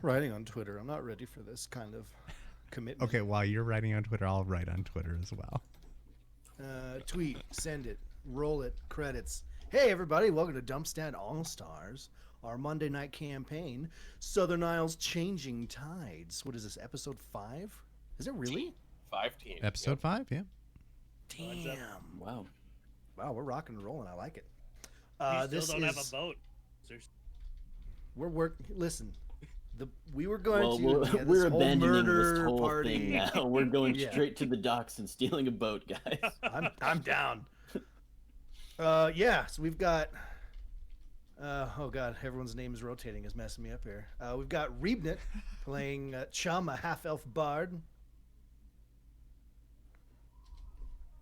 Writing on Twitter. I'm not ready for this kind of commitment. Okay, while you're writing on Twitter, I'll write on Twitter as well. Tweet, send it, roll it, credits. Hey, everybody, welcome to Dumpstand All-Stars, our Monday night campaign, Southern Isles Changing Tides. What is this, episode 5? Is it really? 15. Episode 5, yeah. Damn. Wow. Wow, we're rocking and rolling. I like it. We still don't have a boat. Listen, we were going to we're whole abandoning murder this whole party thing now. We're going Yeah. straight to the docks and stealing a boat, guys. I'm down. Yeah, so we've got oh god, everyone's name is rotating, is messing me up here. We've got Reebnit playing Chum, a half-elf bard.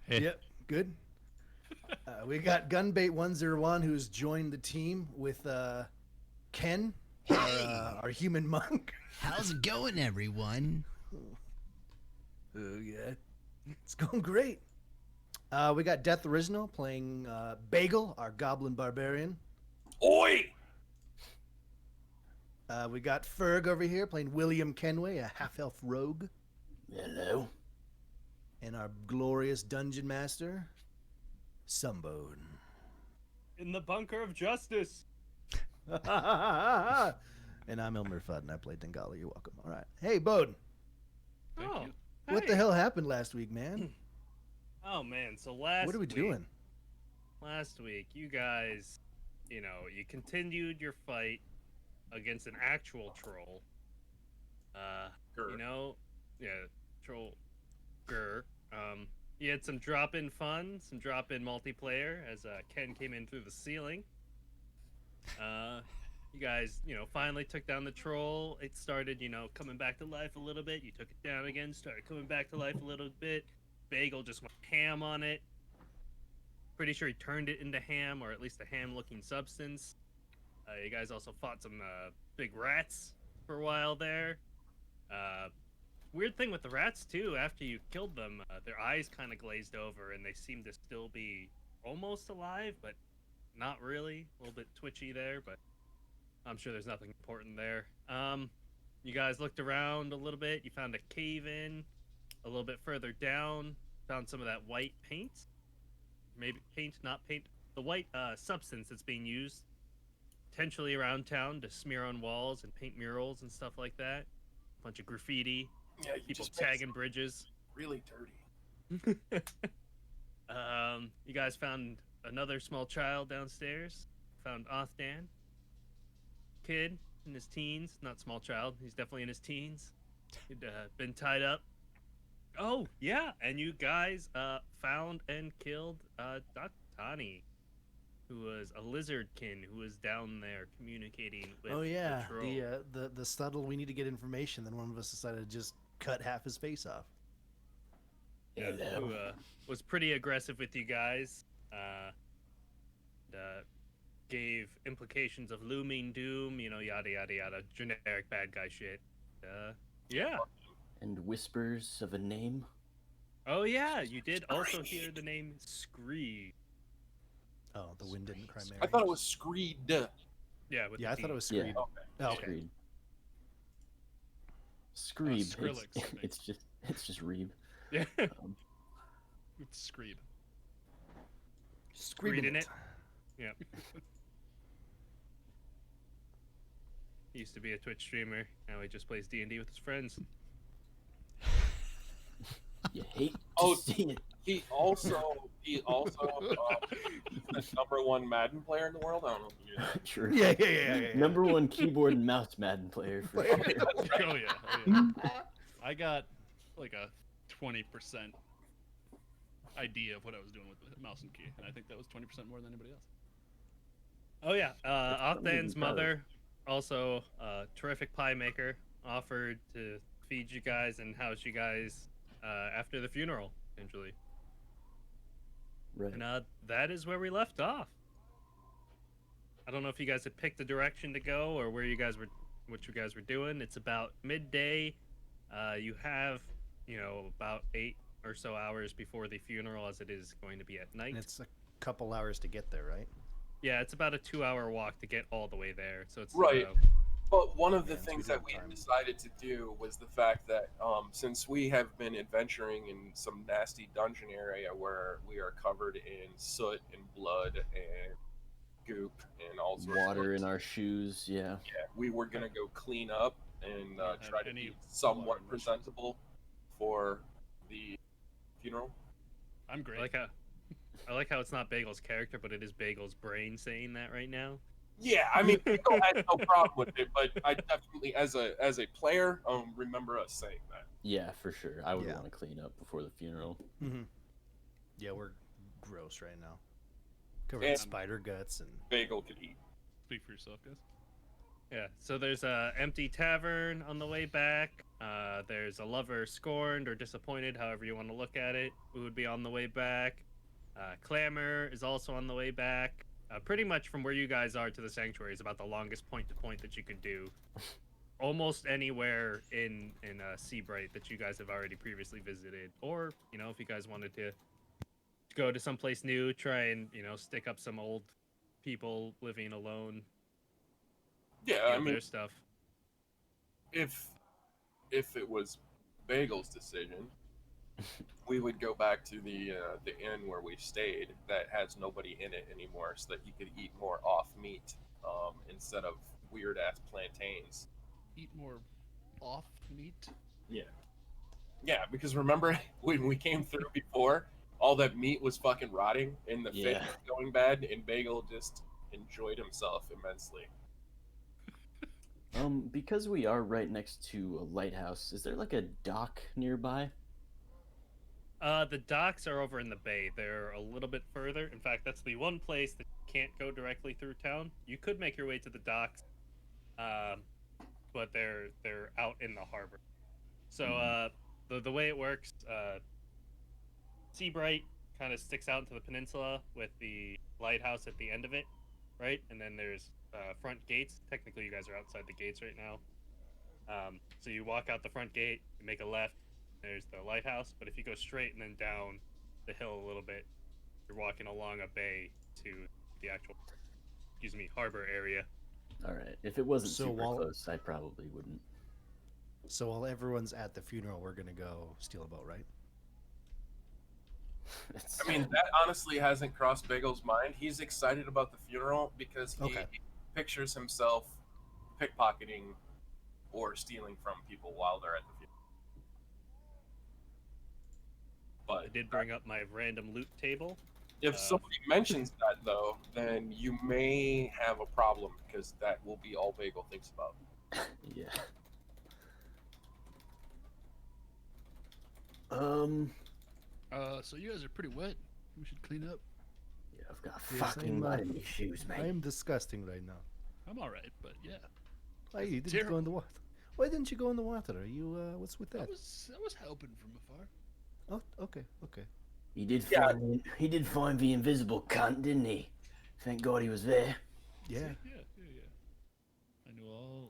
Hey. Yep, good. We got Gunbait 101 who's joined the team with Ken, our human monk. How's it going, everyone? Oh yeah, it's going great. We got Death Original playing Bagel, our goblin barbarian. Oi! We got Ferg over here playing William Kenway, a half-elf rogue. Hello. And our glorious dungeon master, Sumbone. In the bunker of justice. And I'm Elmer Fudd, and I play Dengala. You're welcome. All right. Hey, Bode. Oh, What the hell happened last week, man? Oh man, so last What are we week, doing? Last week, you guys, you continued your fight against an actual troll. Grr. Troll Grr. You had some drop-in fun, some drop-in multiplayer as Ken came in through the ceiling. You guys, finally took down the troll. It started, coming back to life a little bit. You took it down again, started coming back to life a little bit. Bagel just went ham on it. Pretty sure he turned it into ham, or at least a ham-looking substance. You guys also fought some big rats for a while there. Weird thing with the rats, too, after you killed them, their eyes kind of glazed over, and they seem to still be almost alive, but not really. A little bit twitchy there, but I'm sure there's nothing important there. You guys looked around a little bit. You found a cave-in a little bit further down. Found some of that white paint. Maybe paint, not paint. the white substance that's being used potentially around town to smear on walls and paint murals and stuff like that. A bunch of graffiti, Yeah, you people just makes tagging bridges. it really dirty. You guys found another small child downstairs. Found Othdan. Kid in his teens. Not small child. He's definitely in his teens. He'd been tied up. Oh, yeah. And you guys found and killed Tani, who was a lizardkin who was down there communicating with Oh yeah, the troll. the subtle. We need to get information. Then one of us decided to just cut half his face off. Yeah, Hello. who was pretty aggressive with you guys. Gave implications of looming doom, yada yada yada, generic bad guy shit. Yeah. And whispers of a name. Oh yeah, you did also hear the name Screed. Oh, the wind didn't cry Mary. I thought it was Screed. Yeah, with Yeah, the I thought it D. was Yeah. Screed. Okay. Oh, okay. Screed. Screeb. Skrillex, I think. It's just Reeb. Yeah. It's Screeb. Screed in it. Yeah. He used to be a Twitch streamer. Now he just plays D&D with his friends. You hate to Oh, see it. He also the #1 Madden player in the world. I don't know if you knew that. True. Yeah. Number one keyboard and mouse Madden player for sure. Oh yeah. I got like a 20% idea of what I was doing with the mouse and key, and I think that was 20% more than anybody else. Oh yeah, something to Othdan's be proud of. mother, also a terrific pie maker, offered to feed you guys and house you guys after the funeral, eventually. Right. And that is where we left off. I don't know if you guys had picked a direction to go or where you guys were, what you guys were doing. It's about midday. You have, about 8 or so hours before the funeral, as it is going to be at night. And it's a couple hours to get there, right? Yeah, it's about a 2-hour walk to get all the way there. So it's Right. But one of the Yeah, it's things good that we time. decided to do was the fact that since we have been adventuring in some nasty dungeon area where we are covered in soot and blood and goop and all sorts Water of in our shoes. Yeah. yeah, we were gonna go clean up and Don't have try to any be somewhat water in my shoes. presentable for the funeral. I'm great. I like how it's not Bagel's character, but it is Bagel's brain saying that right now. Yeah, I mean, people had no problem with it, but I definitely, as a player, remember us saying that. Yeah, for sure. I would Yeah. want to clean up before the funeral. Mm-hmm. Yeah, we're gross right now. Covered in And- spider guts and. Bagel could eat. Speak for yourself, guys. Yeah, so there's a empty tavern on the way back. There's a lover scorned or disappointed, however you want to look at it, who would be on the way back. Clamor is also on the way back. Pretty much from where you guys are to the sanctuary is about the longest point to point that you could do. Almost anywhere in Seabright that you guys have already previously visited, or if you guys wanted to go to someplace new, try and stick up some old people living alone. Yeah, I mean, their stuff. if it was Bagel's decision, we would go back to the inn where we stayed that has nobody in it anymore, so that he could eat more off meat instead of weird ass plantains. Eat more off meat. Yeah, because remember when we came through before, all that meat was fucking rotting and the fish Yeah. was going bad, and Bagel just enjoyed himself immensely. Because we are right next to a lighthouse, is there like a dock nearby? The docks are over in the bay. They're a little bit further. In fact, that's the one place that you can't go directly through town. You could make your way to the docks, but they're out in the harbor. So the way it works, Seabright kind of sticks out into the peninsula with the lighthouse at the end of it, right? And then there's front gates. Technically, you guys are outside the gates right now. So you walk out the front gate, you make a left. There's the lighthouse, but if you go straight and then down the hill a little bit, you're walking along a bay to the actual, harbor area. All right. If it wasn't So super while- close, I probably wouldn't. So while everyone's at the funeral, we're gonna go steal a boat, right? It's- I mean, that honestly hasn't crossed Bagel's mind. He's excited about the funeral because he Okay. pictures himself pickpocketing or stealing from people while they're at the funeral. I But did bring up my random loot table. if somebody mentions that, though, then you may have a problem because that will be all Bagel thinks about. yeah. So you guys are pretty wet. We should clean up. Yeah, I've got Yes, fucking I'm, mud in my shoes, I mate. am disgusting right now. I'm all right, but yeah, Why you didn't terrible. go in the water? Why didn't you go in the water? Are you what's with I that? was helping from afar. Oh, okay. He did Yeah. find the invisible cunt, didn't he? Thank God he was there. Yeah. I knew all along.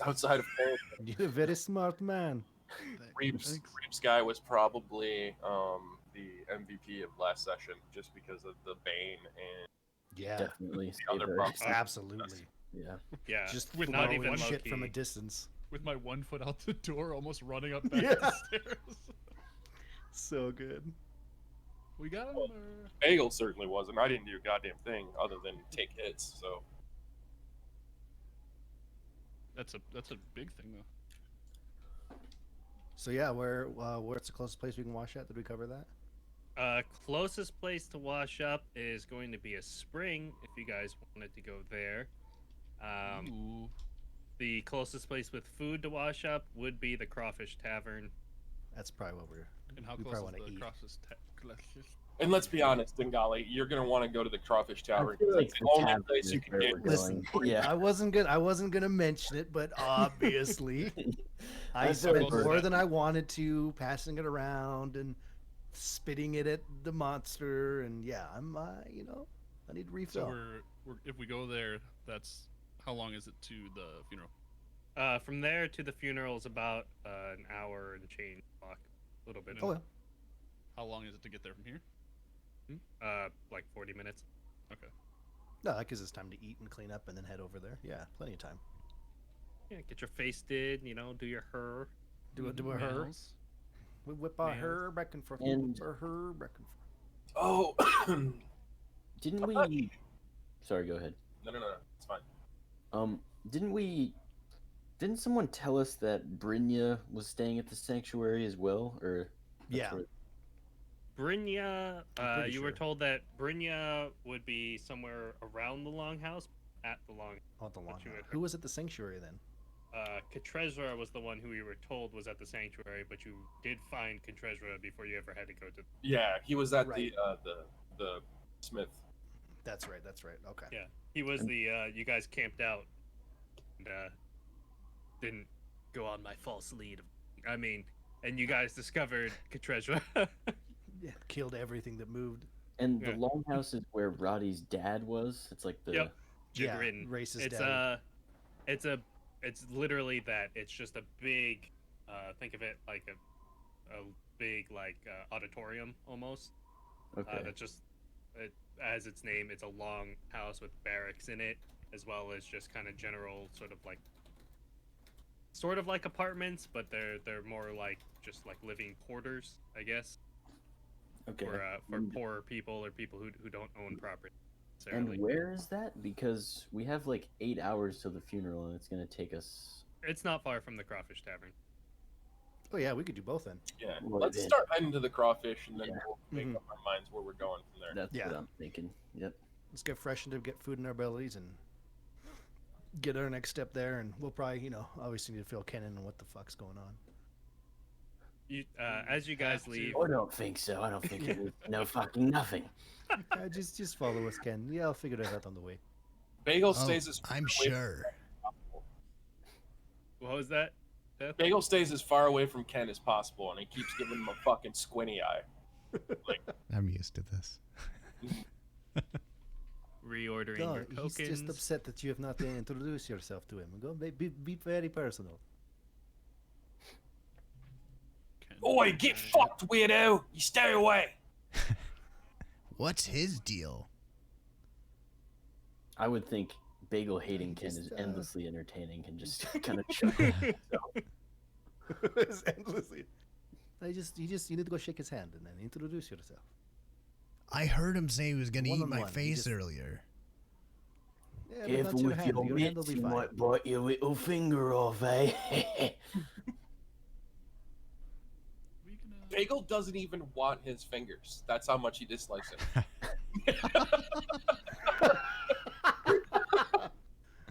Outside of Paul, You're a very smart man. Reeves guy was probably the MVP of last session just because of the Bane and Yeah. Definitely. the other savor. bumps. Absolutely. Yeah. Yeah, Just with not throwing even shit from a low-key. distance. With my 1 foot out the door, almost running up back Yeah. the stairs. So good. We got him. Well, Bagel certainly wasn't. I didn't do a goddamn thing other than take hits. So That's a big thing though. So yeah, where's the closest place we can wash at? Did we cover that? Closest place to wash up is going to be a spring if you guys wanted to go there. Ooh. The closest place with food to wash up would be the Crawfish Tavern. That's probably what And how we close probably is want the to eat. Crosses closest? and let's be honest, Dengali, you're gonna want to go to the Crawfish Tavern. I feel like That's the the only tavern place is you can where get. we're Listen, going. Yeah. I wasn't gonna mention it, but obviously I That's spent what- more than I wanted to, passing it around and spitting it at the monster, and yeah, I'm I need to So refill. we're if we go there, that's how long is it to the funeral? From there to the funeral is about an hour and change walk, a little bit. Oh, yeah. How long is it to get there from here? Like 40 minutes. Okay. No, that gives us time to eat and clean up and then head over there. Yeah, plenty of time. Yeah, get your face did, do your her. Do a her. Nails. We whip our Man. her back and forth. And- Whip our her back and forth. Oh, Didn't we? Sorry, go ahead. no, it's fine. Didn't someone tell us that Brynja was staying at the sanctuary as well, or? that's Yeah. where- Brynja, I'm pretty you were sure. told that Brynja would be somewhere around the Longhouse, at the Long. Oh, the long. you had Who was at the sanctuary then? Katrezra was the one who you were told was at the sanctuary, but you did find Katrezra before you ever had to go to. Yeah, he was at Right. the Smith. That's right. Okay. Yeah, he was the. You guys camped out, and didn't go on my false lead. I mean, and you guys discovered Katrezra. Yeah, killed everything that moved. And Yeah. the longhouse is where Roddy's dad was. It's like the. Yep. Yeah, Jigrin. racist It's daddy. it's literally that. It's just a big. Think of it like a big auditorium almost. Okay. That just, as its name, it's a long house with barracks in it, as well as just kind of general sort of like apartments, but they're more like just like living quarters, I guess, Okay. for And- poorer people or people who don't own property. And necessarily. where is that? Because we have like 8 hours till the funeral, and it's gonna take us. It's not far from the Crawfish Tavern. Oh yeah, we could do both then. Yeah, Well, let's then- start heading to the Crawfish, and then Yeah. we'll make Mhm. up our minds where we're going from there. That's Yeah. what I'm thinking. Yep. Let's get fresh and get food in our bellies and get our next step there, and we'll probably obviously need to fill Ken in on what the fuck's going on. You, as you guys Have to. leave, I don't think so. I don't think it was no fucking nothing. Just follow us, Ken. Yeah, I'll figure it out on the way. Bagel Oh, stays as I'm away- sure. what was that? Beth? Bagel stays as far away from Ken as possible, and he keeps giving him a fucking squinty eye. I'm used to this. Reordering No, your he's tokens. just upset that you have not introduced yourself to him. Go be very personal. Oi, get fucked, weirdo! You stay away. What's his deal? I would think Bagel hating Ken Just, is endlessly entertaining and just kind of chuckle. It's endlessly. You need to go shake his hand and then introduce yourself. I heard him say he was gonna eat my One-on-one, he face just- earlier. Yeah, but Careful not your with hand. your Your hand will mitts, be you fine. might bite your little finger off, eh? We can, Bagel doesn't even want his fingers. That's how much he dislikes him.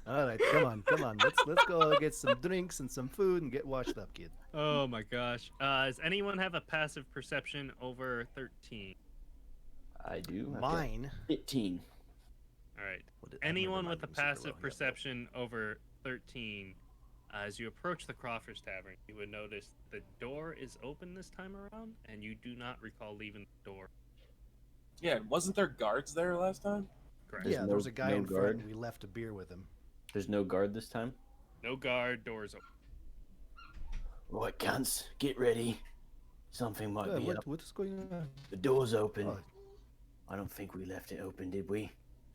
All right, come on. Let's go get some drinks and some food and get washed up, kid. Oh my gosh. Does anyone have a passive perception over 13? I do. I've got Mine. 15. All right. What did- I remember Anyone mine with a being super low. passive Yep, yep. perception over 13, as you approach the Crawford's Tavern, you would notice the door is open this time around, and you do not recall leaving the door. Yeah, wasn't there guards there last time? Correct. There's Yeah, there was no- a guy no in front. guard? And we left a beer with him. There's no guard this time? No guard, doors open. Right, cunts, get ready. Something might be up. What is going on? The door's open. Oh, I don't think we left it open, did we?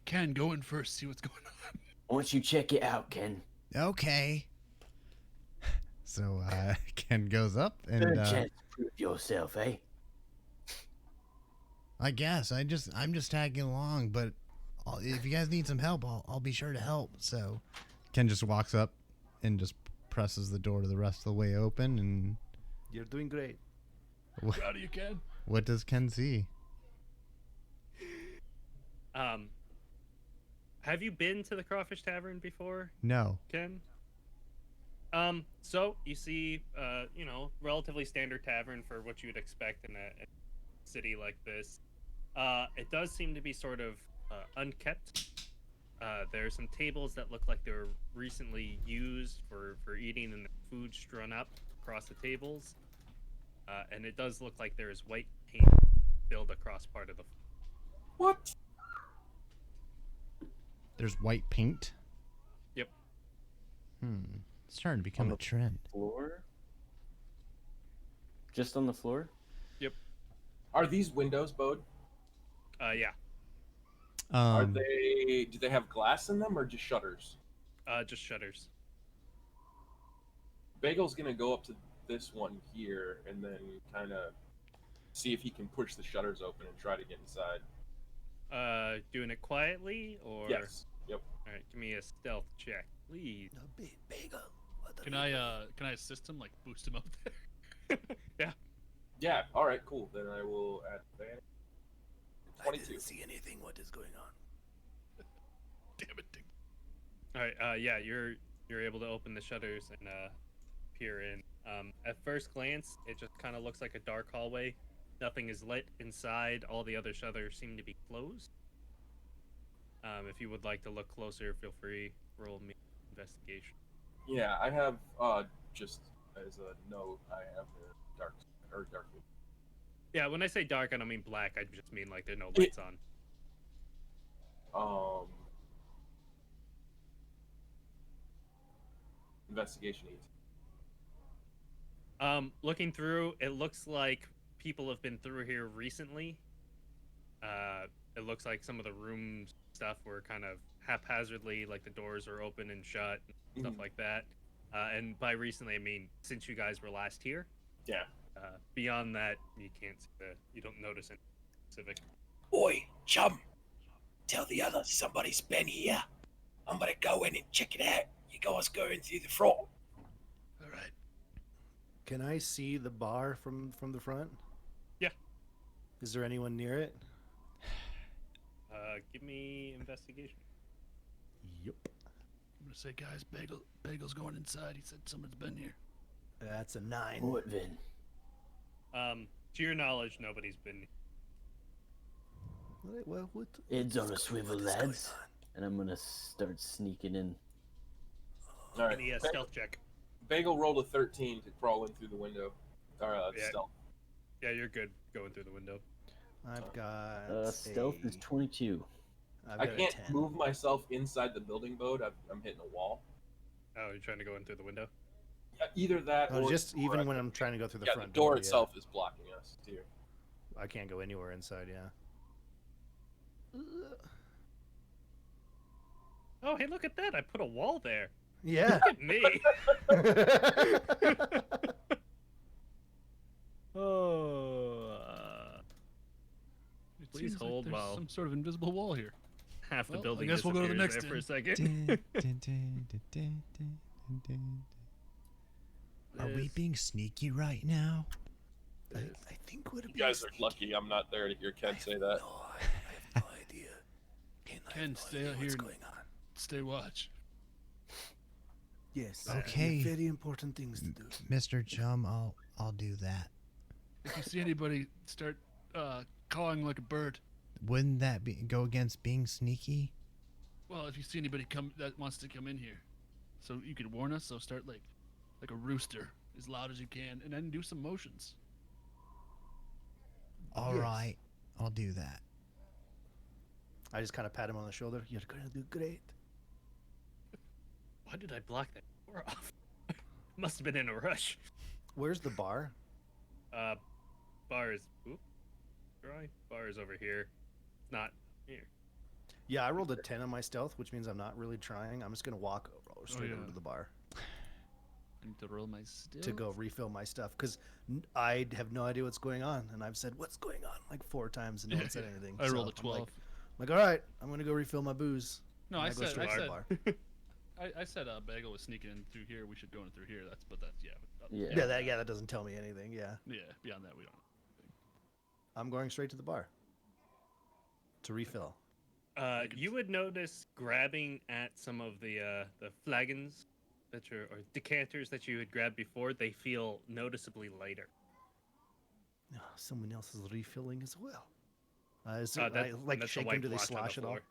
Ken, go in first, see what's going on. Once you check it out, Ken. Okay. So Ken goes up and Third chance to prove yourself, eh? I guess I'm just tagging along, but if you guys need some help, I'll be sure to help. So Ken just walks up and just presses the door to the rest of the way open. And you're doing great. Proud of you, Ken. what does Ken see? Have you been to the Crawfish Tavern before, No. Ken? So you see, relatively standard tavern for what you would expect in a city like this. It does seem to be sort of unkept. There are some tables that look like they were recently used for eating, and the food strewn up across the tables. And it does look like there is white paint filled across part of the. What? There's white paint. Yep. It's starting to become On a trend. Floor? Just on the floor? Are these windows, Bode? Yeah. Are they? Do they have glass in them or just shutters? Just shutters. Bagel's gonna go up to this one here and then kind of see if he can push the shutters open and try to get inside. Doing it quietly or? Yes. Yep. All right, give me a stealth check, please. Bagel. Can I assist him, like boost him up there? Yeah. Yeah. All right. Cool. Then I will add advantage. 22. see anything. What is going on? Damn it, Dick. All right. Yeah, you're able to open the shutters and peer in. At first glance, it just kind of looks like a dark hallway. Nothing is lit inside. All the other shutters seem to be closed. If you would like to look closer, feel free. Roll me investigation. Yeah, I have just as a note, I have the dark. Yeah, when I say dark, I don't mean black. I just mean like there's no lights on. Investigation 8. Looking through, it looks like people have been through here recently. It looks like some of the room stuff were kind of haphazardly, like the doors are open and shut, and stuff like that. And by recently, I mean since you guys were last here. Yeah. Beyond that, you can't see you don't notice anything specific. Oi, chum. Tell the others somebody's been here. I'm gonna go in and check it out. You guys go in through the front. All right. Can I see the bar from the front? Yeah. Is there anyone near it? Give me investigation. Yep. I'm gonna say, guys, Bagel's going inside. He said someone's been here. That's a 9. What then? To your knowledge, nobody's been. Well, what? Heads on a what's swivel, what is going lads. And I'm gonna start sneaking in. All right. Give me a stealth check. Bagel rolled a 13 to crawl in through the window. Or Yeah. stealth. Yeah, you're good going through the window. I've got Stealth is 22. I've I got a can't 10. move myself inside the building, Bode. I'm hitting a wall. Oh, you're trying to go in through the window? Either that Oh, or just or even I when can- I'm trying to go through the yeah, front the door yeah. itself is blocking us too. I can't go anywhere inside. Yeah. Oh, hey, look at that. I put a wall there. Yeah. Look at me. Oh. It Please seems hold like there's while some sort of invisible wall here. half the Well, I building guess we'll go to the disappears next there for a inn. second. Are we This- being sneaky right now? I think would You it be guys are sneaky? lucky I'm not there to hear Ken say that. No, I have no idea. Ken, stay out here What's and going on? stay watch. Yes. Okay. we have very important things to do. Mr. Chum, I'll do that. If you see anybody start cawing like a bird, Wouldn't that go against being sneaky? well, if you see anybody come that wants to come in here, so you could warn us. So start like a rooster, as loud as you can, and then do some motions. All Yes. right, I'll do that. I just kind of pat him on the shoulder. You're gonna do great. Why did I block that door off? Must have been in a rush. Where's the bar? Bar is dry. Bar is over here. Not here. Yeah, I rolled a 10 on my stealth, which means I'm not really trying. I'm just gonna walk straight over yeah. to the bar I need to roll my skill. to go refill my stuff because I have no idea what's going on, and I've said what's going on like 4 times and no one said anything. I rolled a So I'm 12. like, all right, I'm gonna go refill my booze. No, And I go said, straight I to the said, bar. I said, Bagel was sneaking in through here. We should go in through here. That's yeah. Yeah. Yeah, that doesn't tell me anything. Yeah, Yeah. Beyond that, we don't. I'm going straight to the bar to refill. You would notice grabbing at some of the flagons or decanters that you had grabbed before. They feel noticeably lighter. Oh, someone else is refilling as well. Is Uh, it that- like that's a shake white them? Do they blotch on the slosh it all? floor.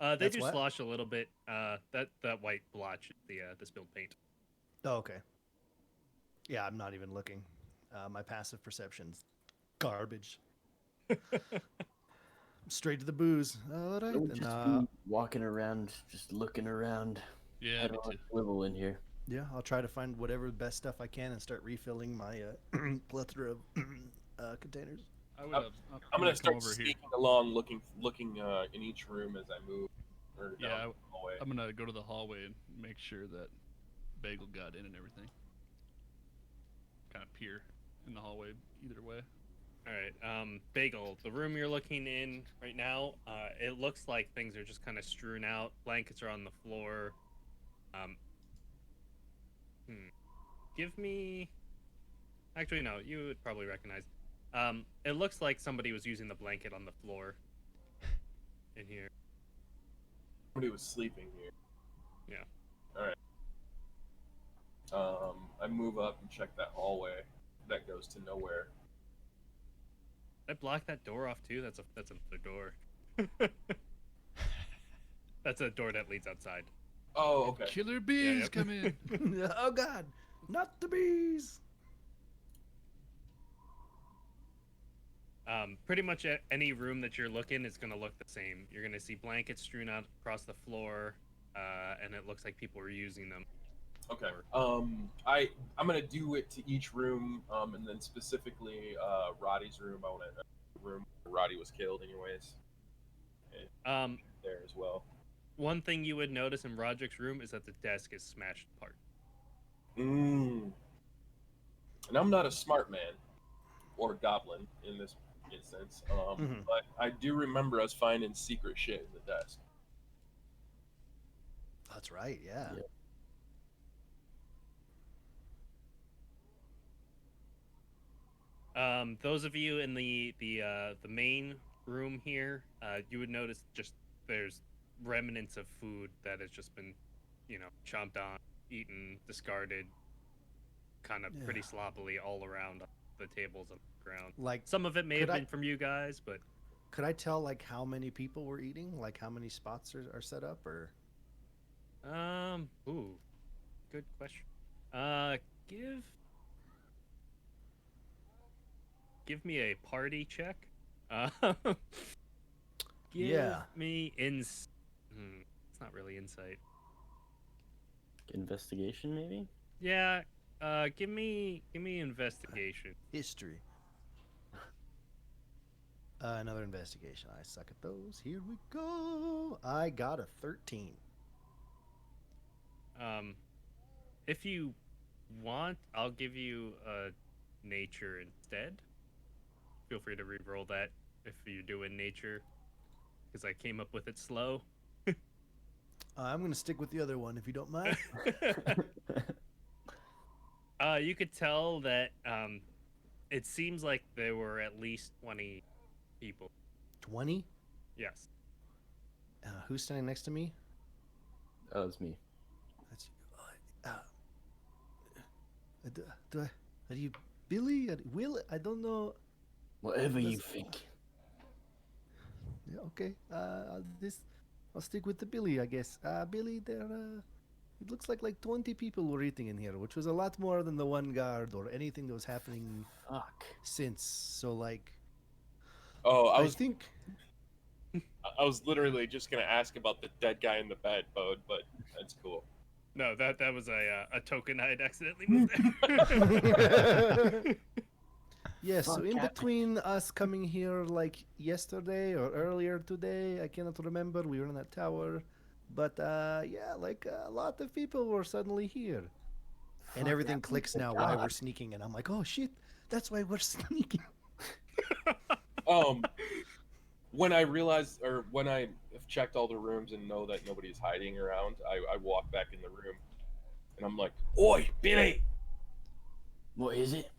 They That's do what? slosh a little bit. That white blotch is the spilled paint. Oh, okay. Yeah, I'm not even looking. My passive perception's garbage. Straight to the booze. All right. I would Then, just be walking around, just looking around. Yeah, Head me on too. a swivel in here. yeah, I'll try to find whatever best stuff I can and start refilling my plethora of containers. I would. I'm gonna come start over here. sneaking along, looking in each room as I move. Or Yeah, down the hallway. I'm gonna go to the hallway and make sure that Bagel got in and everything. Kind of peer in the hallway either way. All right, Bagel, the room you're looking in right now, it looks like things are just kind of strewn out. Blankets are on the floor. Give me. Actually, no, you would probably recognize. It looks like somebody was using the blanket on the floor in here. Somebody was sleeping here. Yeah. All right. I move up and check that hallway that goes to nowhere. I blocked that door off too. That's another door. That's a door that leads outside. Oh, okay. Killer bees yep. come in. Oh God, not the bees! Pretty much any room that you're looking is going to look the same. You're going to see blankets strewn out across the floor, and it looks like people are using them. Okay. I'm gonna do it to each room, and then specifically Roddy's room. I want to room where Roddy was killed, anyways. There as well. One thing you would notice in Roderick's room is that the desk is smashed apart. And I'm not a smart man or goblin in this instance, but I do remember us finding secret shit in the desk. That's right. Yeah. Those of you in the main room here, you would notice just there's remnants of food that has just been, chomped on, eaten, discarded, kind of pretty Yeah. sloppily all around the tables on the ground. Like, Some of it may Could have I- been from you guys, but could I tell like how many people were eating? Like how many spots are set up, or? ooh, good question. Give me a party check. Give Yeah. me it's not really insight. Investigation, maybe? Yeah, give me investigation. History. Another investigation. I suck at those. Here we go. I got a 13. If you want, I'll give you a nature instead. Feel free to re-roll that. if you're doing nature, because I came up with it slow. I'm gonna stick with the other one if you don't mind. You could tell that it seems like there were at least 20 people. 20. Yes. Who's standing next to me? Oh, it's me. That's are you Billy? Will? I don't know. Whatever you That's- think. Yeah, okay. I'll stick with the Billy, I guess. Billy, there. It looks like 20 people were eating in here, which was a lot more than the one guard or anything that was happening Fuck. since. So like, Oh, I think. I was literally just gonna ask about the dead guy in the bed, Bode, but that's cool. No, that was a token I had accidentally moved there. Yeah, so Fuck, in Captain. between us coming here like yesterday or earlier today, I cannot remember, we were in that tower. But yeah, like a lot of people were suddenly here. And Fuck, everything that clicks was now the why god. we're sneaking. And I'm like, oh shit, that's why we're sneaking. When I realized, or when I have checked all the rooms and know that nobody's hiding around, I walk back in the room, and I'm like, Oi, Billy! What is it?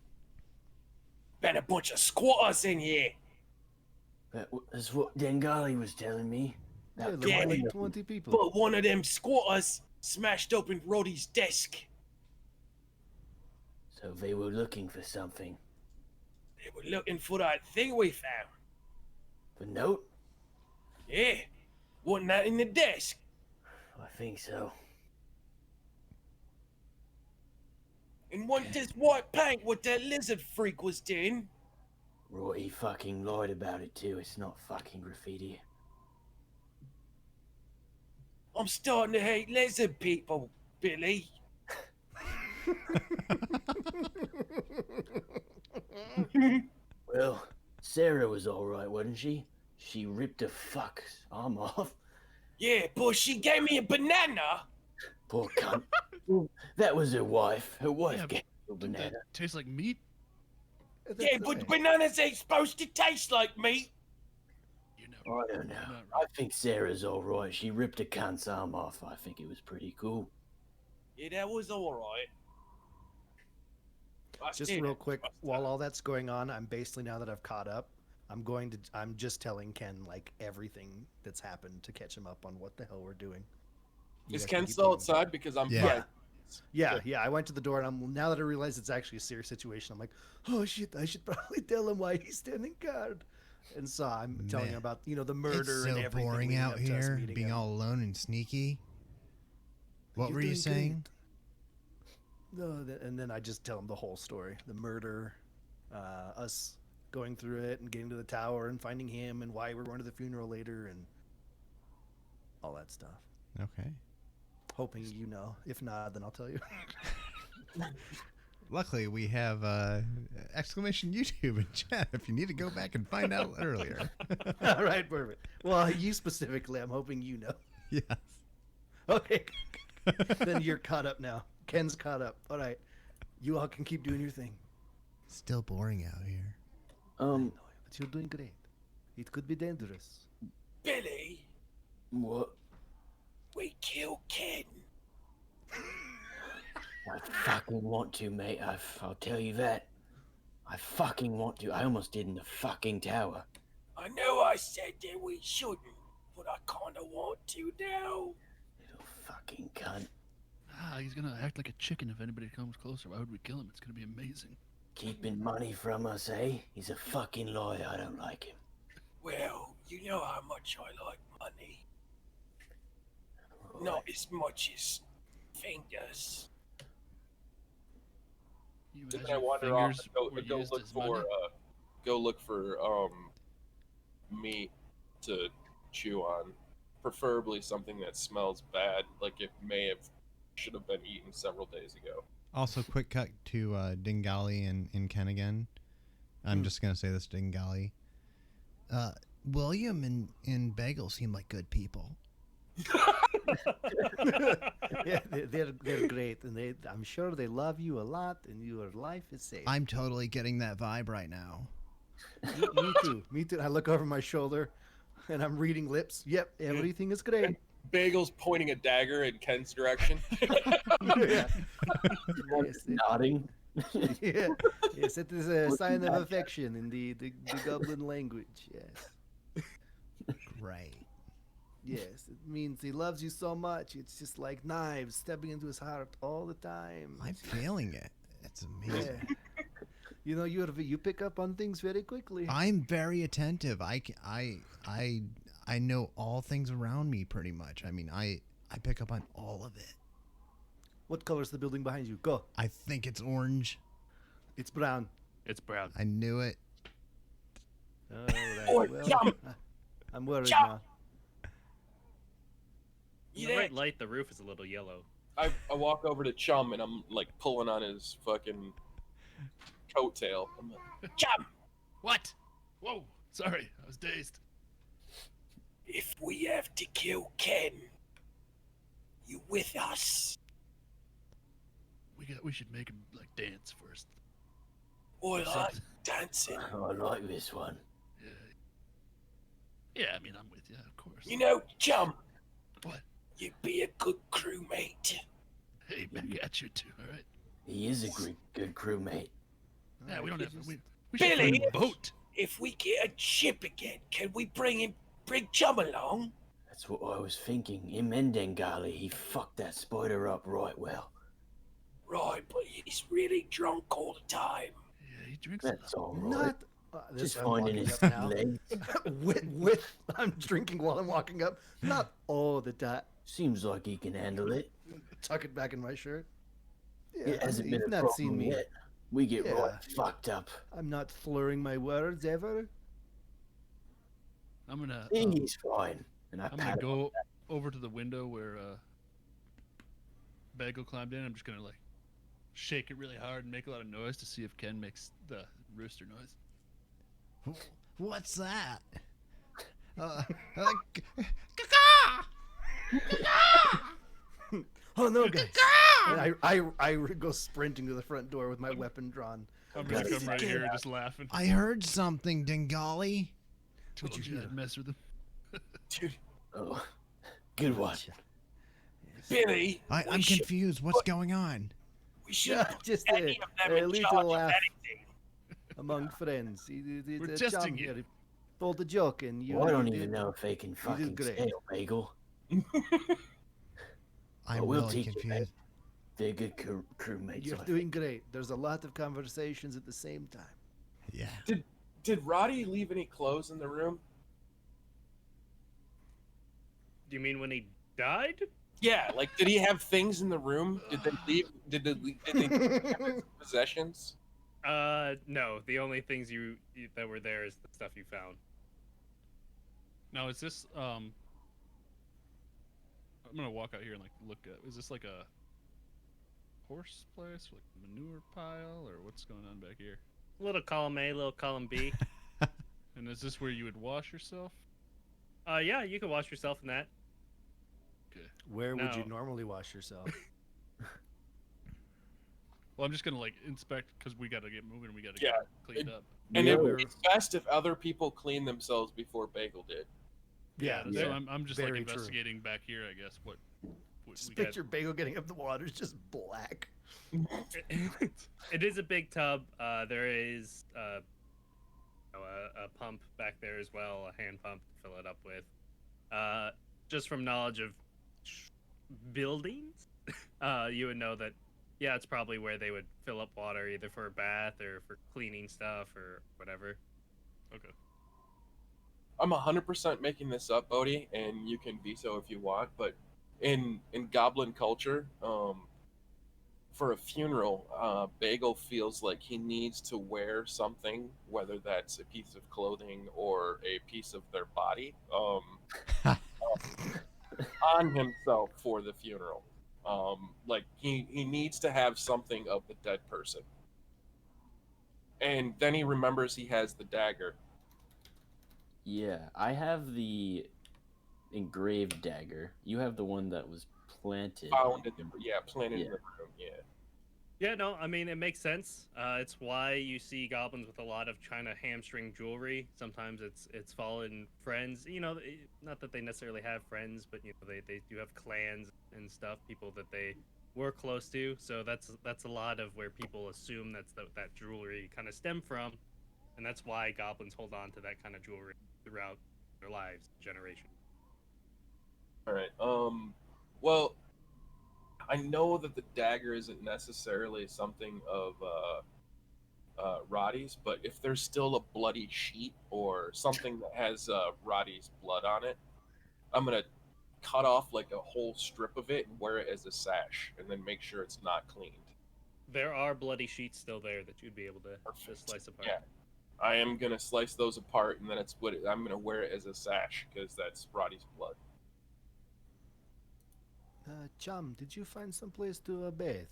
Been a bunch of squatters in here. That's what Dengali was telling me. Yeah, That there were 20 like of them. 20 people. But one of them squatters smashed open Roddy's desk. So they were looking for something. They were looking for that thing we found. The note? Yeah, wasn't that in the desk? I think so. And wasn't this white paint what that lizard freak was doing? Roy fucking lied about it too. It's not fucking graffiti. I'm starting to hate lizard people, Billy. Well, Sarah was alright, wasn't she? She ripped a fuck's arm off. Yeah, but she gave me a banana. Poor cunt. Well, that was her wife. Her wife Yeah, gave her a Didn't banana. that taste like meat? That's Yeah, but right. bananas ain't supposed to taste like meat. You know. I don't know. Not I right. think Sarah's alright. She ripped a cunt's arm off. I think it was pretty cool. Yeah, that was alright. Just real quick, while all that's going on, I'm basically, now that I've caught up, I'm just telling Ken like everything that's happened to catch him up on what the hell we're doing. You is guys can Ken keep still going. outside? Because I'm Yeah. fine. Yeah. I went to the door, and now that I realize it's actually a serious situation, I'm like, oh shit, I should probably tell him why he's standing guard. And so I'm telling him Man. about the murder It's so and everything. boring leading out up to us here, meeting being him. all alone and sneaky. What You're were you doing saying? No, and then I just tell him the whole story, the murder, us going through it and getting to the tower and finding him and why we're going to the funeral later and all that stuff. Okay. Hoping you know. If not, then I'll tell you. Luckily, we have exclamation YouTube in chat if you need to go back and find out earlier. All right, perfect. Well, you specifically, I'm hoping you know. Yes. Okay. Then you're caught up now. Ken's caught up. All right. You all can keep doing your thing. Still boring out here. But you're doing great. It could be dangerous. Billy, What? we killed Ken. I fucking want to, mate. I'll tell you that. I fucking want to. I almost did in the fucking tower. I know I said that we shouldn't, but I kinda want to now. Little fucking cunt. Ah, he's gonna act like a chicken if anybody comes closer. Why would we kill him? It's gonna be amazing. Keeping money from us, eh? He's a fucking liar. I don't like him. Well, you know how much I like money. Not as much as fingers. You Didn't as I your wander off fingers and were go used look as for money? meat to chew on, preferably something that smells bad, like it should have been eaten several days ago. Also, quick cut to Dingali and Ken again. I'm just going to say this, Dingali. William and Bagel seem like good people. Yeah, they're great, and I'm sure they love you a lot, and your life is safe. I'm totally getting that vibe right now. Me too. Me too. I look over my shoulder, and I'm reading lips. Yep, everything is great. Bagel's pointing a dagger in Ken's direction. Yeah. Yes, Nodding. yeah. Yes, it is a sign of affection in the goblin language. Yes. Right. Yes, it means he loves you so much. It's just like knives stabbing into his heart all the time. I'm feeling it. It's Yeah. amazing. You know, you pick up on things very quickly. I'm very attentive. I know all things around me pretty much. I mean, I pick up on all of it. What color is the building behind you? Go. I think it's orange. It's brown. It's brown. I knew it. All right. Oi, Well, jump! I'm worried Jump! now. In You the there? right light, the roof is a little yellow. I walk over to Chum and I'm like pulling on his fucking coattail. I'm like, Jump! What? Whoa! Sorry, I was dazed. If we have to kill Ken, you with us? We should make him like dance first. I like Something. dancing. I like this one. Yeah. Yeah, I mean, I'm with you, of course. You know, Jump, What? you'd be a good crewmate. Hey, back at you too. All right. He is a good crewmate. Yeah, we don't have. just- We should Billy! find a boat. If we get a ship again, can we bring Chum along? That's what I was thinking. Him and Dengali, he fucked that spider up right well. Right, but he's really drunk all the time. Yeah, he drinks. That's all right. Not. Just I'm finding walking his up now. legs. I'm drinking while I'm walking up. Not all the time. Seems like he can handle it. Tuck it back in my shirt. Yeah, It hasn't been you've a not problem seen me. yet. We get Yeah. right fucked up. I'm not slurring my words ever. I'm gonna. He's fine. And I I'm gonna pat him. go over to the window where Bagel climbed in. I'm just gonna like shake it really hard and make a lot of noise to see if Ken makes the rooster noise. What's that? Oh no, guys! And I go sprinting to the front door with my weapon drawn. I'm gonna gonna come come right here just laughing. I heard something, Dingali. Told you I'd mess with him. dude, Oh, good one. Billy, I'm confused. What's going on? we should Yeah, put just any of them a in little charge of laugh anything. among friends. We're The testing chum you. here told a joke, and you. Well, I don't did- even know if they can fucking great. sail, Bagel. I'm we'll really teach you, confused. They're good crewmates. You're I doing great. There's a lot of conversations at the same time. Yeah. did Roddy leave any clothes in the room? Do you mean when he died? Yeah, like did he have things in the room? Did they leave? Did they leave his possessions? No. The only things you that were there is the stuff you found. Now is this I'm gonna walk out here and like look at. Is this like a horse place, like manure pile, or what's going on back here? Little column A, little column B. And is this where you would wash yourself? Yeah, you can wash yourself in that. Okay. Where would you No. normally wash yourself? Well, I'm just gonna like inspect because we gotta get moving. We gotta Yeah, get cleaned up. And Yeah, it would we're- be best if other people clean themselves before Bagel did. Yeah, So yeah. I'm just like Very true. investigating back here. I guess what Just we got. picture Bagel getting up the water, it's just black. It is a big tub. There is a pump back there as well, a hand pump to fill it up with. Just from knowledge of buildings, you would know that, yeah, it's probably where they would fill up water either for a bath or for cleaning stuff or whatever. Okay. I'm 100% making this up, Bodhi, and you can veto if you want. But in Goblin culture, for a funeral, Bagel feels like he needs to wear something, whether that's a piece of clothing or a piece of their body, on himself for the funeral. Like he needs to have something of the dead person. And then he remembers he has the dagger. Yeah, I have the engraved dagger. You have the one that was planted. Found in the, planted Yeah. in the room, yeah. Yeah, no, I mean it makes sense. It's why you see goblins with a lot of China hamstring jewelry. Sometimes it's fallen friends. Not that they necessarily have friends, but they do have clans and stuff, people that they were close to. So that's a lot of where people assume that jewelry kind of stem from, and that's why goblins hold on to that kind of jewelry throughout their lives, generation. All right. Well, I know that the dagger isn't necessarily something of Roddy's, but if there's still a bloody sheet or something that has Roddy's blood on it, I'm gonna cut off like a whole strip of it and wear it as a sash, and then make sure it's not cleaned. There are bloody sheets still there that you'd be able to Perfect. slice apart. Yeah, I am gonna slice those apart, and then I'm gonna wear it as a sash because that's Roddy's blood. Chum, did you find some place to bathe?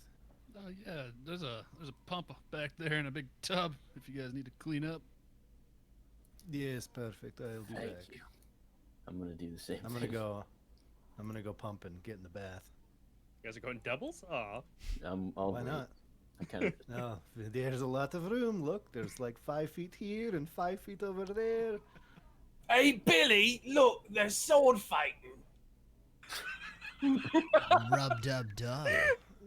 Oh yeah, there's a pump back there and a big tub if you guys need to clean up. Yes, perfect. I'll do Thank that. you. I'm gonna do the same. I'm gonna go. I'm gonna go pump and get in the bath. You guys are going doubles? Aw. I'll Why wait. not? I kind of. No, there's a lot of room. Look, there's like 5 feet here and 5 feet over there. Hey, Billy, look, they're sword fighting. Rub dub dub.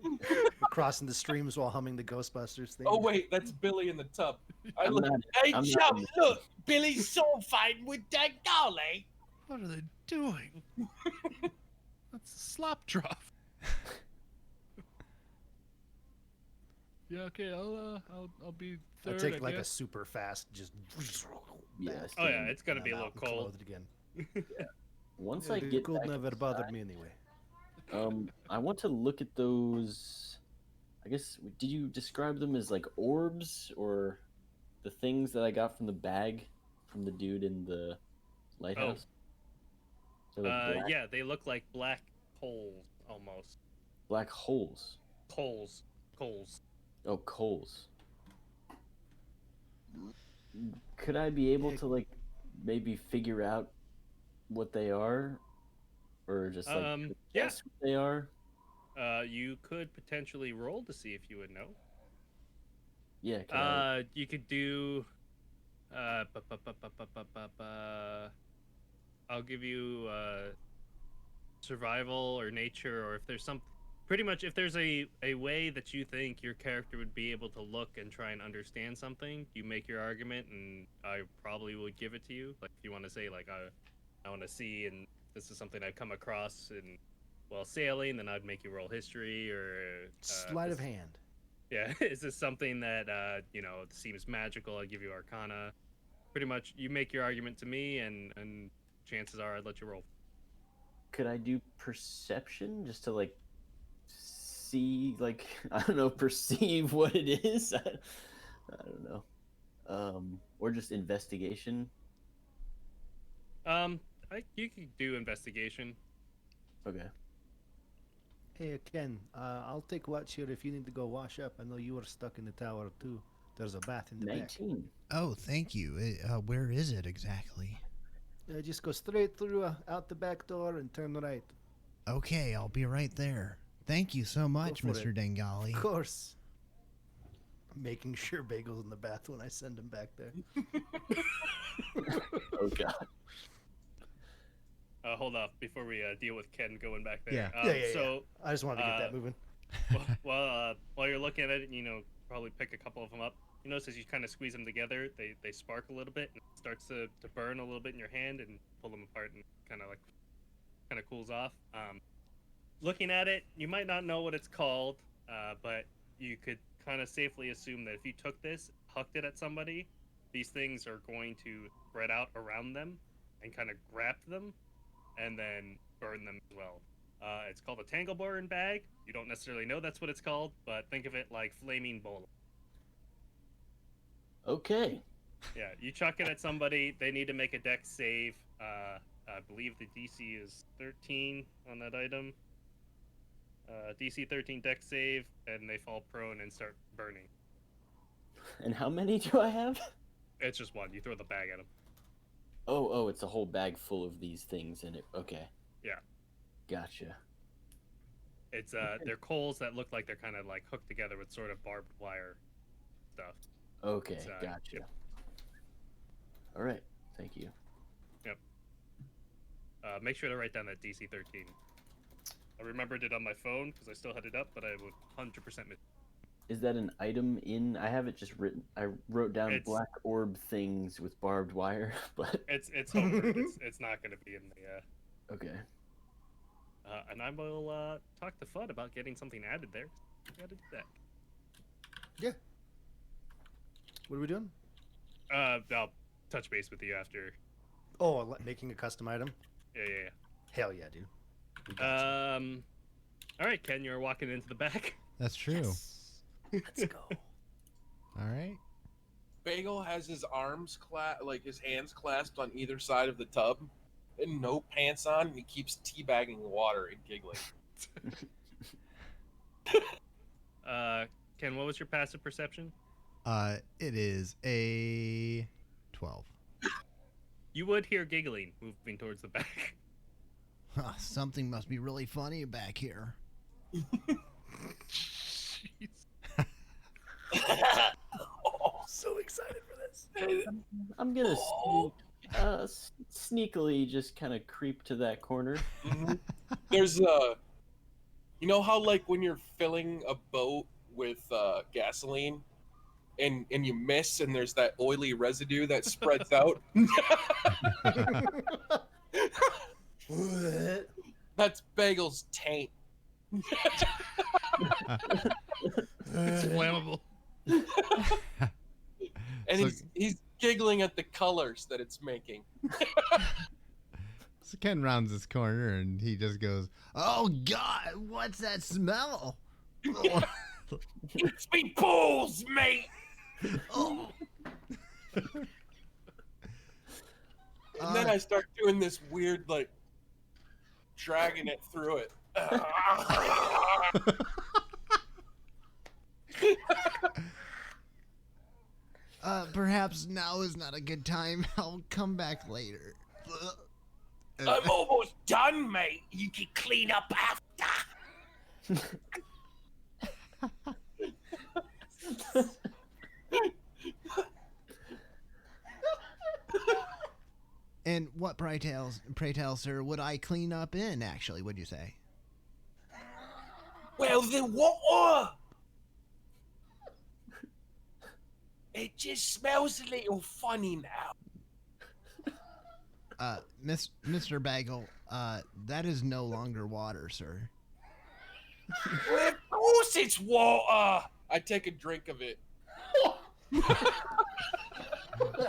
We're crossing the streams while humming the Ghostbusters thing. Oh wait, that's Billy in the tub. I I'm look. not. Hey, I'm chum, not- look, Billy's sword fighting with Dangale. What are they doing? That's a slop trough. Yeah, okay, I'll be I third. take like a guess. super fast, just. Yeah. bath, Oh yeah, stand- it's gonna and be a I'm little out and cold. clothed again. Once Yeah, I the get cold back never inside, bothered me anyway. I want to look at those. I guess did you describe them as like orbs or the things that I got from the bag from the dude in the lighthouse? They're like black, Yeah, they look like black coals almost. black holes. Coals. Oh, coals. Could I be able Yeah. to like maybe figure out what they are, or just like Yeah. guess what they are? You could potentially roll to see if you would know. Yeah. Could I? You could do. Bu- bu- bu- bu- bu- bu- bu- bu- I'll give you survival or nature, or if there's some. Pretty much, if there's a way that you think your character would be able to look and try and understand something, you make your argument, and I probably would give it to you. Like, if you want to say, like, I want to see, and this is something I've come across and while sailing, then I'd make you roll history or Sleight of hand. Yeah, is this something that seems magical? I'd give you Arcana. Pretty much, you make your argument to me, and chances are I'd let you roll. Could I do perception just to like see, like I don't know, perceive what it is? I don't know. Or just investigation. You could do investigation. Okay. Hey, Ken, I'll take watch here if you need to go wash up. I know you were stuck in the tower too. There's a bath in the back. 19. Oh, thank you. Where is it exactly? Just go straight through out the back door and turn right. Okay, I'll be right there. Thank you so much, for Mr. it. Dengali. Of course. I'm making sure Bagel's in the bath when I send him back there. Oh god. Hold off before we deal with Ken going back there. Yeah. Yeah. So, I just wanted to get that moving. while you're looking at it, probably pick a couple of them up. You notice as you kind of squeeze them together, they spark a little bit, and it starts to burn a little bit in your hand, and pull them apart, and kind of cools off. Looking at it, you might not know what it's called, but you could kind of safely assume that if you took this, hucked it at somebody, these things are going to spread out around them and kind of grab them, and then burn them as well. It's called a Tangleborn bag. You don't necessarily know that's what it's called, but think of it like flaming bola. Okay. Yeah, you chuck it at somebody, they need to make a dex save. I believe the DC is 13 on that item. DC 13 dex save, and they fall prone and start burning. And how many do I have? It's just one. You throw the bag at them. Oh, it's a whole bag full of these things in it. Okay. Yeah. Gotcha. It's they're coals that look like they're kind of like hooked together with sort of barbed wire stuff. Okay, It's, gotcha. yep. All right, thank you. Make sure to write down that DC 13. I remembered it on my phone because I still had it up, but I would 100% miss. Is that an item in? I have it just written. I wrote down It's- black orb things with barbed wire, but It's homework. it's not going to be in the. okay. And I will talk to Fudd about getting something added there. Got to do that. Yeah. What are we doing? I'll touch base with you after. Oh, making a custom item? Yeah. Hell yeah, dude. We got you. All right, Ken, you're walking into the back. That's true. Let's go. All right. Bagel has his arms his hands clasped on either side of the tub, and no pants on, and he keeps teabagging water and giggling. Ken, what was your passive perception? It is a 12. You would hear giggling moving towards the back. Something must be really funny back here. Oh, so excited for this. I'm gonna sneakily just kind of creep to that corner. There's you know how like when you're filling a boat with gasoline, and you miss, and there's that oily residue that spreads out. What? That's Bagel's taint. It's flammable. And So- he's giggling at the colors that it's making. So Ken rounds this corner and he just goes, "Oh God, what's that smell?" It's me balls, mate. Oh. And then I start doing this weird, like, dragging it through it. Perhaps now is not a good time. I'll come back later. I'm almost done, mate. You can clean up after. And what, pray tell, sir, would I clean up in, actually, would you say? Well, the water. It just smells a little funny now. Mr. Bagel, that is no longer water, sir. Well, of course it's water. I take a drink of it.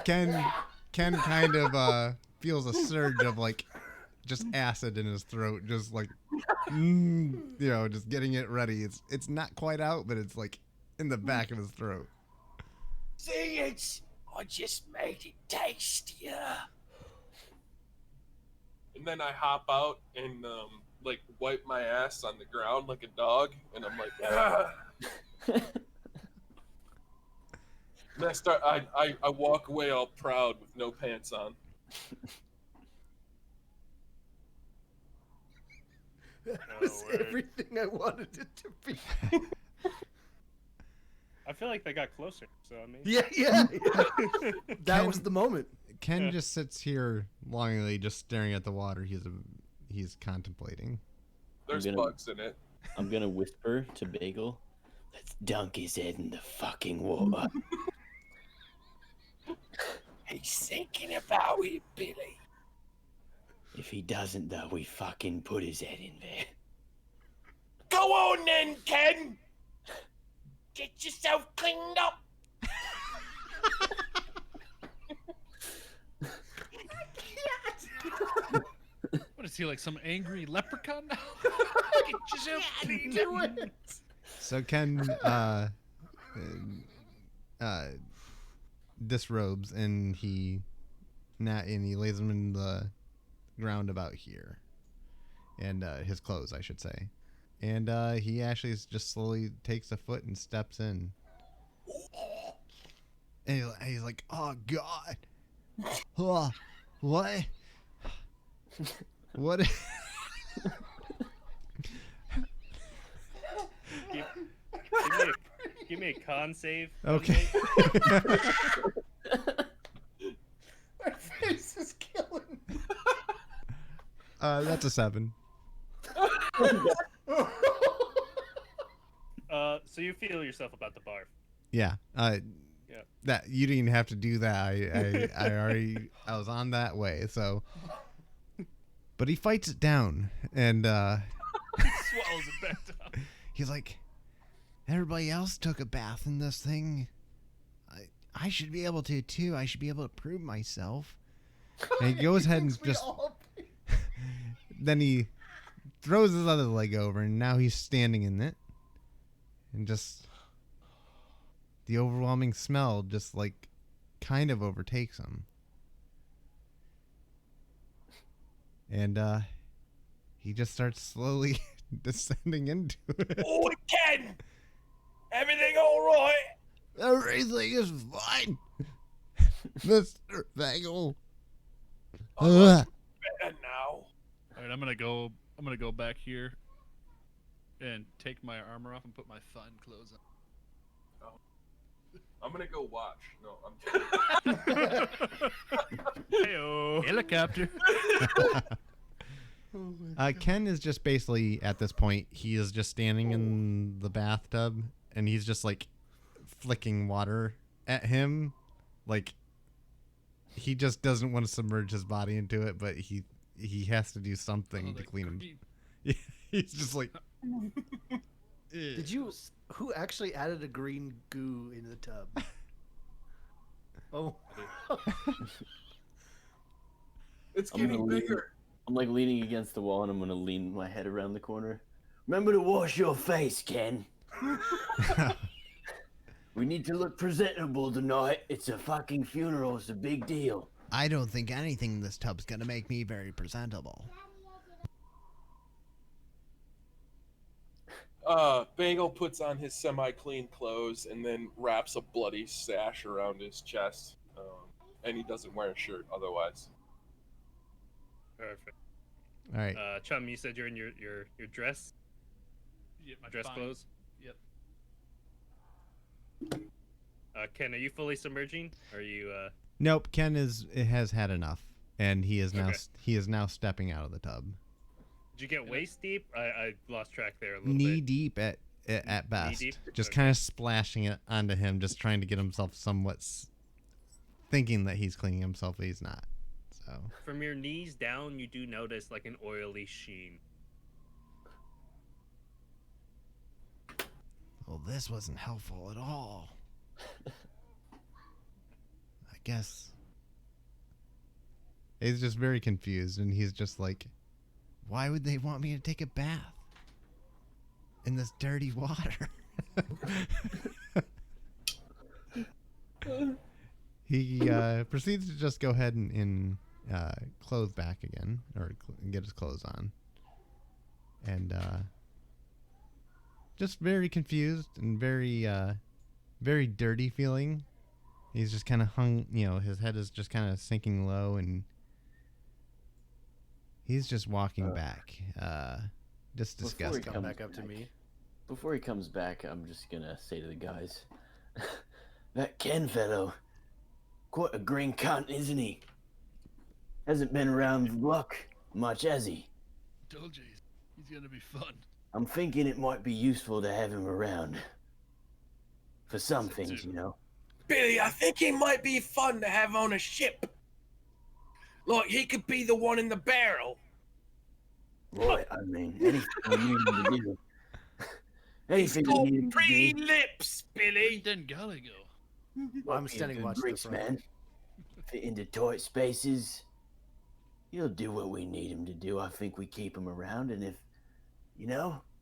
Ken kind of feels a surge of like just acid in his throat, just like just getting it ready. It's not quite out, but it's like in the back of his throat. See, I just made it tastier. And then I hop out and like wipe my ass on the ground like a dog, and I'm like, ah. And I walk away all proud with no pants on. That Oh, was word. everything I wanted it to be. I feel like they got closer, so I mean. Yeah. That was Ken- the moment. Ken Yeah. just sits here longingly, just staring at the water. He's contemplating. There's gonna- bugs in it. I'm gonna whisper to Bagel, "Let's dunk his head in the fucking water." He's thinking about it, Billy. If he doesn't, though, we fucking put his head in there. Go on then, Ken. Get yourself cleaned up. What is he, like some angry leprechaun now? Get yourself Do it. So Ken disrobes and he lays him in the ground about here, and his clothes, I should say, and he actually just slowly takes a foot and steps in, and he's like, "Oh God, oh, what?" What? me a con save. Okay. My face is killing me. That's a 7. So you feel yourself about the barf. Yeah. Yeah. That you didn't have to do that. I was on that way. So, but he fights it down, and Swallows it back down. he's like, "Everybody else took a bath in this thing. I should be able to too. I should be able to prove myself." And he goes ahead and Thinks we just all- then he throws his other leg over, and now he's standing in it, and just the overwhelming smell just like kind of overtakes him, and he just starts slowly descending into it. Oh, Ken! Everything all right? Everything is fine, Mr. Bagel. Better now. All right, I'm gonna go back here and take my armor off and put my fine clothes on. I'm gonna go watch. No, I'm kidding. Heyo. Helicopter. Ken is just basically at this point, he is just standing in the bathtub, and he's just like flicking water at him, like he just doesn't want to submerge his body into it, but he has to do something to clean him. He's just like. Did you? Who actually added a green goo into the tub? Oh. It's I'm gonna getting lean- bigger. I'm like leaning against the wall, and I'm gonna lean my head around the corner. Remember to wash your face, Ken. We need to look presentable tonight. It's a fucking funeral. It's a big deal. I don't think anything in this tub's gonna make me very presentable. Bagel puts on his semi-clean clothes and then wraps a bloody sash around his chest. And he doesn't wear a shirt otherwise. Perfect. All right. Chum, you said you're in your dress Yeah, my dress fine- clothes. Yep. Ken, are you fully submerging? Are you? Nope. Ken has had enough, and he is now Okay. stepping out of the tub, Did you get waist deep? I lost track there a little knee bit. deep at best, deep? just Okay. kind of splashing it onto him, just trying to get himself somewhat thinking that he's cleaning himself, but he's not. So From your knees down, you do notice like an oily sheen. Well, this wasn't helpful at all. I guess he's just very confused, and he's just like, why would they want me to take a bath in this dirty water? He proceeds to just go ahead and clothe back again, or get his clothes on, and just very confused and very very dirty feeling. He's just kind of hung, his head is just kind of sinking low, and he's just walking back, just Before he disgusted. Come comes back up to me. Before he comes back, I'm just gonna say to the guys, That Ken fellow, quite a green cunt, isn't he? Hasn't been around the block much, has he? Told you, he's gonna be fun. I'm thinking it might be useful to have him around. For some So things, too. you know. Billy, I think he might be fun to have on a ship. Like, he could be the one in the barrel. Right, I mean, anything you need him to do. Anything you Got need him to pretty do. lips, Billy. Then golly go. I'm He's a standing good watching the grease front. man. Fit into tight spaces. He'll do what we need him to do. I think we keep him around, and if,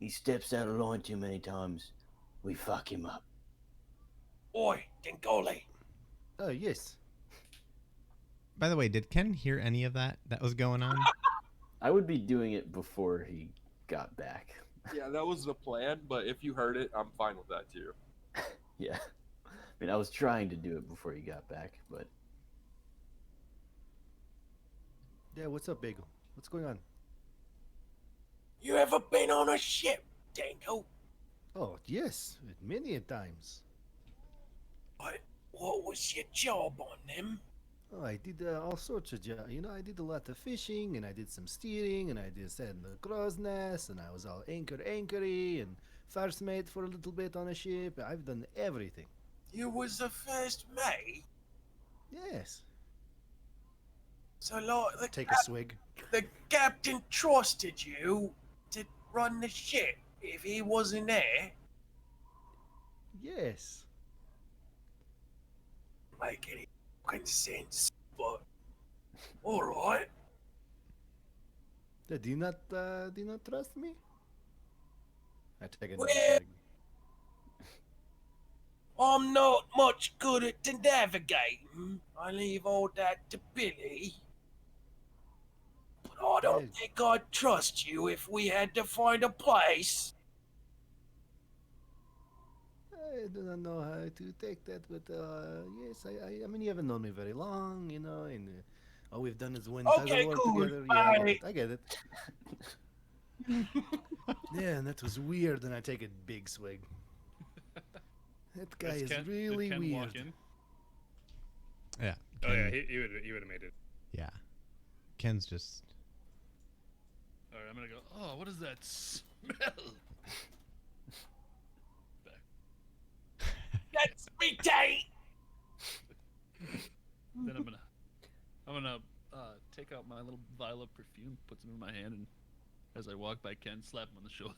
he steps out of line too many times, we fuck him up. Oi, Dengoli. Oh yes. By the way, did Ken hear any of that was going on? I would be doing it before he got back. Yeah, that was the plan, but if you heard it, I'm fine with that too. Yeah. I mean, I was trying to do it before he got back, but Yeah. What's up, Bagel? What's going on? You ever been on a ship, Dango? Oh yes, many a times. What was your job on them? Oh, I did all sorts of jobs. You know, I did a lot of fishing, and I did some steering, and I did sat in the crow's nest, and I was all anchory, and first mate for a little bit on a ship. I've done everything. You was the first mate? Yes. So, like, Take a swig. the captain trusted you to run the ship if he wasn't there? Yes. Make any fucking sense, but alright. Do you not trust me? I take another Well- swig. I'm not much good at navigating. I leave all that to Billy. But I don't Yeah. think I'd trust you if we had to find a place. I do not know how to take that, but yes, I mean, you haven't known me very long, you know, and all we've done is win tug Okay, of war cool, together. Yeah, I get bye. it. I get it. Yeah, and that was weird, and I take a big swig. That guy Does is Ken- did really Ken weird. walk in? Yeah. Oh yeah, Ken- he would have made it. yeah. Ken's just. All right, I'm gonna go. Oh, what is that smell? That's me, Tate. Then I'm gonna take out my little vial of perfume, put some in my hand, and as I walk by Ken, slap him on the shoulder,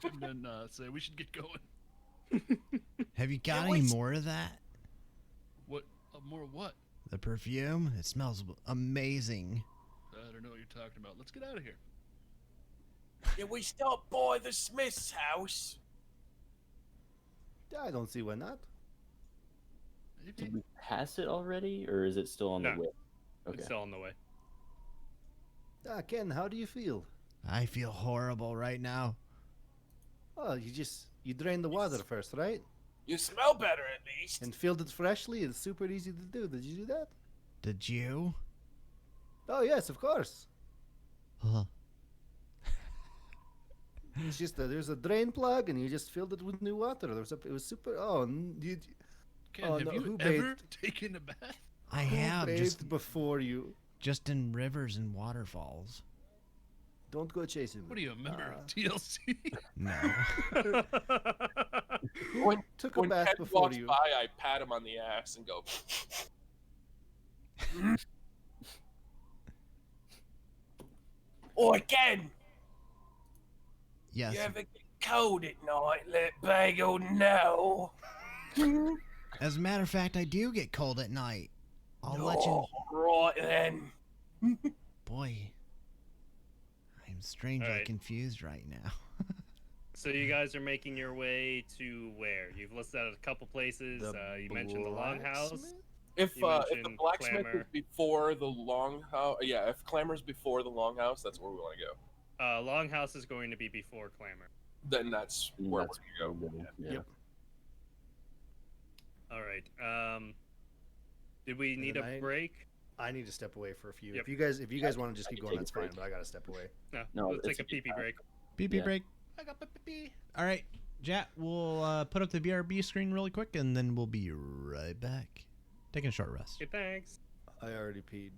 and then say, "We should get going." Have you got Yeah, any what's- more of that? What? More what? The perfume? It smells amazing. I don't know what you're talking about. Let's get out of here. Did we stop by the Smith's house? I don't see why not. Did we pass it already, or is it still on No. the way? Okay. It's still on the way. Ken, how do you feel? I feel horrible right now. Oh, you drained the water first, right? You smell better at least. And filled it freshly. It's super easy to do. Did you do that? Did you? Oh yes, of course. Huh. It's just there's a drain plug, and you just filled it with new water. It was super. Oh, you Ken, Oh, have no, you who ever bathed- taken a bath? I who have bathed just before you. just in rivers and waterfalls. Don't go chasing me. What do you remember Uh, of TLC? No. Who took a When bath Ted before walks you? by, I pat him on the ass and go, Or again, Yes. you ever get cold at night, let Bagel know. As a matter of fact, I do get cold at night. I'll let you. Oh, right then. Boy, I'm strangely Alright. confused right now. So you guys are making your way to where? You've listed out a couple places. The You mentioned the longhouse. blacksmith? if You the mentioned blacksmith is Clamor. before the longhouse, yeah, if Clamor's before the longhouse, that's where we want to go. Longhouse is going to be before Clamor. Then that's where That's we're gonna go. Yeah. Yep. All right. Did we need then a I- break? I need to step away for a few. Yep. If you guys want to just I keep can going, take a that's fine. break. But I gotta step away. No. No, Let's it's take a a good pee time. break. Beep Yeah. break. I got pee. All right, Jat, we'll put up the BRB screen really quick, and then we'll be right back. Taking a short rest. Okay, thanks. I already peed.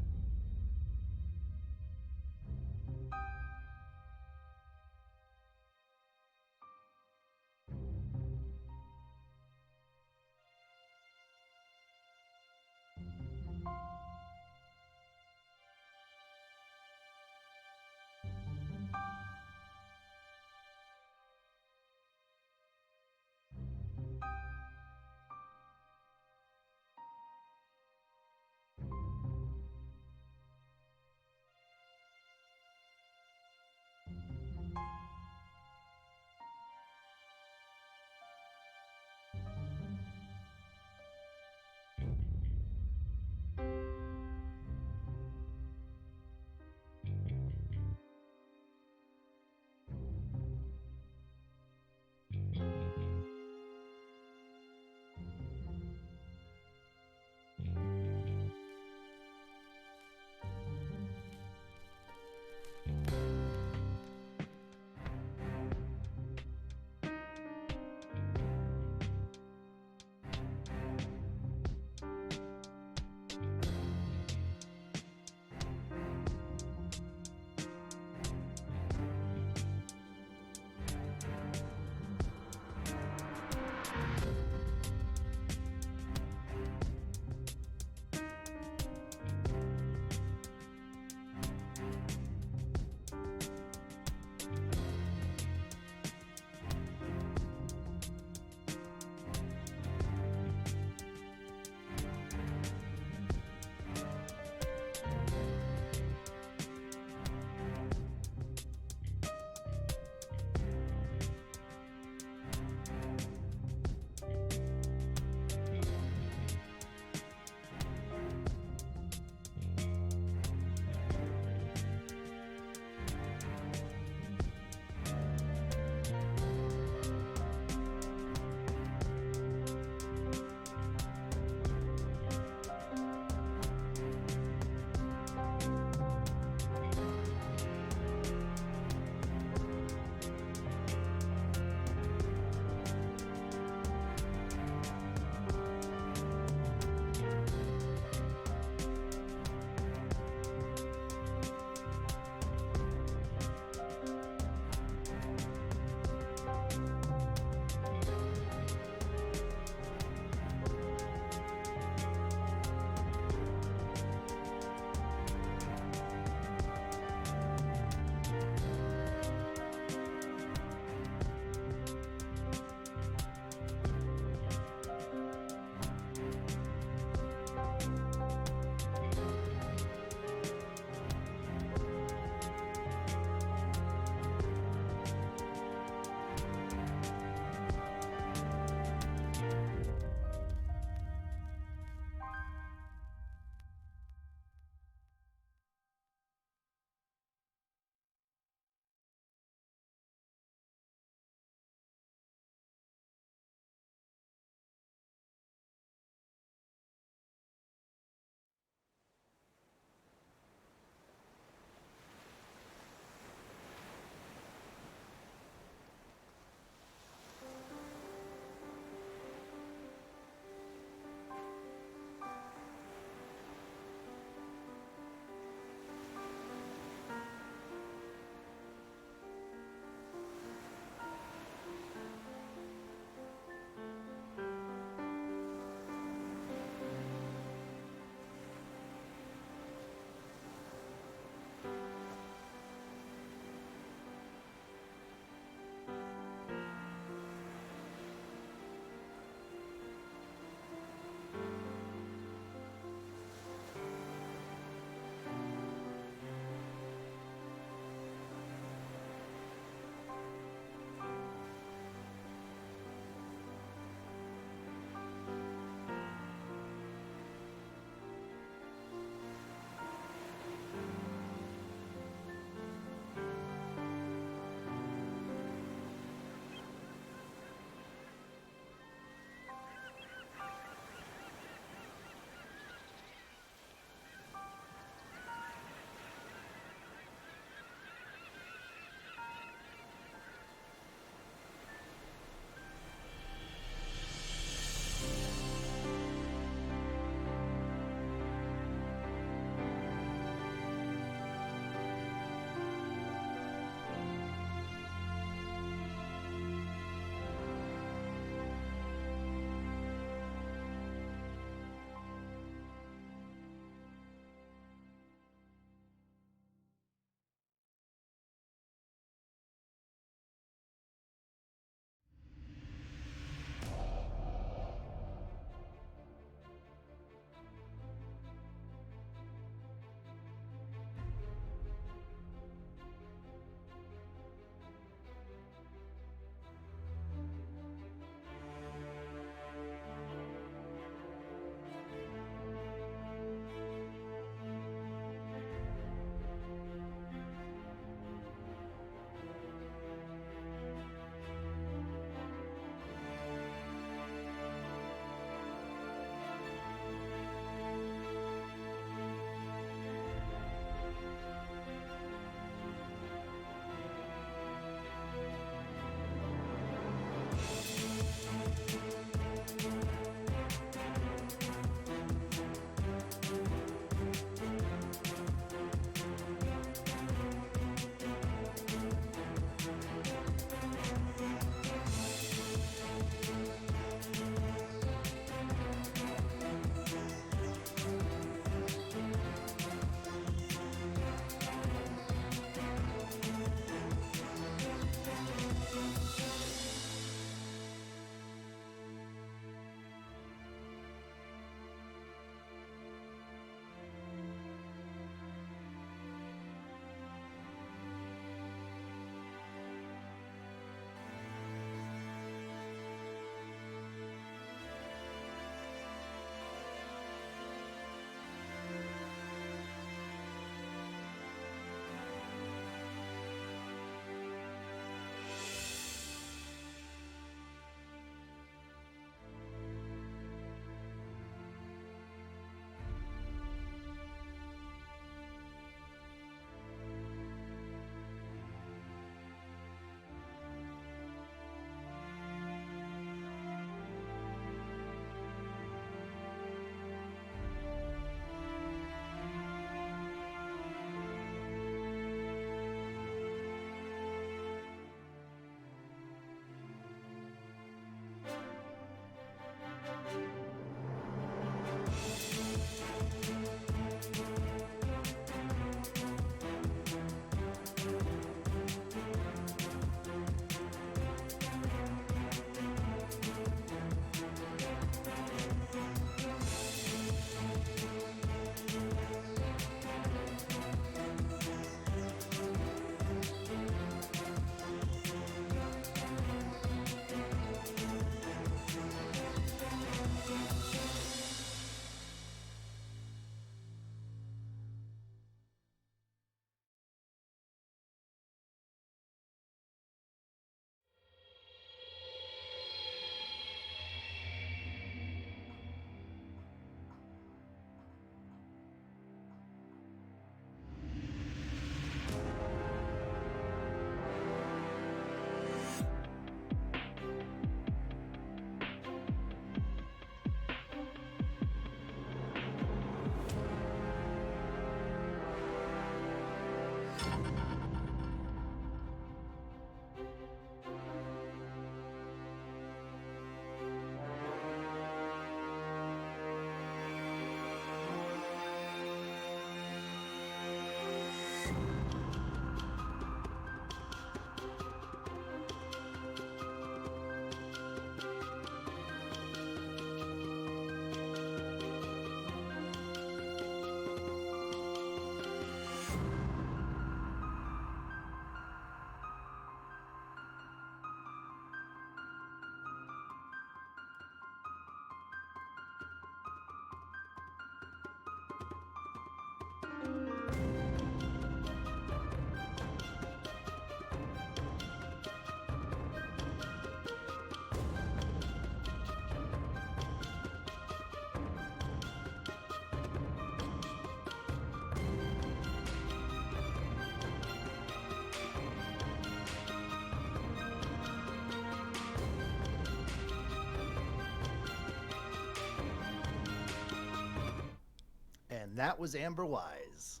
that was Amber Wise.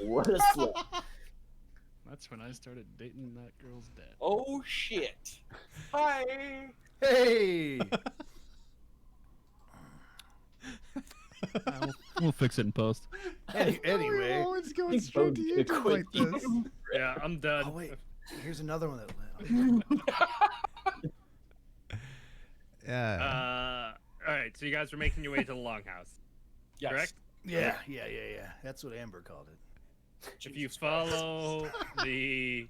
What a slut. That's when I started dating that girl's dad. Oh shit! Hi. Hey! We'll fix it in post. Anyway. It's going Think straight to Bo's gonna YouTube quit like this. Yeah, I'm done. Oh, wait. Here's another one that. Yeah. All right, so you guys were making your way to the longhouse, Yes. correct? Yeah. That's what Amber called it. If you follow the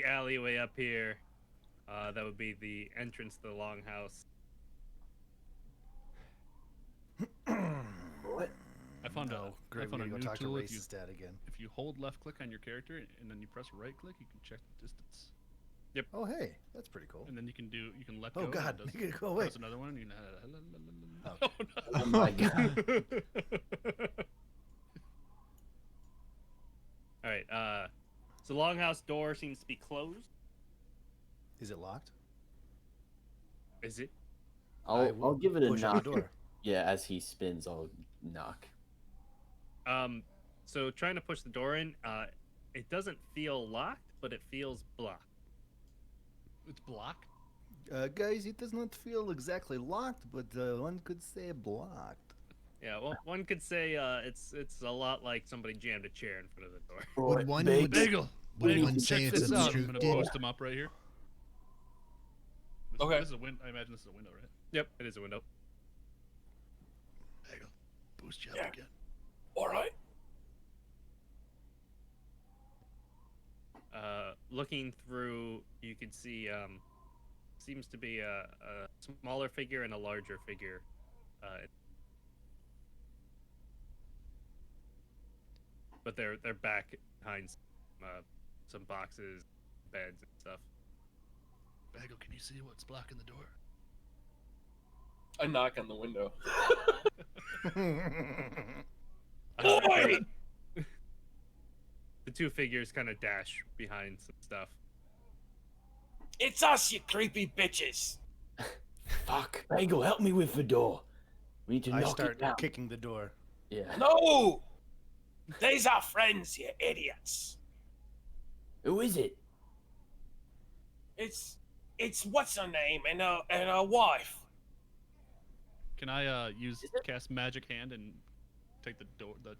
alleyway up here, that would be the entrance to the longhouse. What? I found No, a great. I found We a gotta new go talk to tool. If you, racist dad again. if you hold left click on your character and then you press right click, you can check the distance. Oh, hey, that's pretty cool. And then you can let go. Oh and God, it does- make it go away. press another one. And you Oh. oh, no. Oh my god. All right, so the longhouse door seems to be closed. Is it locked? Is it? I'll give it a Push on knock. the door. Yeah, as he spins, I'll knock. So trying to push the door in, it doesn't feel locked, but it feels blocked. It's blocked. Guys, it does not feel exactly locked, but one could say blocked. Yeah, well, one could say it's a lot like somebody jammed a chair in front of the door. Would one Big- would, Bagel. would Bagel, one say check it's this out. I'm gonna obstructed? post them up right here. Okay. This is a I imagine this is a window, right? Yep, it is a window. Bagel, boost you up Yeah. again. All right. Looking through, you can see seems to be a smaller figure and a larger figure. But they're back behind some boxes, beds, and stuff. Bagel, can you see what's blocking the door? I knock on the window. Boy! The two figures kind of dash behind some stuff. It's us, you creepy bitches. Fuck. Bagel, help me with the door. We need to I knock start it down. kicking the door. Yeah. No! These are friends, you idiots. Who is it? It's what's her name and her wife. Can I use cast magic hand and take the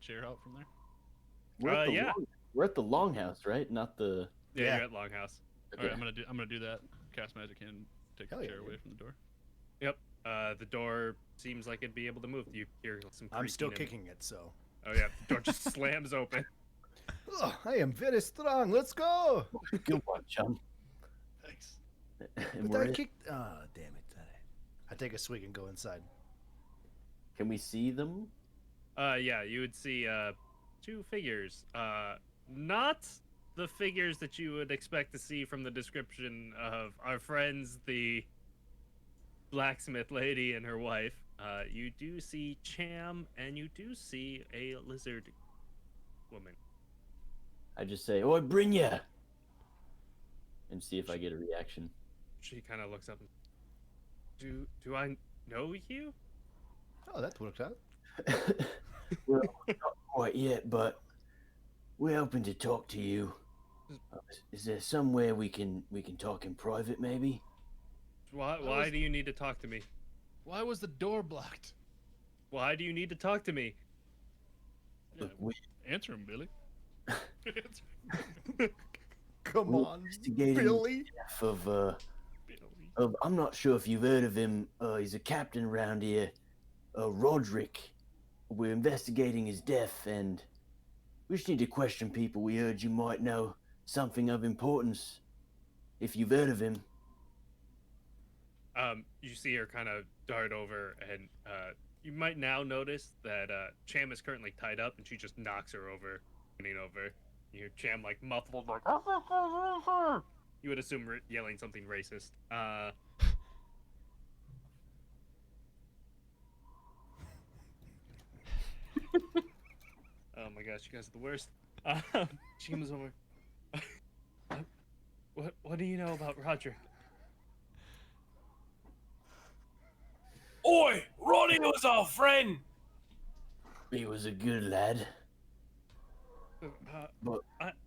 chair out from there? Yeah. We're at the longhouse, right? Not the. Yeah, you're at Longhouse. All right, I'm gonna do that. Cast magic hand, take Hell the yeah, chair away dude. from the door. Yep. The door seems like it'd be able to move. You hear some. I'm still creaking kicking it, so. and- Oh yeah, the door just slams open. Oh, I am very strong. Let's go. Good one, chum. Thanks. And But we're I in. kicked. Oh, damn it. I take a swig and go inside. Can we see them? Yeah, you would see two figures. Not the figures that you would expect to see from the description of our friends, the blacksmith lady and her wife. You do see Cham, and you do see a lizard woman. I just say, "Oh, bring ya," and see if I get a reaction. She kind of looks up. And, do I know you? Oh, that worked out. Well, not quite yet, but we're hoping to talk to you. Is there somewhere we can talk in private, maybe? Why do you need to talk to me? Why was the door blocked? Why do you need to talk to me? Yeah, Look, we're answer him, Billy. Come on, investigating Billy. the death of Billy. I'm not sure if you've heard of him. He's a captain around here, Roderick. We're investigating his death, and we just need to question people we heard you might know something of importance. If you've heard of him. You see her kind of dart over, and you might now notice that Cham is currently tied up, and she just knocks her over, running over. You hear Cham like muffled, like you would assume yelling something racist. Oh my gosh, you guys are the worst. Cham is over. What do you know about Roger? Oi, Ronnie was our friend. He was a good lad. But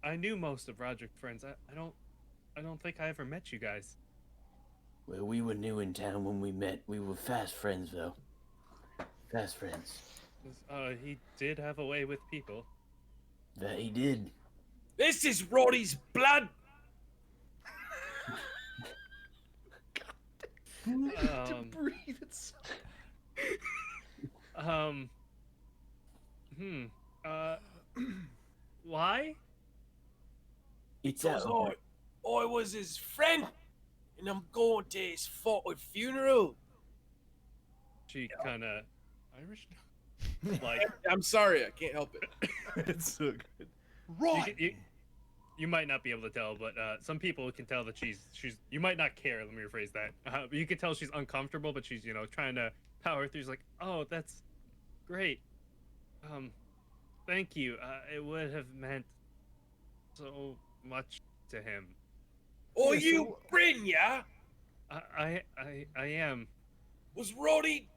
I knew most of Roderick's friends. I don't think I ever met you guys. well, we were new in town when we met. We were fast friends, though. Fast friends. He did have a way with people. That he did. This is Roddy's blood. To breathe. It's Why? It's Cause out. I was his friend, and I'm going to his fucking funeral. She kind of Irish? like I'm sorry, I can't help it. it's so good. you might not be able to tell, but some people can tell that she's. You might not care. Let me rephrase that. But you can tell she's uncomfortable, but she's trying to power through. She's like, oh, that's great. Thank you. It would have meant so much to him. Oh, Yeah, you so- Brynja? I am. Was Roddy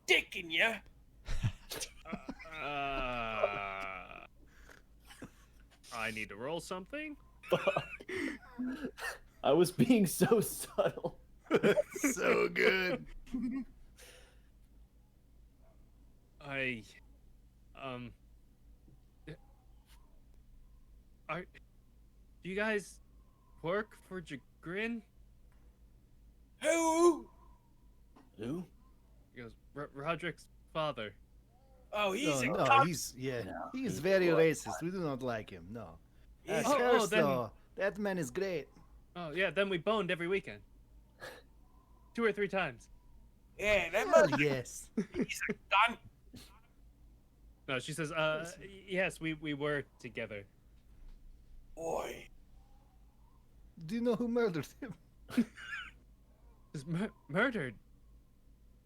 dicking ya? I need to roll something. I was being so subtle. So good. Do you guys work for Jagrin? Who? Who? He goes, Roderick's father. Oh, he's a no, cunt. he's No, he's he's very not. racist. We do not like him. No. He's- Curse, then- though. That man is great. Oh yeah, then we boned every weekend. 2 or 3 times. Yeah, that Hell must yes. he's a cunt. No, she says, yes, we were together. Boy. Do you know who murdered him? Is murdered.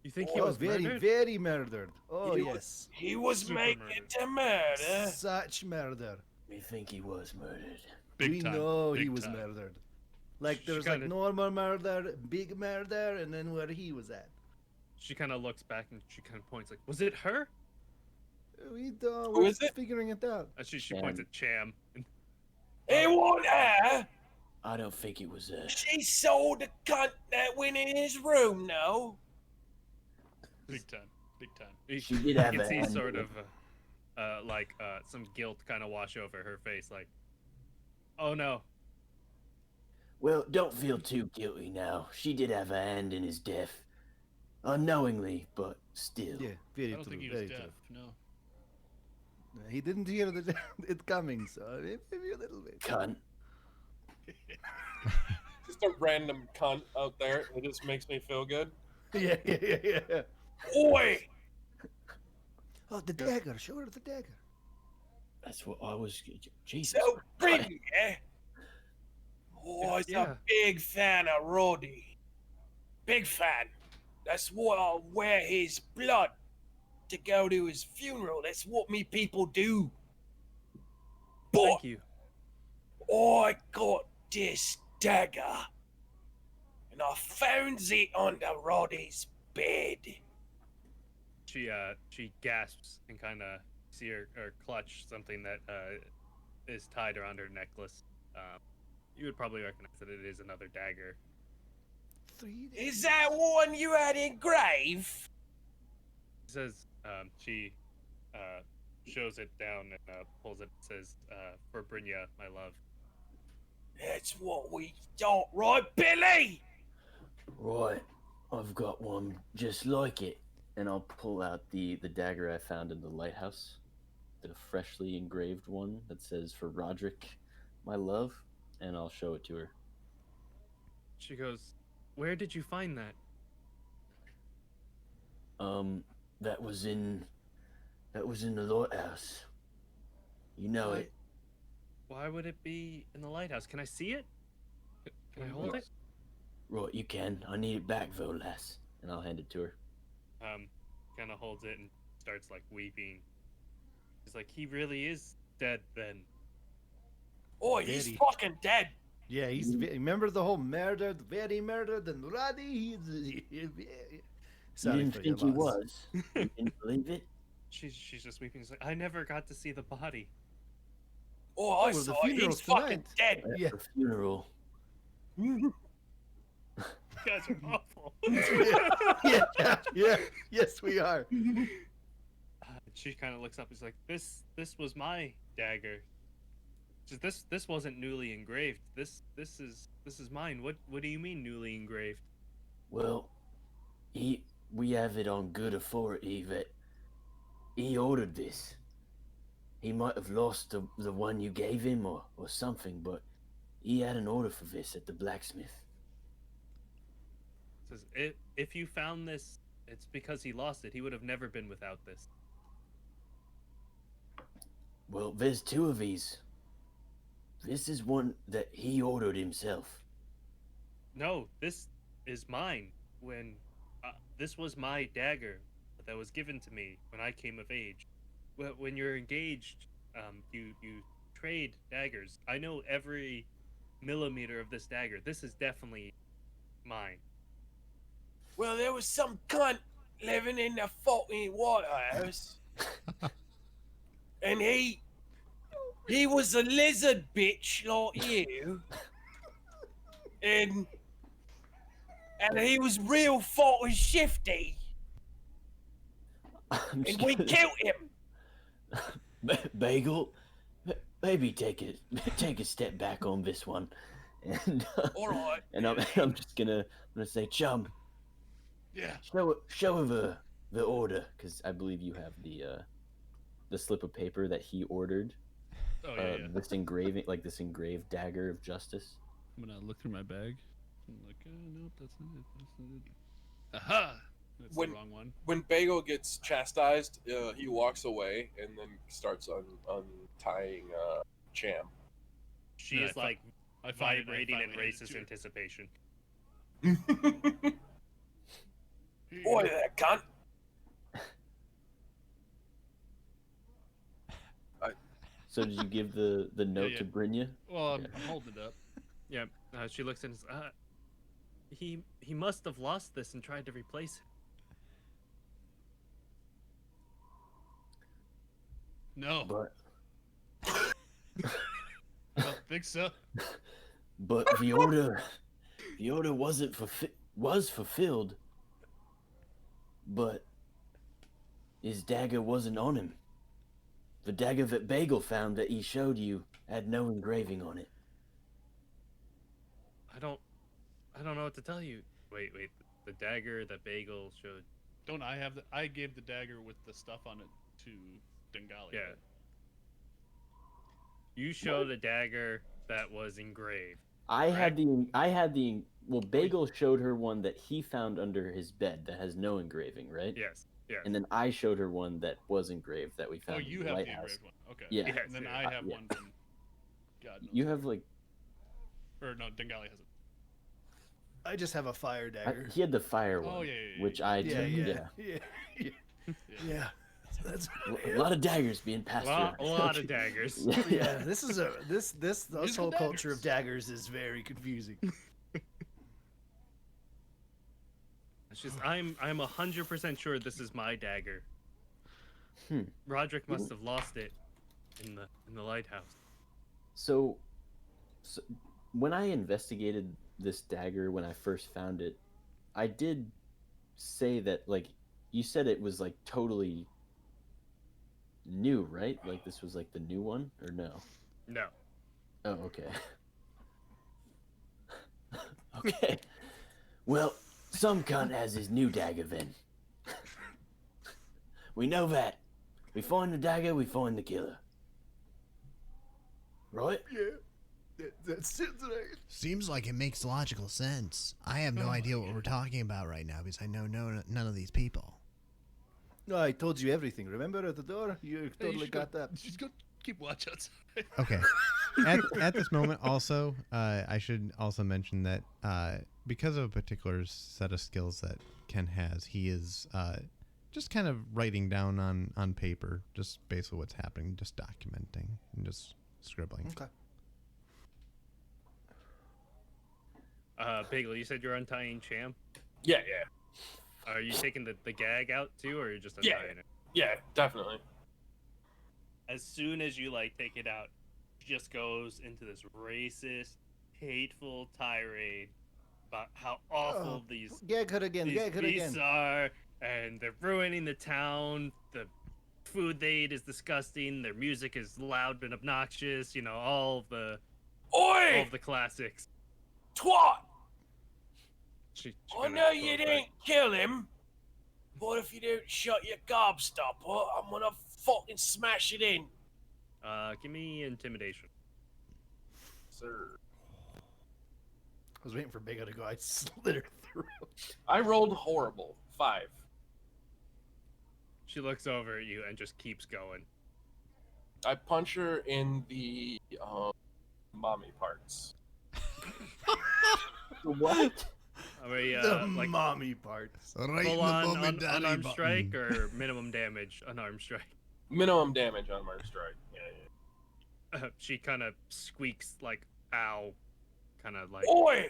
You think he Oh, was very, murdered? very murdered. Oh He was- yes. He was Super making murdered. to murder. Such murder. We think he was murdered. Big we time. know he Big was time. murdered. Like She there's kinda- like normal murder, big murder, and then where he was at. She kind of looks back and she kind of points like, was it her? We don't. Who We're is it? figuring it out. And she points at Cham. And, It wasn't her. I don't think it was She sold the cunt that went in his room, no? Big time. Big time. She did you have can a see hand sort in of some guilt kind of wash over her face, like, oh no. Well, don't feel too guilty now. She did have a hand in his death. Unknowingly, but still. Yeah, I very don't true. think he was Very deaf. true. No. He didn't hear it coming, so maybe a little bit. Cunt. Just a random cunt out there. It just makes me feel good. Yeah. Oi! Oh, the dagger. Show her the dagger. That's what I was. Jesus. So pretty, eh? Oh, he's Yeah. a big fan of Roddy. Big fan. That's why I'll wear his blood to go to his funeral. That's what me people do. But Thank you. I got this dagger, and I found it under Roddy's bed. She gasps and kind of see her clutch something that is tied around her necklace. You would probably recognize that it is another dagger. 3 days. Is that one you had engraved? She says, she shows it down and pulls it. Says, for Brynja, my love. That's what we don't, right, Billy? Right. I've got one just like it. And I'll pull out the dagger I found in the lighthouse, the freshly engraved one that says for Roderick, my love, and I'll show it to her. She goes, where did you find that? That was in the lighthouse. You know it. Why would it be in the lighthouse? Can I see it? Can I hold it? Right, you can. I need it back though, lass. And I'll hand it to her. Kind of holds it and starts like weeping. He's like, he really is dead then. Oh, he's Daddy. fucking dead. Yeah, he's remember the whole murdered, very murdered, and Roddy. You Sorry didn't for your think he loss. was. You didn't believe it. she's just weeping. She's like, I never got to see the body. Oh, I well, the saw it. funeral's He's fucking tonight. dead. At Yeah. the funeral. You guys are awful. Yeah. Yes, we are. She kind of looks up. She's like, this was my dagger. This wasn't newly engraved. This is mine. What do you mean newly engraved? Well, we have it on good authority that he ordered this. He might have lost the one you gave him or something, but he had an order for this at the blacksmith. Says if you found this, it's because he lost it. He would have never been without this. Well, there's two of these. This is one that he ordered himself. No, this is mine. When this was my dagger that was given to me when I came of age. When you're engaged, you trade daggers. I know every millimeter of this dagger. This is definitely mine. Well, there was some cunt living in the fucking Waterhouse. And he was a lizard bitch like you. And he was real fucking shifty. And we killed him. Bagel, maybe take a step back on this one, and All right. and I'm just gonna say, chum, Yeah. show her the order, because I believe you have the slip of paper that he ordered. Oh yeah. This engraved dagger of justice. I'm gonna look through my bag. I'm like, nope, that's not it. That's not it. Aha! That's When- the wrong one. When Bagel gets chastised, he walks away and then starts untying Cham. She Yeah, is like I find it, I vibrating in finally handed it racist to her. anticipation. Boy, that cunt. So did you give the note yeah. to Brynja? Well, I'm Yeah. holding it up. Yeah. She looks and says, he must have lost this and tried to replace it. No, But I don't think so. But the order was fulfilled, but his dagger wasn't on him. The dagger that Bagel found that he showed you had no engraving on it. I don't know what to tell you. Wait. The dagger that Bagel showed. Don't I have the? I gave the dagger with the stuff on it to Dengali. Yeah. You showed a dagger that was engraved. I had the well, Bagel showed her one that he found under his bed that has no engraving, right? Yes. And then I showed her one that was engraved that we Oh, found in you the have the lighthouse. engraved one. Okay. Yeah. Yes, And then yeah. I have yeah. one from God knows. You have like Or no, Dengali has it. I just have a fire dagger. he had the fire one, Oh, yeah. which I Yeah, took. yeah. That's A lot of daggers being passed A around. lot of daggers. yeah. This is this Musical whole culture of daggers. daggers is very confusing. She's, I'm 100% sure this is my dagger. Hmm. Roderick must have lost it in the lighthouse. So, when I investigated this dagger when I first found it, I did say that, like, you said it was like totally new, right? Like this was like the new one, or no? No. Oh, okay. Okay. Well, some cunt has his new dagger then. We know that. We find the dagger, we find the killer. Right? Yeah. That's it. Seems like it makes logical sense. I have no idea what we're talking about right now because I know none of these people. No, I told you everything. Remember at the door? You totally got that. Just go keep watch outside. Okay. At this moment, also, I should also mention that because of a particular set of skills that Ken has, he is just kind of writing down on paper, just basically what's happening, just documenting and just scribbling. Okay. Bagel, you said you're untying Cham. Yeah. Are you taking the gag out too, or are you just Yeah. untying it? Yeah, definitely. As soon as you like take it out, she just goes into this racist, hateful tirade about how awful these Gag hood again. Gag hood beasts again. are, and they're ruining the town. The food they eat is disgusting. Their music is loud and obnoxious. You know, all Oi! of the classics. Twat! She I kinda know you goes back. didn't kill him, but if you don't shut your gobstopper, I'm gonna fucking smash it in. Give me intimidation. Sir. I was waiting for Bago to go. I slit her throat. I rolled horrible. 5. She looks over at you and just keeps going. I punch her in the mommy parts. What? Are we The like mommy part. Right full in the on mommy daddy unarmed button. strike or minimum damage unarmed strike? Minimum damage on my strike. Yeah. She kind of squeaks like ow, kind of like Oi!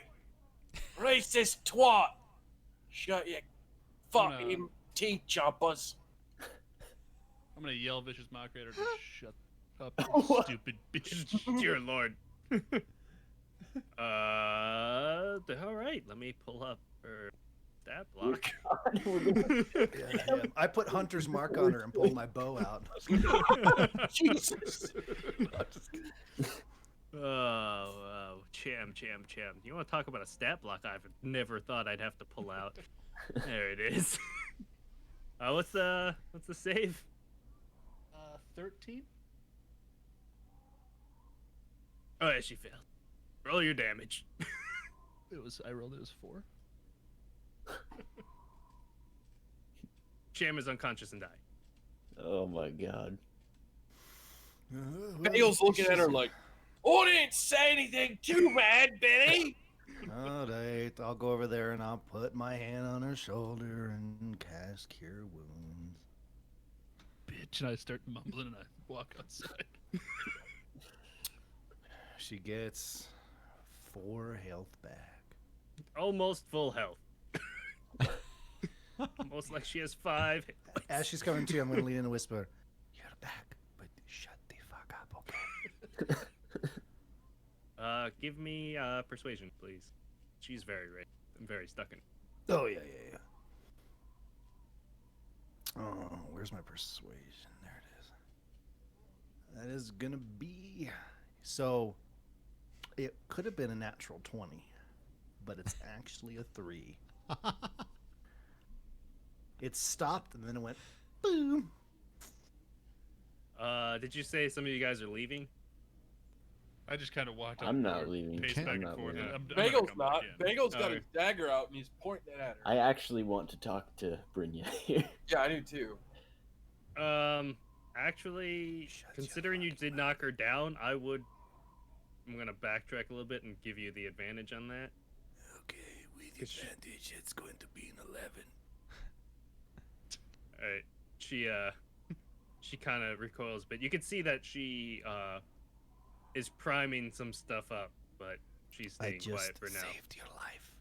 Racist twat! Shut your I'm gonna- fucking teeth choppers. I'm gonna yell vicious mockery at her to shut up, What? stupid bitch. dear lord. All right, let me pull up her stat block. Yeah. I put Hunter's mark on her and pulled my bow out. Jesus! Oh, cham. You want to talk about a stat block I've never thought I'd have to pull out? There it is. What's the save? 13? Oh, yeah, she failed. Roll your damage. I rolled it as 4. Cham is unconscious and dying. Oh my god. Bagel's looking at her like, I didn't say anything too bad, Benny! Alright, I'll go over there and I'll put my hand on her shoulder and cast Cure Wounds. Bitch, and I start mumbling and I walk outside. She gets 4 health back. Almost full health. Almost like she has 5. As she's coming to, I'm going to lean in and whisper, "You're back, but shut the fuck up, okay?" Give me persuasion, please. She's very rich. I'm very stuck in. Oh, yeah. Oh, where's my persuasion? There it is. That is going to be... So, it could have been a natural 20, but it's actually a 3. It stopped and then it went boom. Did you say some of you guys are leaving? I just kind of walked up. I'm not and leaving. paced I'm back and not forth. leaving. I'm Bagel's gonna come not. back in. Bagel's got Oh. his dagger out and he's pointing it at her. I actually want to talk to Brynja here. Yeah, I do too. Actually, Shut your considering you fucking did knock her down, I'm gonna backtrack a little bit and give you the advantage on that. Okay, with Good shit. advantage, it's going to be an 11. All right, she kind of recoils, but you can see that she is priming some stuff up, but she's I staying just quiet for now. saved your life.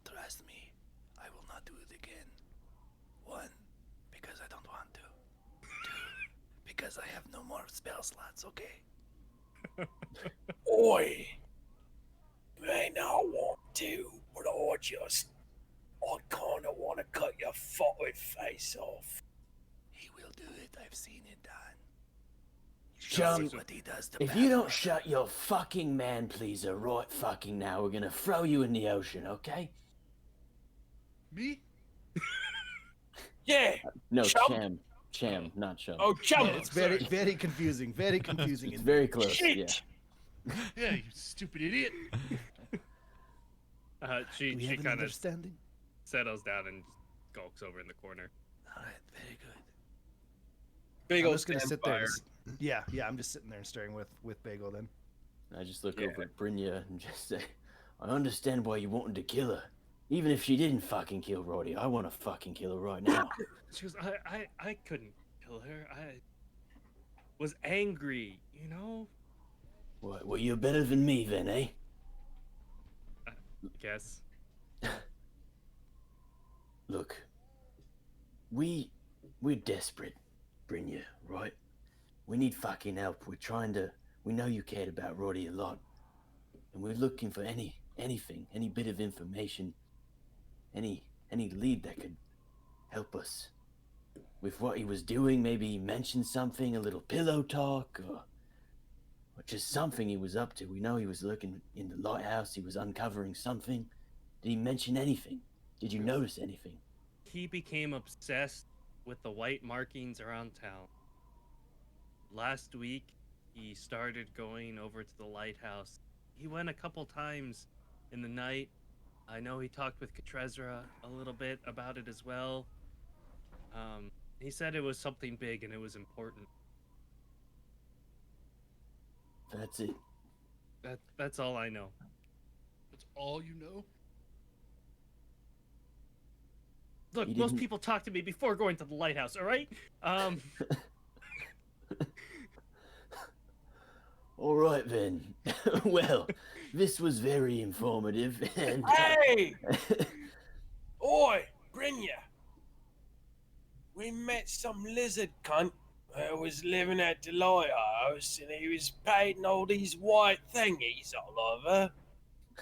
Trust me, I will not do it again. 1, because I don't want to. 2, because I have no more spell slots, okay? Oi! May not want to, but I kinda wanna cut your fucking face off. He will do it. I've seen it done. You Chum, see what he does to If you don't Batman. shut your fucking man pleaser right fucking now, we're gonna throw you in the ocean, okay? Me? Yeah! No, Chum? Cham, not Chum. Oh, chum! It's very, very confusing. Very confusing. It's very close, Shit! yeah. Yeah, you stupid idiot. She Do we have an kind of understanding? settles down and skulks over in the corner. All right, very good. Bagel I'm just gonna stands sit by there. her. Yeah. I'm just sitting there and staring with Bagel. Then I just look Yeah. over at Brynja and just say, I understand why you wanted to kill her. Even if she didn't fucking kill Roddy, I want to fucking kill her right now. She goes, I couldn't kill her. I was angry, you know? What, well, you're better than me then, eh? I guess. Look, we're desperate. Brynja, right? We need fucking help. We know you cared about Roddy a lot. And we're looking for anything, any bit of information, any lead that could help us with what he was doing. Maybe he mentioned something, a little pillow talk, or just something he was up to. We know he was looking in the lighthouse. He was uncovering something. Did he mention anything? Did you notice anything? He became obsessed with the white markings around town. Last week, he started going over to the lighthouse. He went a couple times in the night. I know he talked with Katrezra a little bit about it as well. He said it was something big and it was important. That's it. That's all I know. That's all you know? Look, He most didn't- people talk to me before going to the lighthouse, all right? All right then. Well, this was very informative and Hey! Oi, Brynja. We met some lizard cunt who was living at the lighthouse, and he was painting all these white thingies all over.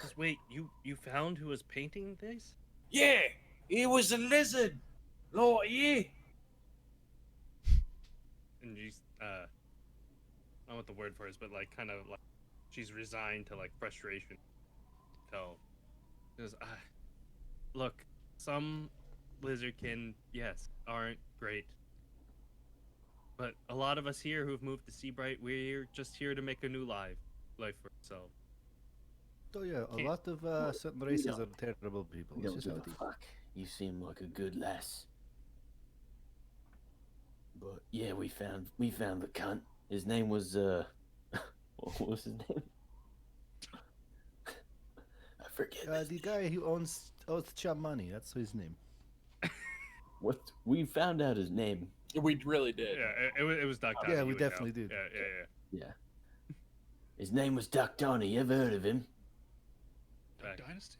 Just wait, you found who was painting this? Yeah, he was a lizard. Like you. And you, I don't know what the word for it is, but like kind of like she's resigned to like frustration. So, because look, some lizardkin, yes, aren't great. But a lot of us here who've moved to Seabright, we're just here to make a new life for ourselves. Oh yeah, a Can't- lot of certain races don't- are terrible people. we It's don't just give how a it is. fuck. You seem like a good lass. But yeah, we found the cunt. His name was what was his name? I forget. his The name. guy who owns Chum Money, that's his name. What we found out his name. We really did. Yeah, it was Doc. Yeah, Donnie, we you would know. definitely did. Yeah. Yeah. His name was Duck Donnie. You ever heard of him? Duck Right. Dynasty?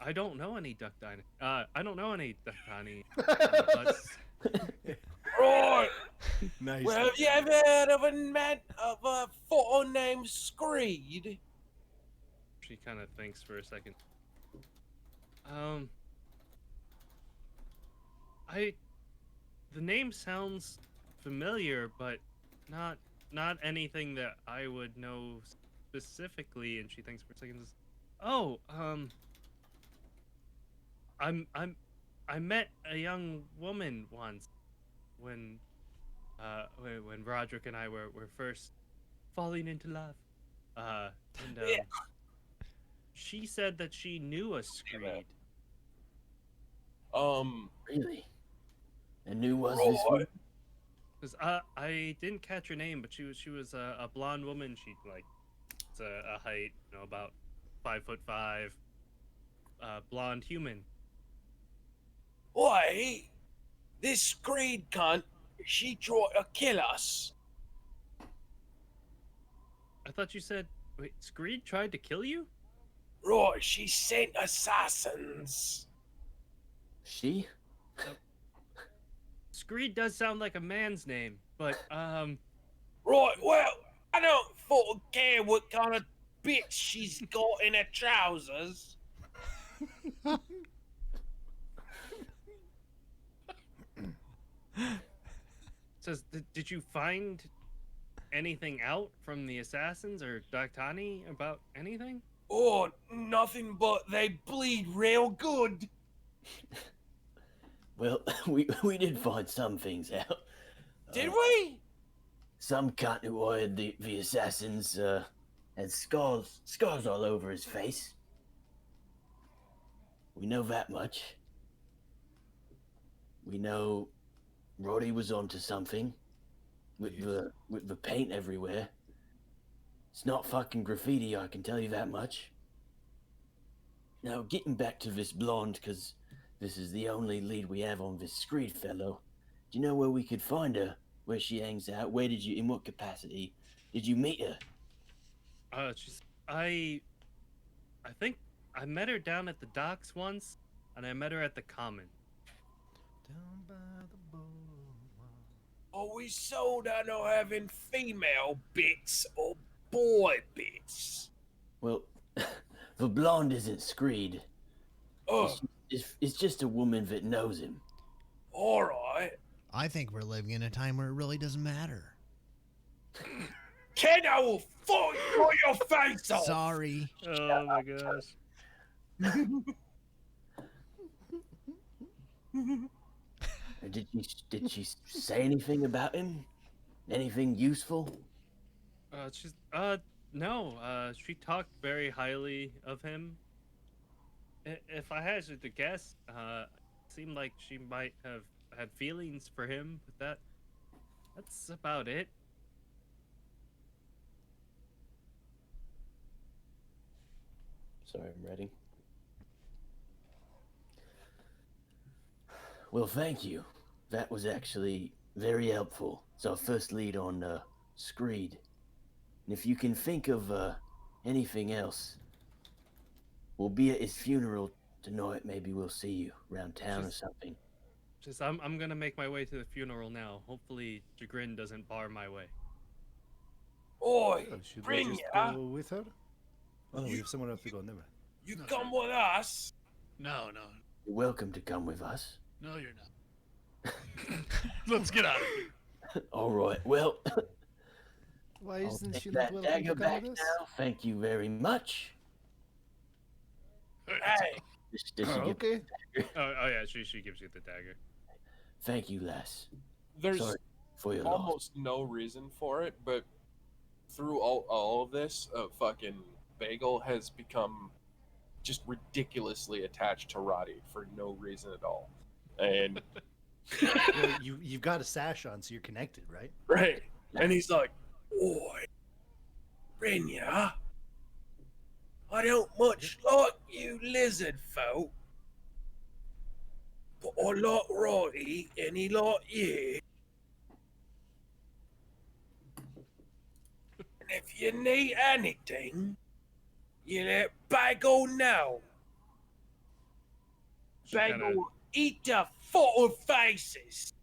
I don't know any Duck Dynasty. I don't know any Duck Donnie. But Right. Nice. Well, have you ever heard of a football named Screed? she kind of thinks for a second. The name sounds familiar, but not anything that I would know specifically. And she thinks for a second. Oh, I met a young woman once when Roderick and I were first falling into love. And Yeah. she said that she knew a Screed. Really? And who was this one? Cause I didn't catch her name, but she was a blonde woman. She like it's a height, about 5'5", blonde human. Oi, this Screed cunt, she tried to kill us. I thought you said wait, Screed tried to kill you? Right, she sent assassins. She? Screed does sound like a man's name, but Right, well, I don't fucking care what kind of bitch she's got in her trousers. says did you find anything out from the assassins or Daktani about anything? Oh, nothing but they bleed real good. Well, we did find some things out. Did we? Some cunt who hired the assassins had scars all over his face. We know that much. We know Roddy was onto something with the paint everywhere. It's not fucking graffiti, I can tell you that much. Now, getting back to this blonde, because this is the only lead we have on this Screed fellow. Do you know where we could find her? Where she hangs out? Where did you, in what capacity did you meet her? I think I met her down at the docks once, and I met her at the common. Down by the boardwalk. Are we sold on not having female bits or boy bits? Well, the blonde isn't Screed. Oh, It's just a woman that knows him. all right. I think we're living in a time where it really doesn't matter. Ken, I will fight your face off. Sorry. Oh my gosh. Did she say anything about him? Anything useful? No. She talked very highly of him. If I hazard to guess, it seemed like she might have had feelings for him, but that's about it. Sorry, I'm ready. Well, thank you. That was actually very helpful. It's our first lead on Screed. And if you can think of anything else, we'll be at his funeral tonight. Maybe we'll see you around town or something. I'm gonna make my way to the funeral now. Hopefully, Chagrin doesn't bar my way. Oi, Should we bring just ya. go with her? Oh, no, we have someone else to go. Never mind. You come with us. No, You're welcome to come with us. no, you're not. Let's get out of here. All right. Well, Why I'll isn't take she that welcome to dagger come back with us? now. Thank you very much. Hey, Does she give- Okay. Oh yeah, she gives you the dagger. Thank you, lass. There's Sorry for your loss. almost no reason for it, but through all of this, fucking Bagel has become just ridiculously attached to Roddy for no reason at all. And Well, you've got a sash on, so you're connected, right? right. And he's like, oi, Brenya, I don't much like you lizard folk, but I like Roddy and he like you. And if you need anything, you let Bagel know. She Bagel kinda- will eat the foot of faces.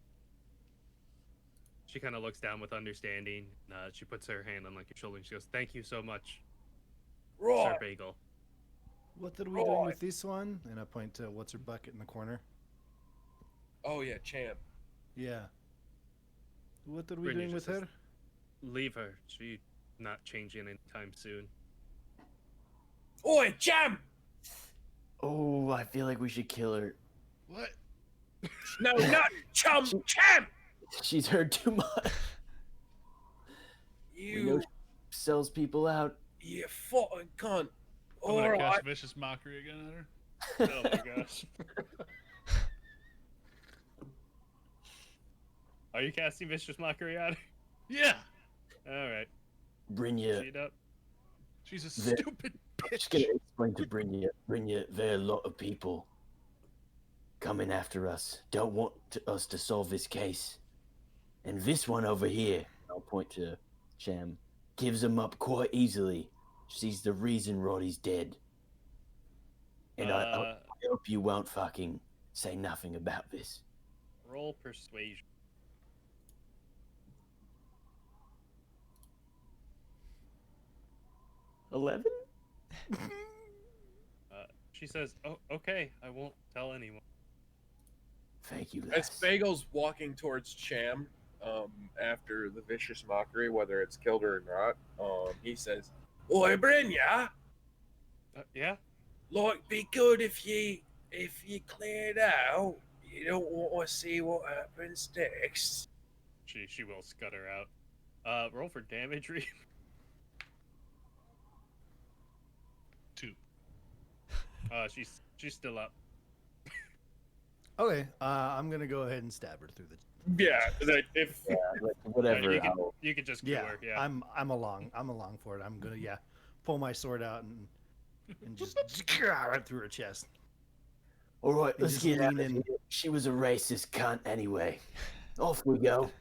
She kind of looks down with understanding. She puts her hand on like your shoulder and she goes, "Thank you so much, Right. Sir Bagel." What are we doing Right. with this one? And I point to what's her bucket in the corner. oh yeah, Champ. Yeah. What are we Brittany doing with just says- her? Leave her. She's not changing anytime soon. Oi, Jam! Oh, I feel like we should kill her. What? No, not Chum, Champ! She's heard too much. We know You, she sells people out. you fucking cunt. I'm gonna Alright. cast vicious mockery again at her. Oh my gosh. Are you casting vicious mockery on her? Yeah, All right. Brynja, Sheet up. she's a The- stupid I'm just bitch. gonna explain to Brynja, there are a lot of people coming after us. Don't want us to solve this case. And this one over here, I'll point to Cham, gives them up quite easily. She's the reason Roddy's dead. And I hope you won't fucking say nothing about this. Roll persuasion. $11? She says, "Oh, okay. I won't tell anyone." Thank you, As Les. Bagel's walking towards Cham, after the vicious mockery, whether it's killed her or not, he says, Oi, Brenya, Yeah. like, be good if you cleared out. You don't want to see what happens next. She will scutter out. Roll for damage. Reed. 2. She's still up. Okay. I'm gonna go ahead and stab her through the. "Yeah, that if Yeah, like, whatever. You can, I'll- you can just kill Yeah. her. Yeah. I'm along. I'm along for it. I'm gonna pull my sword out and just right through her chest. All right, And let's just get out lean of in. here. She was a racist cunt anyway. Off we go.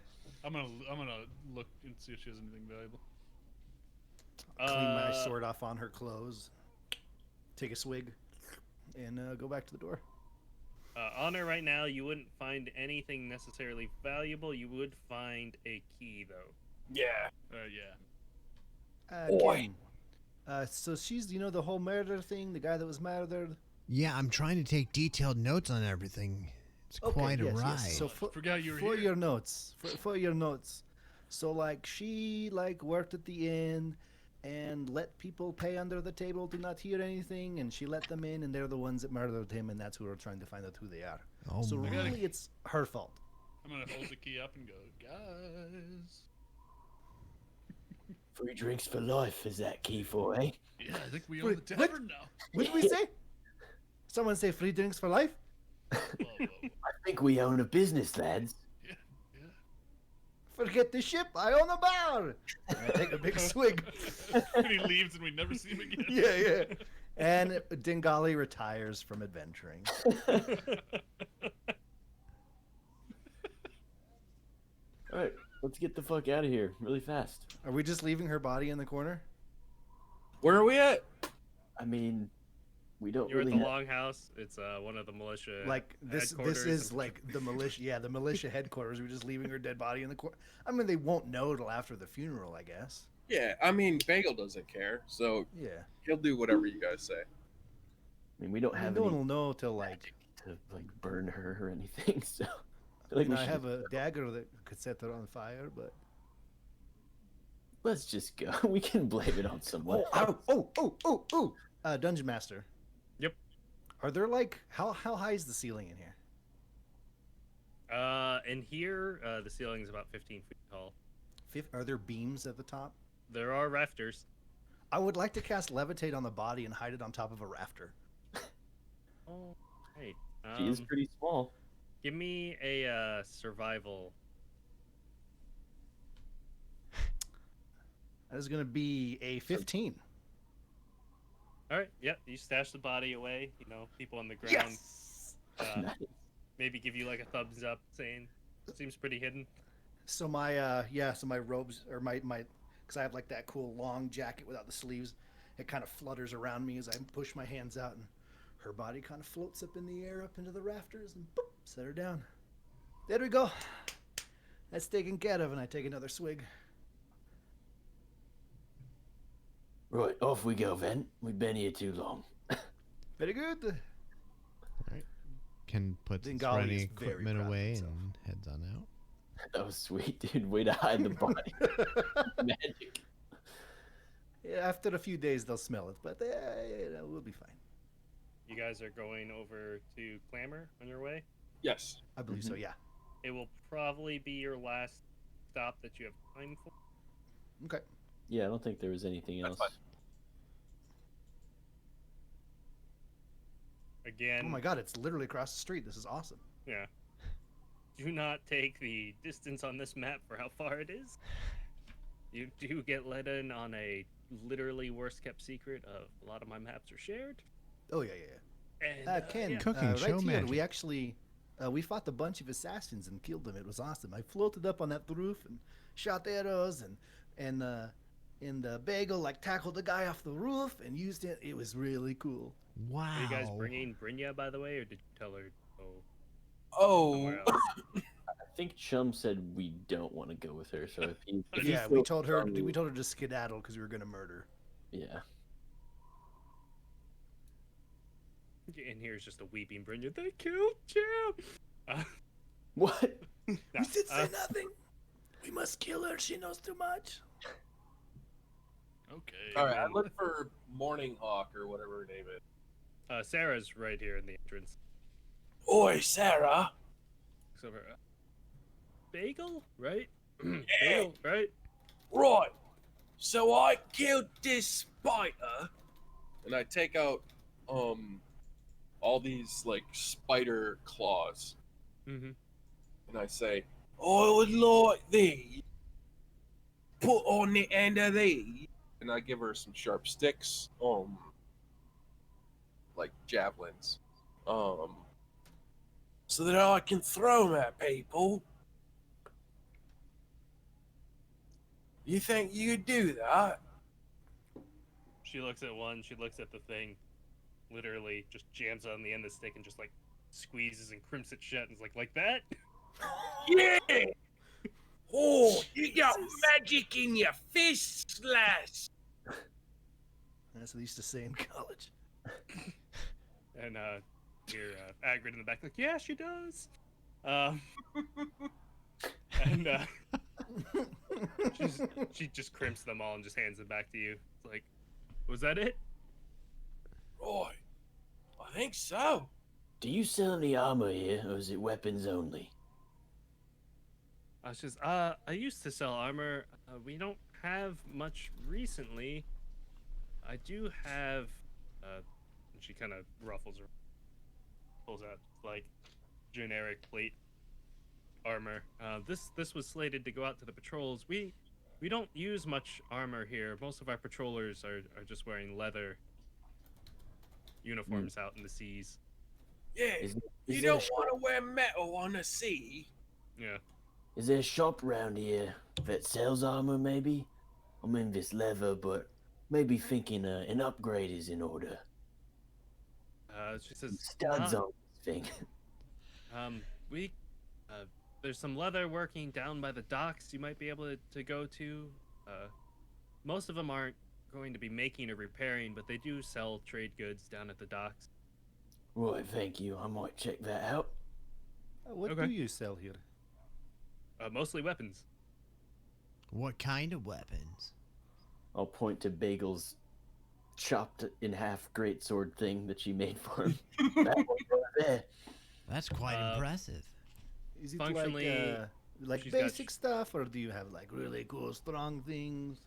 I'm gonna look and see if she has anything valuable. Clean my sword off on her clothes. Take a swig, and go back to the door. On her right now, you wouldn't find anything necessarily valuable. You would find a key, though. Yeah. Yeah. Oi. Ken, so she's, you know, the whole murder thing, the guy that was murdered. Yeah, I'm trying to take detailed notes on everything. It's Okay, quite a yes, ride. yes. So Forgot you were for here. your notes, for your notes. So like she like worked at the inn and let people pay under the table to not hear anything, and she let them in, and they're the ones that murdered him, and that's who we're trying to find out who they are. Oh So my. really, it's her fault. I'm gonna hold the key up and go, guys. Free drinks for life is that key for, eh? Yeah, I think we Wait, own the what? tavern now. What did we say? Someone say free drinks for life? Whoa, whoa, whoa. I think we own a business, lads. Yeah, yeah. Forget the ship, I own a bar. And I take a big swig. And he leaves and we never see him again. Yeah, yeah. And Dingali retires from adventuring. All right, let's get the fuck out of here really fast. Are we just leaving her body in the corner? Where are we at? I mean, we don't You're at really. the Longhouse. It's one of the militia. Like this headquarters is in- like the militia. Yeah, the militia headquarters. We're just leaving her dead body in the corner. I mean, they won't know till after the funeral, I guess. Yeah, I mean, Bagel doesn't care, so Yeah. he'll do whatever you guys say. I mean, we don't I mean, have no any one will know till like. to like burn her or anything. So, I feel like And we I should have a dagger that could set her on fire, but. let's just go. We can blame it on someone. Oh! Dungeon Master. Yep. Are there like how high is the ceiling in here? In here, the ceiling is about 15 feet tall. Are there beams at the top? There are rafters. I would like to cast levitate on the body and hide it on top of a rafter. Oh, hey. She is pretty small. Give me a survival. That is going to be a 15. All right. Yep. You stash the body away. You know, people on the ground. Yes. Nice. Maybe give you like a thumbs up, saying seems pretty hidden. So my so my robes or my because I have like that cool long jacket without the sleeves. It kind of flutters around me as I push my hands out, and her body kind of floats up in the air, up into the rafters, and boop, set her down. There we go. That's taken care of, and I take another swig. Right, off we go then. We've been here too long. Very good. Ken puts his Dingali running is very equipment proud of away himself. and heads on out. That was sweet, dude. Way to hide the body. Magic. Yeah, after a few days, they'll smell it, but we'll be fine. You guys are going over to Clamor on your way. Yes. I believe so. Yeah. It will probably be your last stop that you have time for. Okay. Yeah, I don't think there was anything That's else. fine. Again, Oh my God! It's literally across the street. This is awesome. yeah. Do not take the distance on this map for how far it is. You do get let in on a literally worst kept secret of a lot of my maps are shared. Oh yeah, yeah, And yeah. Ken, yeah. Cooking right show here, magic. we actually we fought a bunch of assassins and killed them. It was awesome. I floated up on that roof and shot arrows, and the bagel like tackled the guy off the roof and used it. It was really cool. Wow. Are you guys bringing Brynja, by the way, or did you tell her? Oh, Oh, somewhere else? I think Chum said we don't want to go with her. So if he Yeah, we feels told her strongly- to skedaddle because we were gonna murder. Yeah. And here's just a weeping Brynja. They killed Jim. What? No, We did say uh, nothing. We must kill her. She knows too much. Okay. all right. I look for Morning Hawk or whatever her name is. Sarah's right here in the entrance. Oi, Sarah. Looks over. Bagel, right? Bagel, right? Right. So I killed this spider. And I take out all these like spider claws, Mm-hmm. and I say, I would like these put on the end of these. and I give her some sharp sticks, like javelins, So that I can throw them at people. You think you could do that? She looks at one. She looks at the thing. Literally, just jams on the end of the stick and just like squeezes and crimps it shut and is like that? Yeah! Oh, you got magic in your fists, lass! That's what they used to say in college. And hear Agrid in the back like, yeah, she does. Um, and she just crimps them all and just hands them back to you. It's like, was that it? Right. I think so. Do you sell any armor here, or is it weapons only? I was just, I used to sell armor. We don't have much recently. I do have, and she kind of ruffles her, pulls out like generic plate armor. This was slated to go out to the patrols. We don't use much armor here. Most of our patrollers are just wearing leather uniforms out in the seas. Yeah, you don't want to wear metal on the sea. Yeah. Is there a shop round here that sells armor, maybe? I'm in this leather, but maybe thinking an upgrade is in order. She says, Studs on this thing. we there's some leather working down by the docks you might be able to go to. Most of them aren't going to be making or repairing, but they do sell trade goods down at the docks. Right, thank you. I might check that out. What Okay. do you sell here? Mostly weapons. What kind of weapons? I'll point to Bagel's chopped in half greatsword thing that she made for him. That one right there. That's quite impressive. Is it Functionally, like she's got basic stuff, or do you have like really cool, strong things?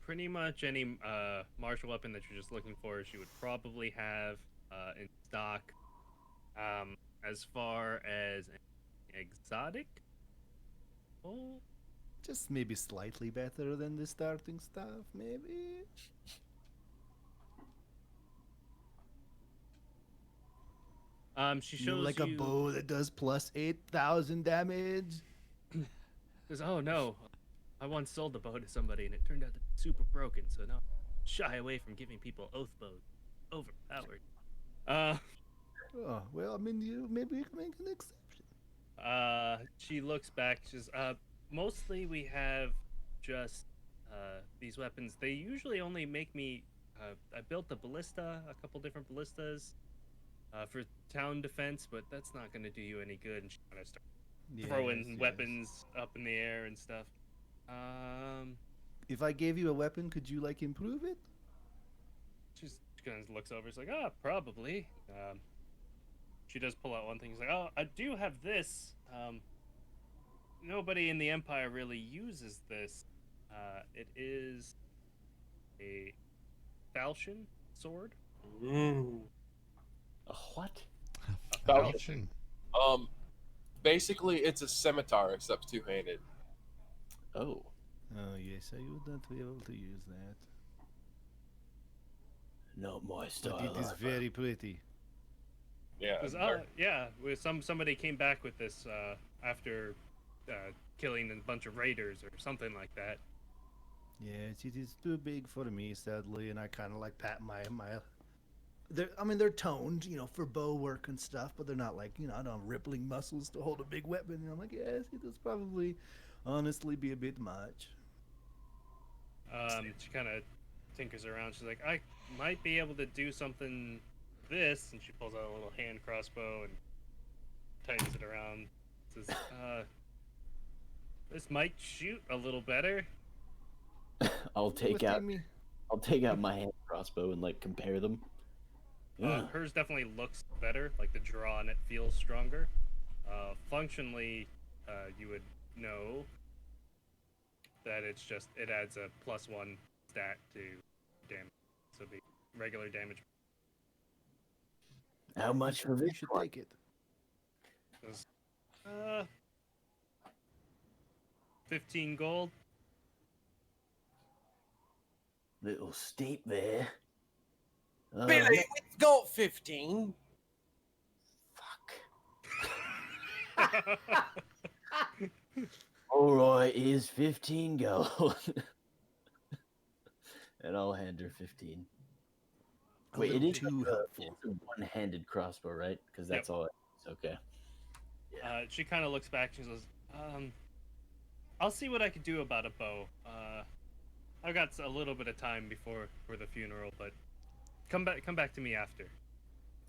Pretty much any martial weapon that you're just looking for, she would probably have in stock. As far as exotic, oh, Just maybe slightly better than the starting stuff, maybe. she You know, shows like you a bow that does plus 8,000 damage. says, "Oh no, I once sold the bow to somebody and it turned out to be super broken, so now I shy away from giving people oath bows. Overpowered." Oh well, I mean, maybe you can make an exception. She looks back. She's mostly we have just these weapons. They usually only make me. I built a ballista, a couple different ballistas, for town defense, but that's not going to do you any good. And she kind of starts throwing weapons up in the air and stuff. If I gave you a weapon, could you like improve it? She kind of looks over. She's like, "Oh, probably." She does pull out one thing. She's like, "Oh, I do have this. Nobody in the Empire really uses this. It is a falchion sword." Ooh. A what? A Falchion. Basically, it's a scimitar except two-handed. Oh. Oh yes, I would not be able to use that. Not my style. But it is very pretty. Yeah. Yeah. Somebody came back with this after killing a bunch of raiders or something like that. Yes, it is too big for me, sadly, and I kind of like pat my. They're toned, you know, for bow work and stuff, but they're not like, you know, I don't have rippling muscles to hold a big weapon. And I'm like, yes, it does probably, honestly, be a bit much. She kind of tinkers around. She's like, "I might be able to do something this," and she pulls out a little hand crossbow and tightens it around. Says, "This might shoot a little better." I'll take What do out you mean? I'll take out my hand crossbow and like compare them. Yeah. Hers definitely looks better. Like the draw on it feels stronger. Functionally, you would know that it adds a +1 stat to damage, so the regular damage. How much for You this should one? take it. Is, 15 gold. Little steep there. Billy, we've got 15. Fuck. All right, here's 15 gold. And I'll hand her 15. A Wait, it little is too like helpful. it's a one-handed crossbow, right? Because that's all. Okay. She kind of looks back. She says, "I'll see what I can do about a bow. I've got a little bit of time before for the funeral, but come back to me after."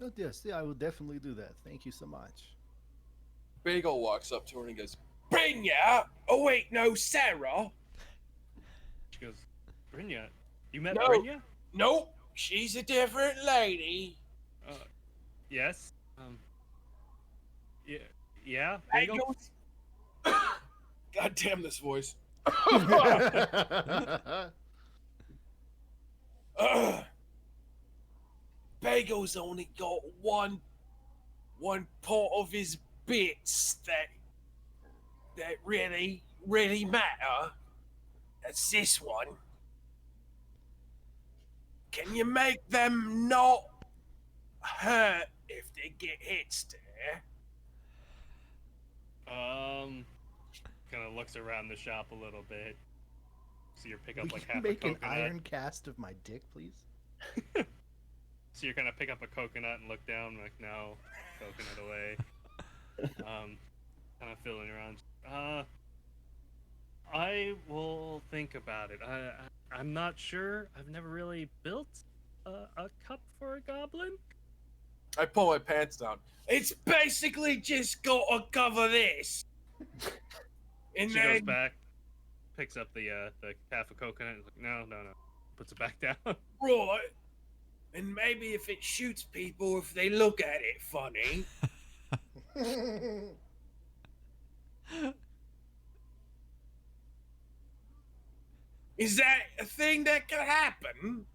Oh, yes, yeah, I will definitely do that. Thank you so much. Bagel walks up to her and he goes, Brynja? Oh wait, no, Sarah. She goes, "Brynja, you met No. Brynja?" Nope, she's a different lady. Yes. Yeah. Yeah. Bagel. Bagels. God damn this voice. Bagel's only got one part of his bits that really matter. That's this one. Can you make them not hurt if they get hit, Stare? Kind of looks around the shop a little bit. So you pick up Will like you half make a an coconut. iron cast of my dick, please? So you kind of pick up a coconut and look down, like, no, coconut away. Kind of feeling around. I will think about it. I'm not sure. I've never really built a cup for a goblin. I pull my pants down. It's basically just gotta cover this. And She then goes back, picks up the half a coconut, and is like, no, puts it back down. right. And maybe if it shoots people if they look at it funny. Is that a thing that could happen?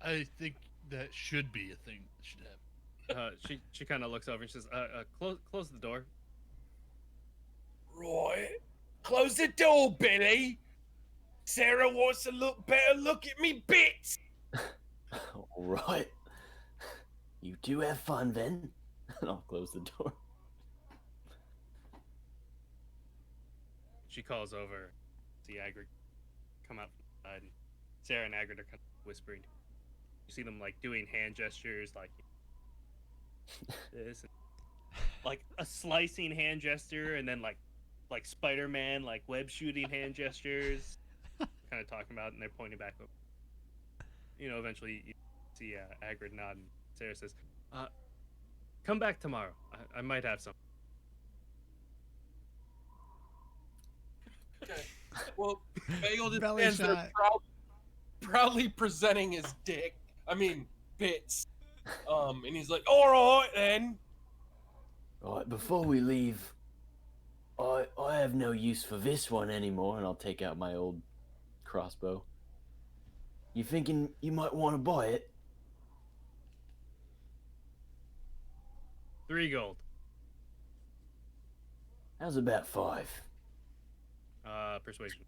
I think that should be a thing that should happen. She kind of looks over and says, close the door. Right. Close the door, Billy. Sarah wants to look better. Look at me bits. All right. You two have fun then. And I'll close the door. She calls over. See Agrid come out from the side. And Sarah and Agrid are kind of whispering. You see them like doing hand gestures, like this, and, like a slicing hand gesture, and then like Spider-Man, like web shooting hand gestures. Kind of talking about, it, and they're pointing back over. You know, eventually you see Agrid nod, and Sarah says, "Come back tomorrow. I might have some." Okay. Well, Bagel just Belly stands there shot. proudly presenting his dick. I mean, bits. And he's like, all right then. Right, before we leave, I have no use for this one anymore, and I'll take out my old crossbow. You thinking you might want to buy it? 3 gold. How's about 5? Persuasion.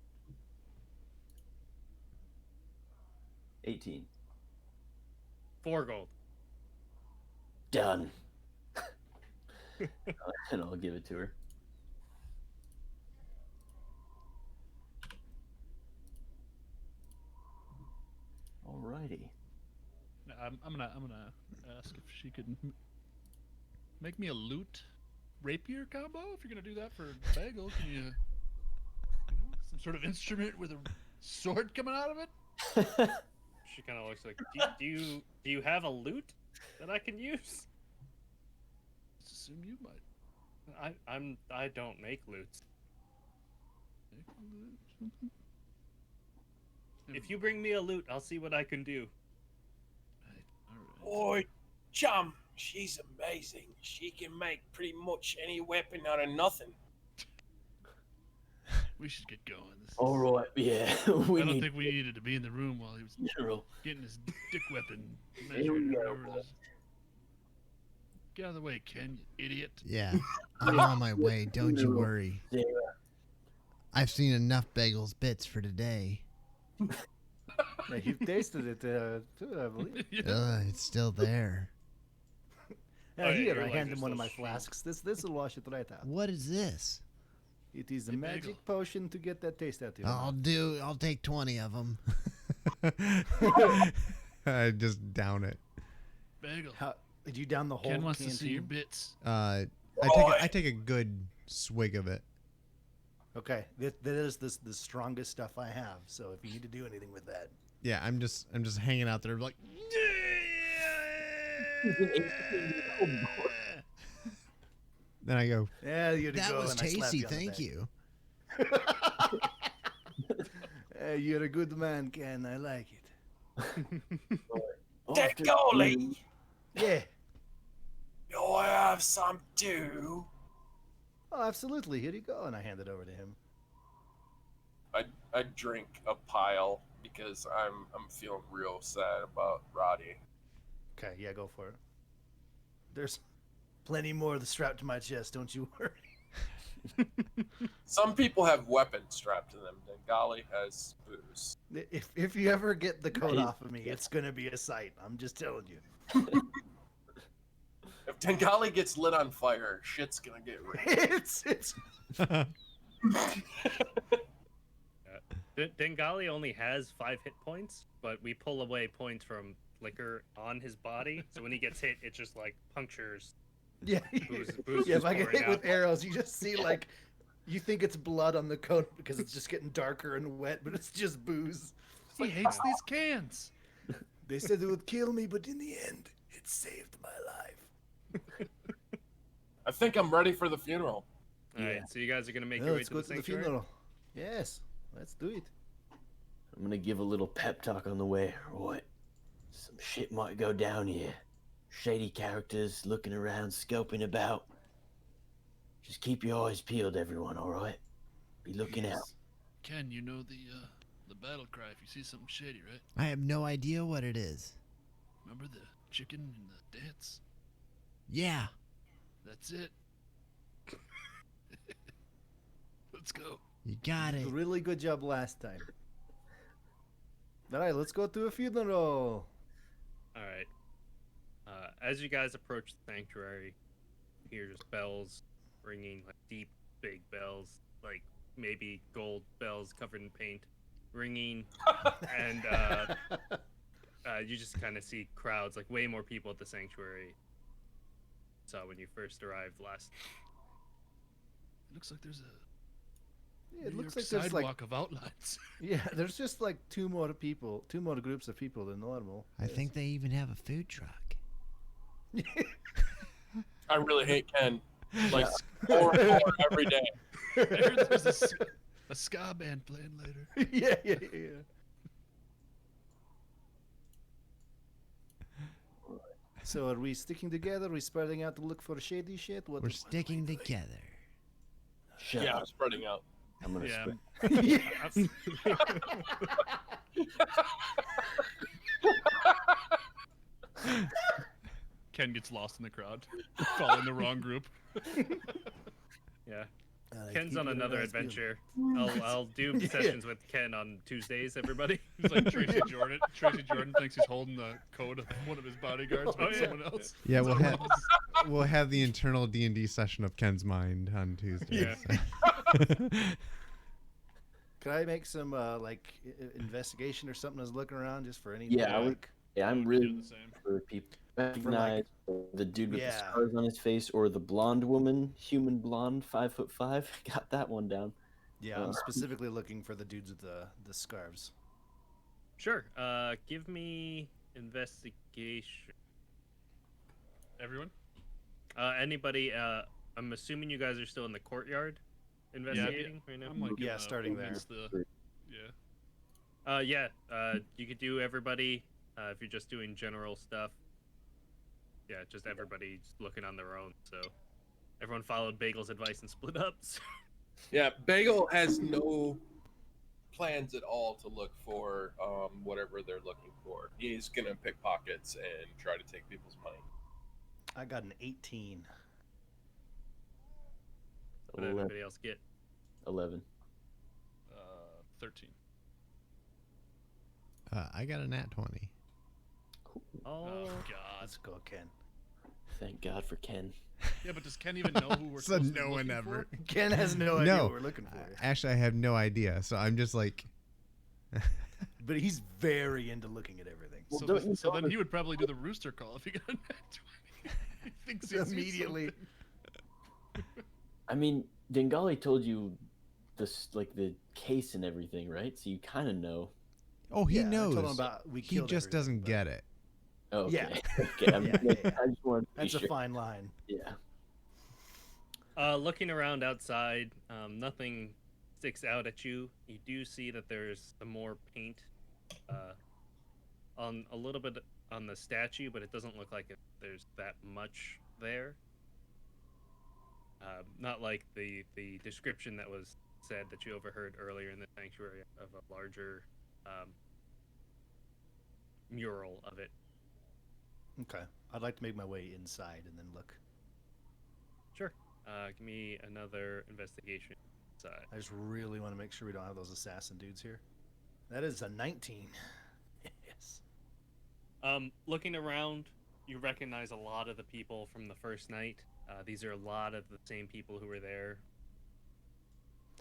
18. 4 gold. Done. And I'll give it to her. Alrighty. I'm gonna ask if she could make me a loot rapier combo. If you're gonna do that for Bagel, can you know, some sort of instrument with a sword coming out of it? She kind of looks like, do you have a lute that I can use? Let's assume you might. I don't make lutes. Make a loot or something? If you bring me a lute, I'll see what I can do. All right. Oi, chum, she's amazing. She can make pretty much any weapon out of nothing. We should get going. This is, All right, yeah. We I don't need think we needed to be in the room while he was General. getting his dick weapon Here we measured. or go, whatever it is. Get out of the way, Ken, you idiot. Yeah, I'm on my way. Don't you worry. Sarah. I've seen enough bagels bits for today. Yeah, you've tasted it too, I believe. It's still there. Yeah, Oh, yeah, here, your I legs hand are him one of still my strong. flasks. This will wash it right out. What is this? It is a Hey, magic Bagel. potion to get that taste out of you. I'll take 20 of them. I just down it. Bagel. How, Did you down the whole Ken wants to see your canteen? bits. I take a good swig of it. Okay, that is the strongest stuff I have. So if you need to do anything with that, Yeah, I'm just hanging out there like. Then I go. yeah, you had to That go was and I slap tasty. you on the Thank back. you. Hey, you're a good man, Ken. I like it. After- Golly, Yeah. I have some too. Oh, absolutely. Here you go, and I hand it over to him. I drink a pile because I'm feeling real sad about Roddy. Okay, yeah, go for it. There's plenty more of the strap to my chest. Don't you worry. Some people have weapons strapped to them. Dengali has booze. If you ever get the coat off of me, it's gonna be a sight. I'm just telling you. If Dengali gets lit on fire, shit's gonna get real. it's Dengali only has 5 hit points, but we pull away points from liquor on his body. So when he gets hit, it just like punctures. yeah. Booze Yeah, is if I get pouring hit with out. arrows, you just see like you think it's blood on the coat because it's just getting darker and wet, but it's just booze. He hates these cans. They said it would kill me, but in the end, it saved my life. I think I'm ready for the funeral. All right, so you guys are gonna make Yeah, your way let's to go the to the sanctuary. funeral. Yes, let's do it. I'm gonna give a little pep talk on the way, alright? Some shit might go down here. Shady characters looking around, scoping about. Just keep your eyes peeled, everyone, alright? Be looking out. Ken, you know the battle cry if you see something shady, right? I have no idea what it is. Remember the chicken in the dance? Yeah. That's it. Let's go. You got it. Really good job last time. All right, let's go to a funeral. All right. As you guys approach the sanctuary, you hear just bells ringing, like deep, big bells, like maybe gold bells covered in paint, ringing, and you just kind of see crowds, like way more people at the sanctuary. Saw when you first arrived last. It looks like there's a Yeah, it New looks York like there's like sidewalk of outlines. yeah, there's just like two more groups of people than normal. I think they even have a food truck. I really hate Ken. Like, more every day. I heard there's a ska band playing later. yeah. So are we sticking together? Are we spreading out to look for shady shit? What We're sticking together. Shut Yeah, up. I'm spreading out. I'm gonna Yeah. spread. Ken gets lost in the crowd, fall in the wrong group. Yeah. Like, Ken's keep on it in another nice view. adventure. I'll do Yeah. sessions with Ken on Tuesdays, everybody. He's like Tracy Jordan. Tracy Jordan thinks he's holding the coat of one of his bodyguards Oh, by yeah. someone else. Yeah, we'll have the internal D&D session of Ken's mind on Tuesday. Could I make some like investigation or something? I was looking around just for any. Yeah, I would- like, Yeah, I'm Do really the same. for people recognize the dude with Yeah. the scars on his face or the blonde woman, human blonde, 5'5". Got that one down. yeah, I'm specifically looking for the dudes with the scarves. Sure. Give me investigation. Everyone? Anybody? I'm assuming you guys are still in the courtyard investigating right now. I'm like, Yeah, starting there. against the- yeah. You could do everybody if you're just doing general stuff. Yeah, just everybody just looking on their own. So everyone followed Bagel's advice and split up. So. Yeah, Bagel has no plans at all to look for whatever they're looking for. He's gonna pick pockets and try to take people's money. I got an 18. What did everybody else get? 11. 13. I got a nat 20. Oh, God. Let's go, Ken. Thank God for Ken. Yeah, but does Ken even know who we're So supposed to be no one looking ever. for? Ken has no idea No. what we're looking for. Actually, I have no idea. So I'm just like, But he's very into looking at everything. Well, So, don't you so know then that- he would probably do the rooster call if he got a nat 20. Thinks he sees Immediately. I mean, Dengali told you this, like the case and everything, right? So you kind of know. Oh, he Yeah, I knows. told him about we He killed just everybody, doesn't but get it. Oh, okay. Yeah. Okay. Yeah. I just wanted to be That's a sure. fine line. Yeah. Looking around outside, nothing sticks out at you. You do see that there's some more paint on a little bit on the statue, but it doesn't look like there's that much there. Not like the description that was said that you overheard earlier in the sanctuary of a larger mural of it. Okay. I'd like to make my way inside and then look. Sure. Give me another investigation side. I just really want to make sure we don't have those assassin dudes here. That is a 19. Yes. Looking around, you recognize a lot of the people from the first night. These are a lot of the same people who were there.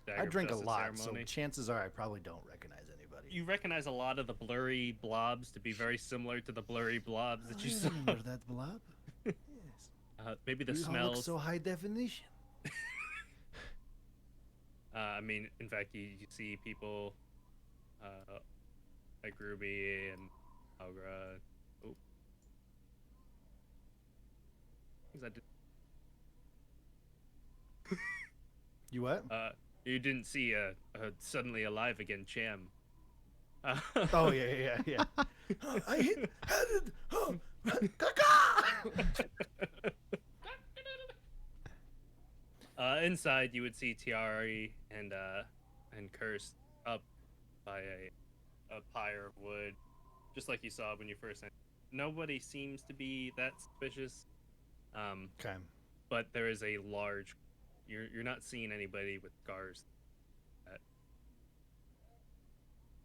I Dagger of drink a Justice lot, ceremony. so chances are I probably don't recognize anybody. You recognize a lot of the blurry blobs to be very similar to the blurry blobs that you I saw. remember that blob. Yes. Maybe the You all look smells. so high definition. I mean, in fact, you see people like Ruby and Algra. Oh. Is that You what? you didn't see a suddenly alive again Cham. Oh yeah. I hit headed. Inside, you would see Tiari and Curse up by a pyre of wood, just like you saw when you first entered. Nobody seems to be that suspicious. Okay. But there is a large. You're not seeing anybody with scars.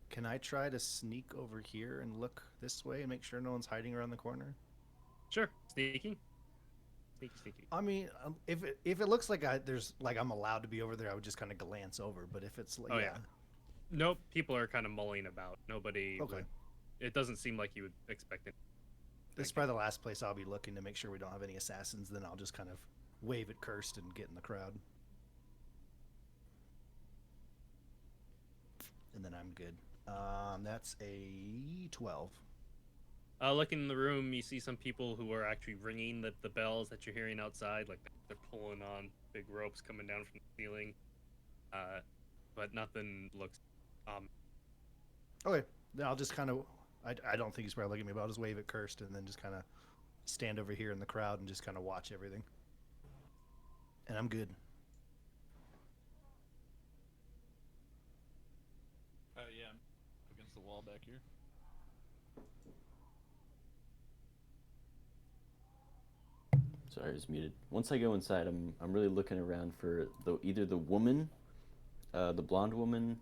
Can I try to sneak over here and look this way and make sure no one's hiding around the corner? Sure, sneaking. Sneaky. I mean, if it looks like I'm allowed to be over there, I would just kind of glance over. But if it's like, Oh, yeah. Nope, people are kind of mulling about. Nobody. Okay. It doesn't seem like you would expect it. This is probably the last place I'll be looking to make sure we don't have any assassins. Then I'll just kind of wave at Cursed and get in the crowd. And then I'm good. That's a 12. Looking in the room, you see some people who are actually ringing the bells that you're hearing outside, like they're pulling on big ropes coming down from the ceiling. But nothing looks. Okay, then I'll just kind of. I don't think he's probably looking at me, but I'll just wave at Cursed and then just kind of stand over here in the crowd and just kind of watch everything. And I'm good. Yeah, I'm against the wall back here. Sorry, I was muted. Once I go inside, I'm really looking around for either the woman, the blonde woman,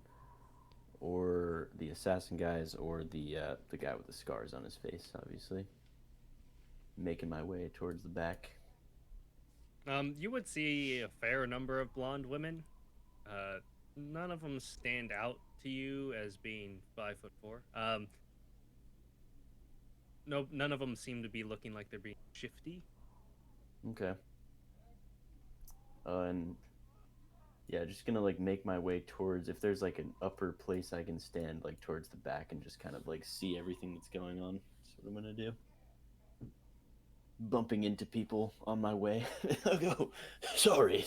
or the assassin guys, or the guy with the scars on his face. Obviously, making my way towards the back. You would see a fair number of blonde women. None of them stand out to you as being 5'4". No, none of them seem to be looking like they're being shifty. Okay. And yeah, just gonna like make my way towards, if there's like an upper place I can stand, like towards the back and just kind of like see everything that's going on. That's what I'm gonna do. Bumping into people on my way. I'll go, sorry.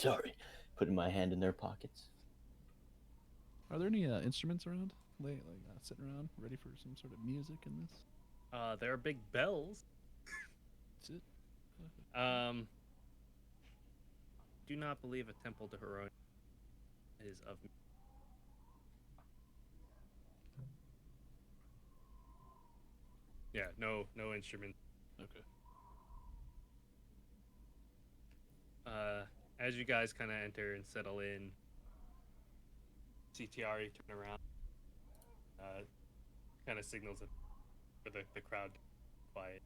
Putting my hand in their pockets. Are there any instruments around? Like sitting around, ready for some sort of music in this? There are big bells. That's it. Do not believe a temple to Heroin is of. Yeah, no instrument. Okay. As you guys kind of enter and settle in, see Tiari turn around, kind of signals it for the crowd to be quiet,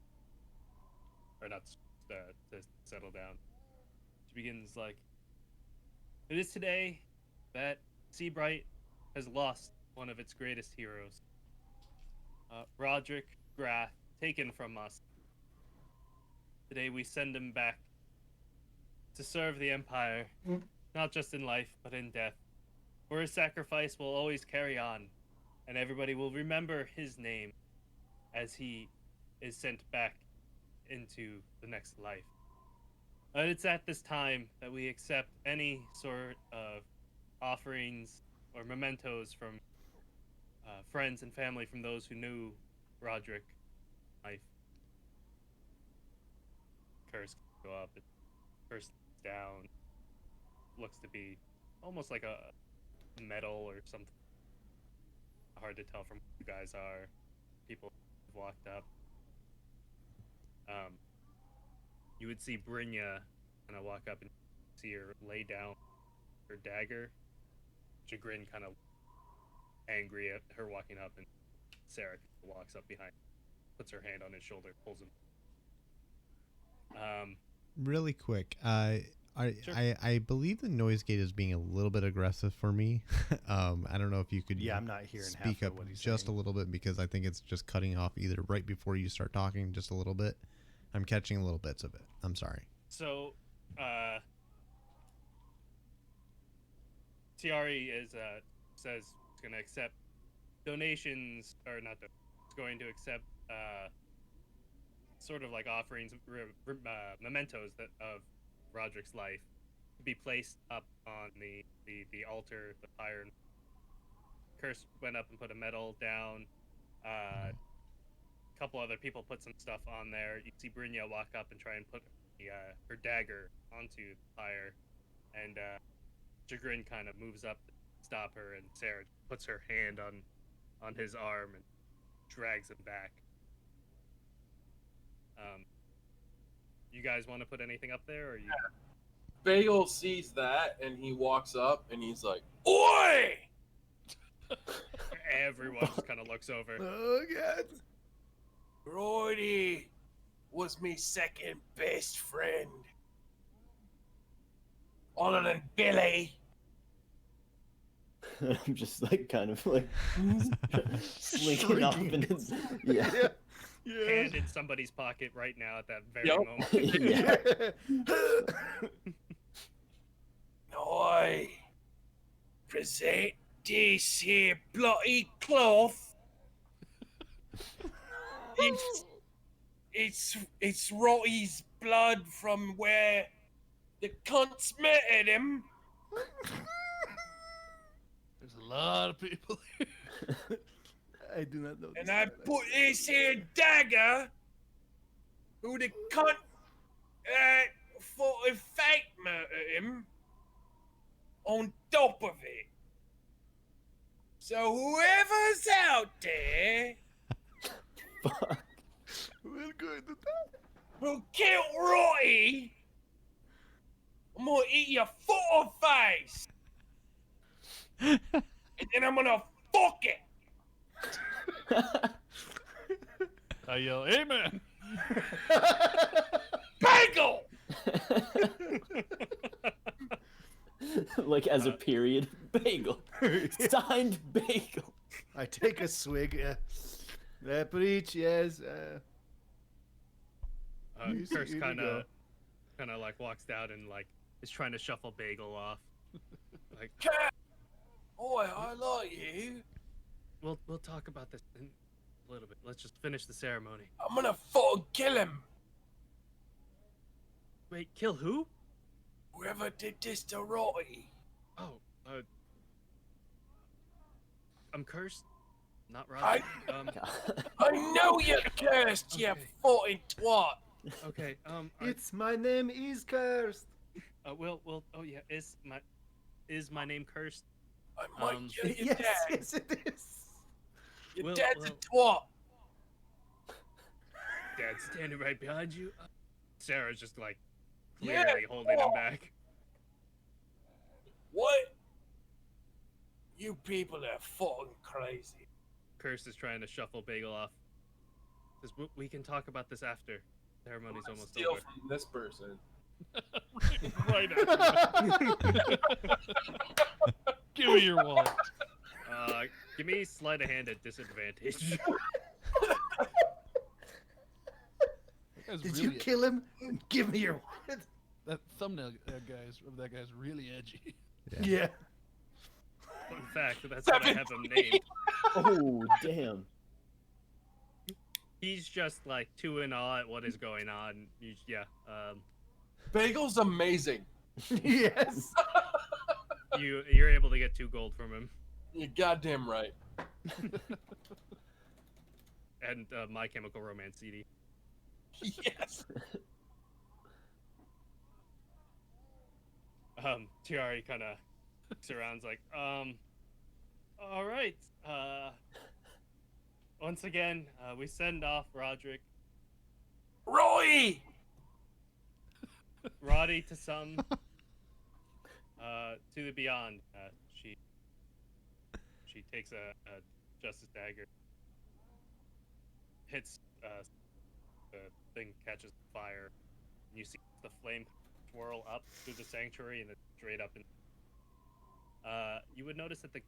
or not to settle down. She begins like, "It is today that Seabright has lost one of its greatest heroes, Roderick Grath, taken from us. Today we send him back to serve the Empire, not just in life, but in death. For his sacrifice will always carry on, and everybody will remember his name as he is sent back into the next life. And it's at this time that we accept any sort of offerings or mementos from friends and family from those who knew Roderick. Life. Curse can go up, curse down. Looks to be almost like a metal or something. Hard to tell from who you guys are. People have walked up. You would see Brynja kind of walk up and see her lay down her dagger. Chagrin kind of angry at her walking up, and Sarah walks up behind, puts her hand on his shoulder, pulls him. Really quick, Sure. I believe the noise gate is being a little bit aggressive for me. I don't know if you could Yeah, I'm not hearing half speak of up what he's just saying. a little bit, because I think it's just cutting off either right before you start talking, just a little bit. I'm catching little bits of it. I'm sorry. So, Tiari says it's going to accept donations, or not. It's going to accept sort of like offerings, mementos of Roderick's life to be placed up on the altar, the pyre. Curse went up and put a medal down. A couple other people put some stuff on there. You see Brynja walk up and try and put her dagger onto the pyre, and Chagrin kind of moves up to stop her, and Sarah puts her hand on his arm and drags him back. You guys want to put anything up there, or you? Bagel sees that and he walks up and he's like, "Oi!" Everyone just kind of looks over. Oh god. Roddy was me second best friend. Other than Billy. I'm just like kind of like slinking off in his, yeah. Hand in somebody's pocket right now at that very Yep. moment. Yeah. I present this here bloody cloth. It's Roddy's blood from where the cunts murdered him. There's a lot of people here. I do not know. And I put this here dagger who the cunt for a fake murder him on top of it. So whoever's out there Fuck. We're going to die. who killed Roy, I'm gonna eat your foot or face. And then I'm gonna fuck it. I yell, "Amen!" Bagel! Like as a period, bagel. Signed bagel. I take a swig. Preach, yes. Curse Here you kind go. of like walks down and like is trying to shuffle Bagel off. Like, Oi, I like you. we'll talk about this in a little bit. Let's just finish the ceremony. I'm gonna fucking kill him. Wait, kill who? Whoever did this to Roy. Oh, I'm cursed. Not I, right. I know you're cursed, you Okay. fucking twat. Okay. It's my name is cursed. Well. Oh yeah. Is my name cursed? I might Um, kill your Yes, dad. yes, it is. Your Well, dad's well- a twat. Dad's standing right behind you. Sarah's just like Yeah, clearly holding him twat. back. What? You people are fucking crazy. Curse is trying to shuffle Bagel off. Says, we can talk about this after. Ceremony's almost Steal over. from this person. Right after. Give me your wallet. Give me sleight of hand at disadvantage. That guy's Did really you kill him? Give me your wallet. that thumbnail that guy's really edgy. Yeah. Fun fact, that's what I have him named. Oh, damn. He's just like too in awe at what is going on. Bagel's amazing. Yes. You're able to get 2 gold from him, You're goddamn right. and My Chemical Romance CD. Yes. Tiari kind of surrounds like, all right. Once again, we send off Roderick, Roy! Roddy to some, to the beyond. She takes a justice dagger, hits the thing, catches fire, and you see the flame swirl up through the sanctuary and then straight up. And you would notice that the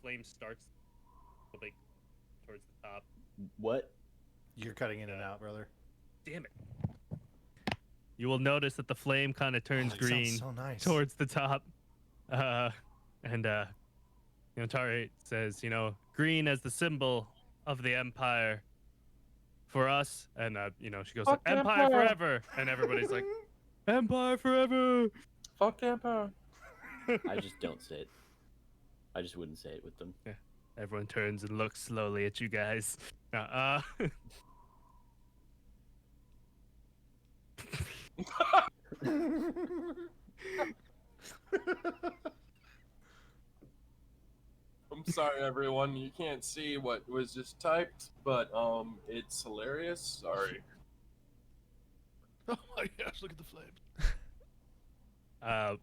flame starts a little bit towards the top. What? You're cutting in and out, brother. Damn it! You will notice that the flame kind of turns Oh, that sounds green so nice. towards the top, and Tari says, green as the symbol of the Empire for us, and she goes, Fuck Empire Empire. forever, and everybody's like, Empire forever. Fuck Empire. I just don't say it. I just wouldn't say it with them. Everyone turns and looks slowly at you guys. I'm sorry, everyone. You can't see what was just typed, but it's hilarious. Sorry. Oh my gosh, look at the flames.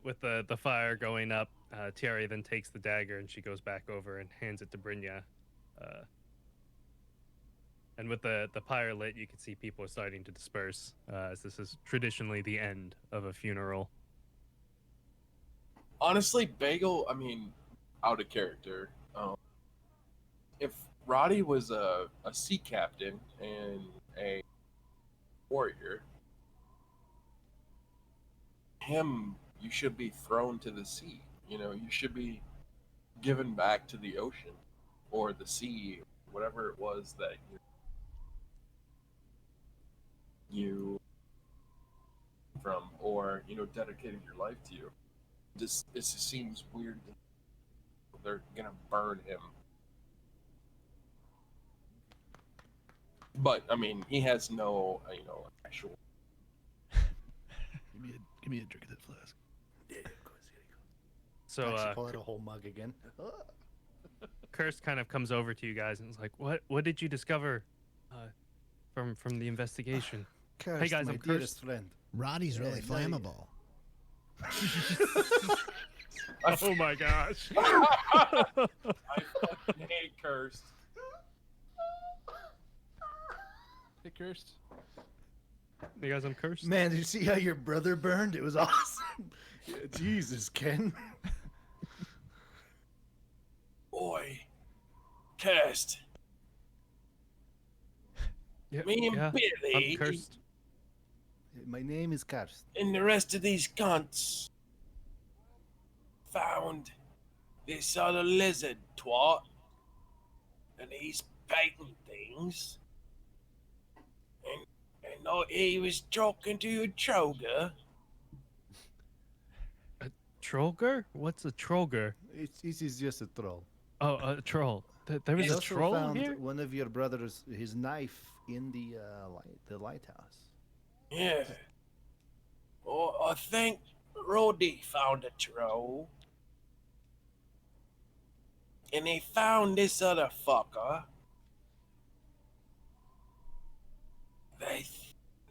With the fire going up, Tiari then takes the dagger and she goes back over and hands it to Brynja. And with the pyre lit, you can see people are starting to disperse, as this is traditionally the end of a funeral. Honestly, Bagel, I mean, out of character. If Roddy was a sea captain and a warrior, you should be thrown to the sea. You should be given back to the ocean or the sea, whatever it was that you from, or dedicated your life to. It just seems weird that they're gonna burn him. But I mean, he has no actual. Give me a drink of that flask. Yeah, of course. So Actually, pull out a whole mug again. Curse kind of comes over to you guys and is like, "What did you discover from the investigation?" Cursed, guys, my I'm dearest cursed. friend. Roddy's really no, flammable. Oh my gosh! I fucking hate Cursed. Hey, Cursed. You guys, I'm cursed. Man, did you see how your brother burned? It was awesome. Yeah, Jesus, Ken. Boy, cursed. Yeah, Me and yeah, Billy I'm cursed. My name is Cursed. and the rest of these cunts found this other lizard twat, and he's biting things. And he was talking to a troger. Trollger? What's a trollger? This is just a troll. Oh, a troll. There He is a also troll found here. one of your brothers, his knife in the lighthouse. Yeah. Oh, I think Roddy found a troll. And he found this other fucker.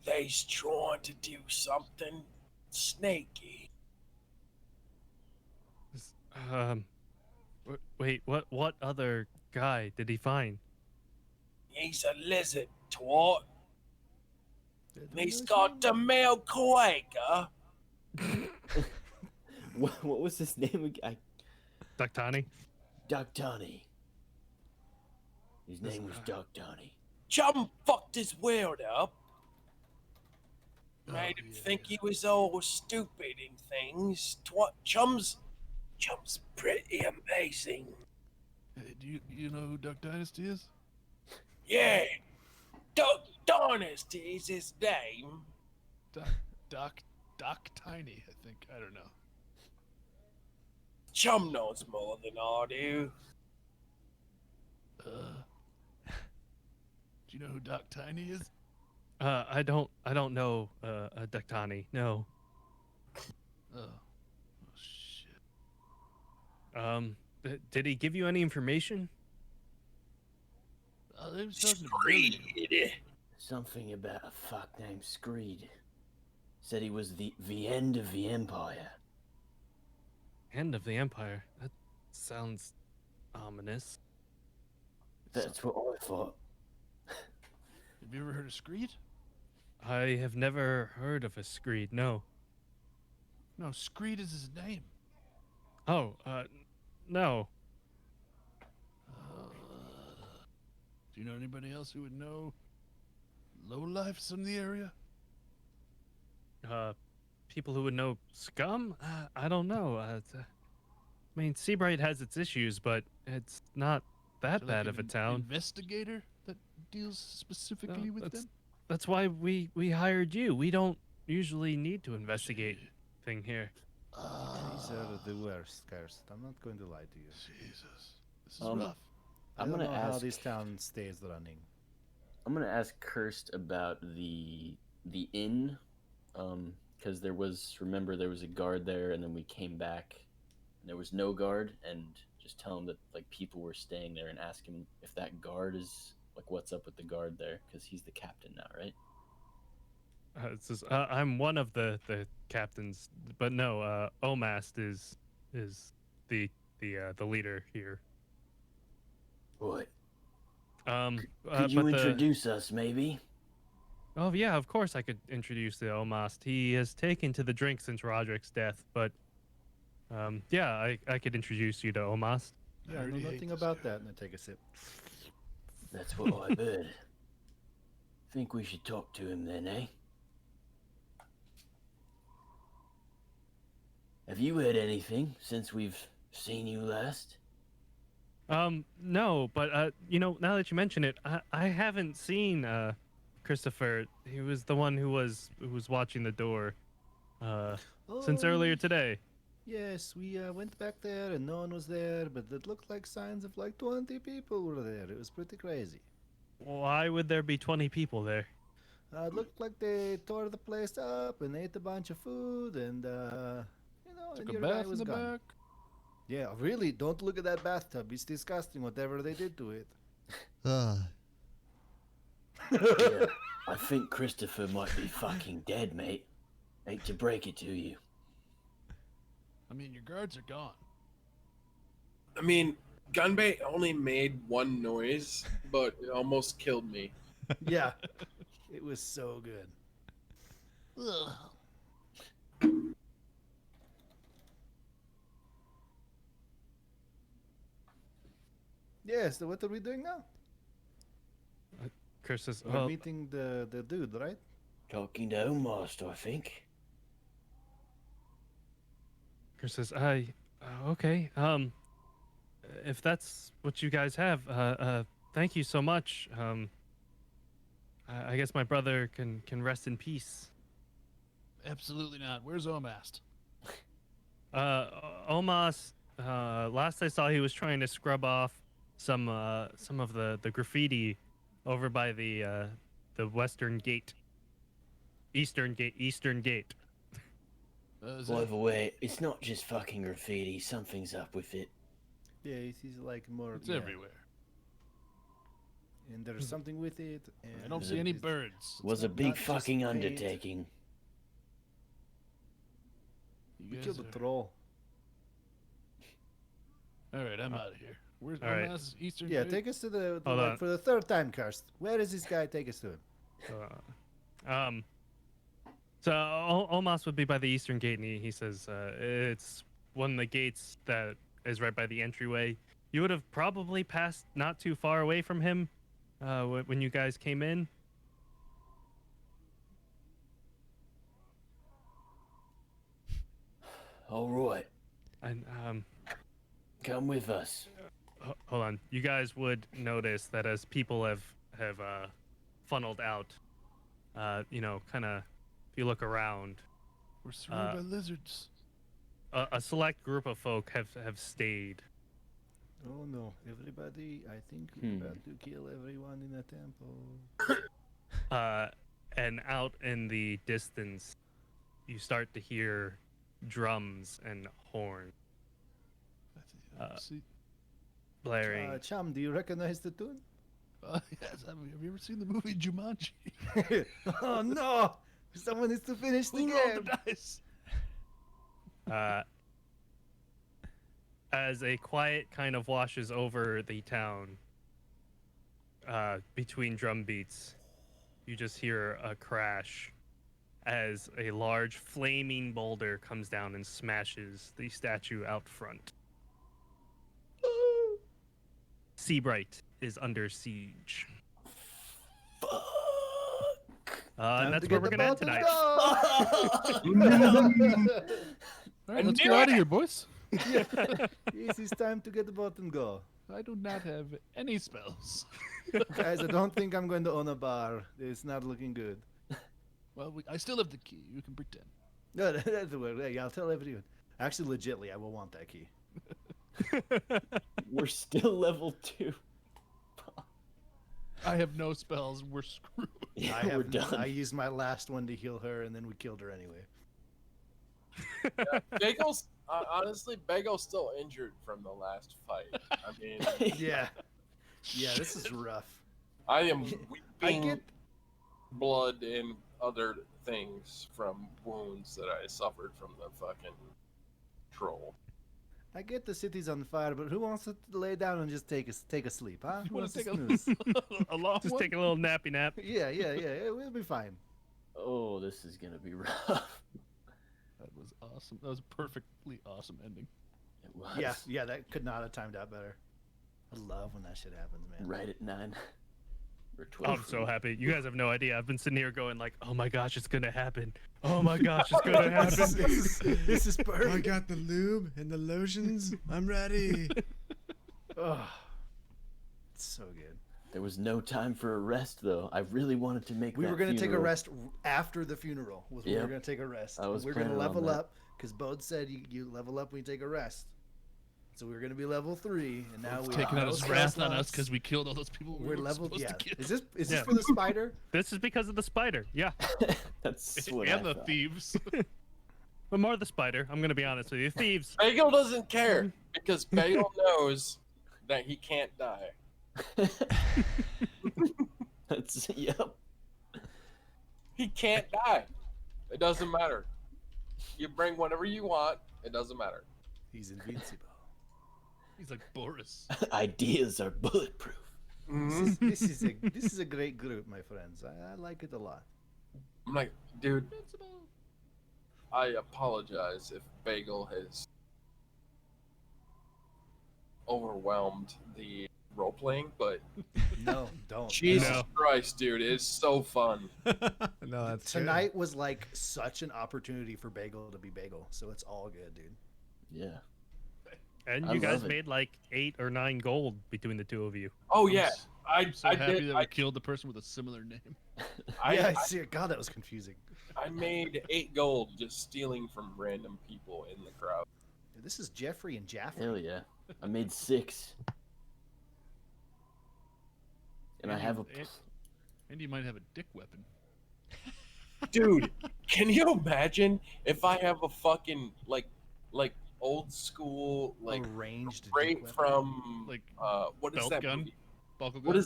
They's trying to do something snaky. Wait, what other guy did he find? He's a lizard twat. And he's got the male quaker. What was his name again? Ductani? Ductani. His name was Ductani. Chum fucked his world up. Made him yeah, think yeah. he was all stupid and things. Chum's pretty amazing. Hey, do you know who Duck Dynasty is? Yeah, Duck Dynasty is his name. Doc Tiny, I think. I don't know. Chum knows more than I do. Do you know who Doc Tiny is? I don't know Ductani. No. Oh shit. Did he give you any information? They was talking to me earlier. Screed. Something about a fuck named Screed. Said he was the end of the Empire. End of the Empire. That sounds ominous. That's what I thought. Have you ever heard of Screed? I have never heard of a screed. No. No, Screed is his name. Oh, no. Do you know anybody else who would know lowlifes in the area? People who would know scum? I don't know. I mean, Seabright has its issues, but it's not that So, bad like of a an town. Investigator that deals specifically with them? That's why we hired you. We don't usually need to investigate thing here. These are the worst, Karst. I'm not going to lie to you. Jesus, this is Um, rough. I I'm don't gonna know how ask. this town stays running. I'm gonna ask Kirst about the inn, because there was a guard there, and then we came back, and there was no guard, and just tell him that like people were staying there, and ask him if that guard is like what's up with the guard there, because he's the captain now, right? I'm one of the captains, but no, Omast is the leader here. What? Could Could you introduce us, maybe? Oh yeah, of course I could introduce the Omast. He has taken to the drink since Roderick's death, but yeah, I could introduce you to Omast. Yeah, I know nothing about that. And I take a sip. That's what I heard. Think we should talk to him then, eh? Have you heard anything since we've seen you last? No, but you know, now that you mention it, I haven't seen Christopher. He was the one who was watching the door since earlier today. Yes, we went back there and no one was there, but it looked like signs of like 20 people were there. It was pretty crazy. Why would there be 20 people there? It looked like they tore the place up and ate a bunch of food and, you know, Took and a your bath guy in was the gone. back. Yeah, really, don't look at that bathtub. It's disgusting, whatever they did to it. Ugh. Yeah, I think Christopher might be fucking dead, mate. Hate to break it to you. I mean, your guards are gone. I mean, Gunbait only made one noise, but it almost killed me. Yeah, it was so good. Yeah, so what are we doing now? Chris says, We're well, meeting the dude, right? Talking to Homemaster, I think. Chris says, okay. If that's what you guys have, thank you so much. I guess my brother can rest in peace. Absolutely not. Where's Omast? Omas, last I saw, he was trying to scrub off some of the graffiti over by the western gate, eastern gate. By the way, it's not just fucking graffiti. Something's up with it. Yeah, he's like more. It's yeah. everywhere. And there's something with it. And I don't see any it's- birds. Was a not big just fucking paint. undertaking. You We guys killed a are- troll. All right, I'm out of here. Where's All right. Omast? Eastern Yeah, Gate? take us to the Hold like, on. for the third time, Karst. Where is this guy? Take us to him. So Omas would be by the eastern gate, and he says it's one of the gates that is right by the entryway. You would have probably passed not too far away from him when you guys came in. All right, And come with us. hold on. You guys would notice that as people have funneled out, kind of, if you look around, We're surrounded by lizards. a select group of folk have stayed. Oh no, everybody! I think we're about to kill everyone in the temple. And out in the distance, you start to hear drums and horns See, blaring. Chum, do you recognize the tune? yes, have you ever seen the movie Jumanji? Oh no! Someone needs to finish the Who rolled game. the dice? As a quiet kind of washes over the town, between drum beats, you just hear a crash as a large flaming boulder comes down and smashes the statue out front. Seabright is under siege. And that's where we're gonna end tonight. All right, let's get out of here, boys. Yes, it's time to get the boat and go. I do not have any spells. Guys, I don't think I'm going to own a bar. It's not looking good. Well, I still have the key. You can pretend. No, that's the word. Yeah, I'll tell everyone. Actually, legitly, I will want that key. We're still level 2. I have no spells. We're screwed. Yeah, I we're have. done. I used my last one to heal her, and then we killed her anyway. Bagel's honestly, Bagel's still injured from the last fight. I mean, Yeah. Yeah, this is rough. I am I weeping get. blood and other things from wounds that I suffered from the fucking troll. I get the city's on fire, but who wants to lay down and just take a sleep, huh? You Who want wants to to take snooze? a long Just one? take a little nappy nap. Yeah, we'll be fine. Oh, this is gonna be rough. That was awesome. That was a perfectly awesome ending. It was. Yeah, that could not have timed out better. I love when that shit happens, man. Right at 9 or Oh, 12. I'm so happy. You guys have no idea. I've been sitting here going like, "Oh my gosh, it's gonna happen. Oh my gosh, it's gonna happen." This is I perfect. got the lube and the lotions. I'm ready. Oh, it's so good. There was no time for a rest, though. I really wanted to make We that were going to take a funeral- rest after the funeral. Was when we were Yep. going to take a rest. I was We're going to planning on level that. up because Bode said you level up when you take a rest. So we were going to be level 3, and now we Taking have out no his spell wrath on us slots. because we killed all those people we We're were level. supposed Yeah. to kill. Is this Yeah. for the spider? This is because of the spider. Yeah, That's what I and the thought. thieves. but more the spider. I'm gonna be honest with you. Thieves. Bagel doesn't care because Bagel knows that he can't die. That's yep. He can't die. It doesn't matter. You bring whatever you want. It doesn't matter. He's invincible. He's like Boris. Ideas are bulletproof. This is a great group, my friends. I like it a lot. I'm like, dude, I apologize if Bagel has overwhelmed the role playing, but No, don't. Jesus No. Christ, dude, it's so fun. No, that's good. Tonight was like such an opportunity for Bagel to be Bagel, so it's all good, dude. Yeah. And I you guys love it. made like 8 or 9 gold between the two of you. Oh yeah, I'm so I happy did. that we killed the person with a similar name. Yeah, I see. God, that was confusing. I made 8 gold just stealing from random people in the crowd. This is Jeffrey and Jaffrey. Hell yeah. I made 6. And I have a. And you might have a dick weapon. Dude, can you imagine if I have a fucking like old school like Arranged straight from Like what is belt that gun? movie? Buckle What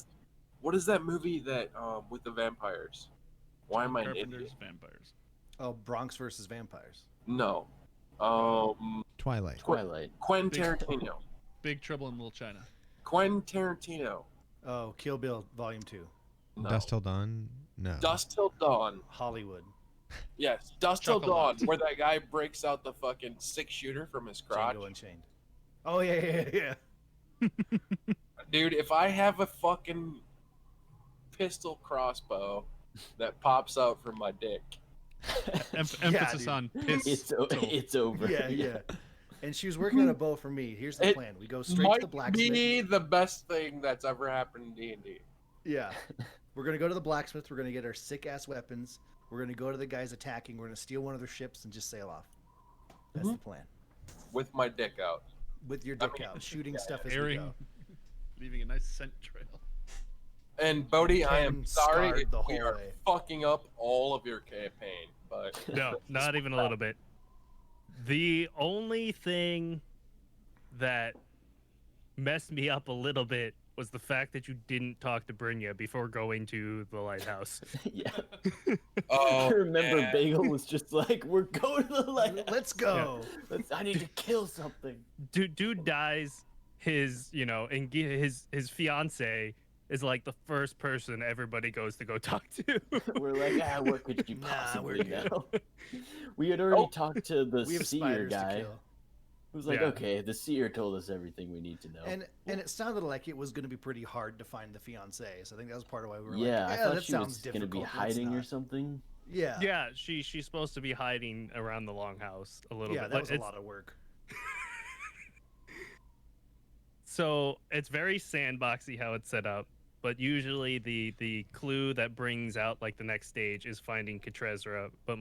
is that movie that with the vampires? Why am I an idiot? Carpenter's vampires. Oh, Bronx versus Vampires. No. Twilight. Twilight. Quentin Big- Tarantino. Big Trouble in Little China. Quentin Tarantino. Oh, Kill Bill Volume 2. No. Dust Till Dawn. No. Dust Till Dawn. Hollywood. Yes, Dust Till Dawn, Chocolat. where that guy breaks out the fucking 6-shooter from his crotch. Django Unchained. Oh, yeah. Dude, if I have a fucking pistol crossbow that pops out from my dick, Emphasis dude. on piss. It's over. Yeah. And she was working on a bow for me. Here's the It plan: we go straight to the Might blacksmith. be the best thing that's ever happened in D&D. Yeah. We're gonna go to the blacksmith. We're gonna get our sick ass weapons. We're gonna go to the guys attacking. We're gonna steal one of their ships and just sail off. That's the plan. With my dick out. With your dick out, shooting stuff as we Airing, go. leaving a nice scent trail. And Bodhi, I am Ken sorry scarred if the we whole are way. fucking up all of your campaign, but No, not even a little bit. The only thing that messed me up a little bit was the fact that you didn't talk to Brynja before going to the lighthouse. Yeah. oh, I remember man. Bagel was just like, "We're going to the lighthouse. Let's go. I need to kill something." Dude dies. His, and his fiance is like the first person everybody goes to go talk to. We're like, what could you Nah, possibly we're good. know? We had already Oh. talked to the We have seer spiders to guy. kill. It was like, Yeah. okay, the seer told us everything we need to know. And it sounded like it was going to be pretty hard to find the fiance. So I think that was part of why we were yeah, like, I thought that she sounds was difficult. gonna be Let's hiding or not." something. Yeah. Yeah, she's supposed to be hiding around the longhouse a little Yeah, bit. that was a It's- lot of work. So it's very sandboxy how it's set up, but usually the clue that brings out like the next stage is finding Katrezra. But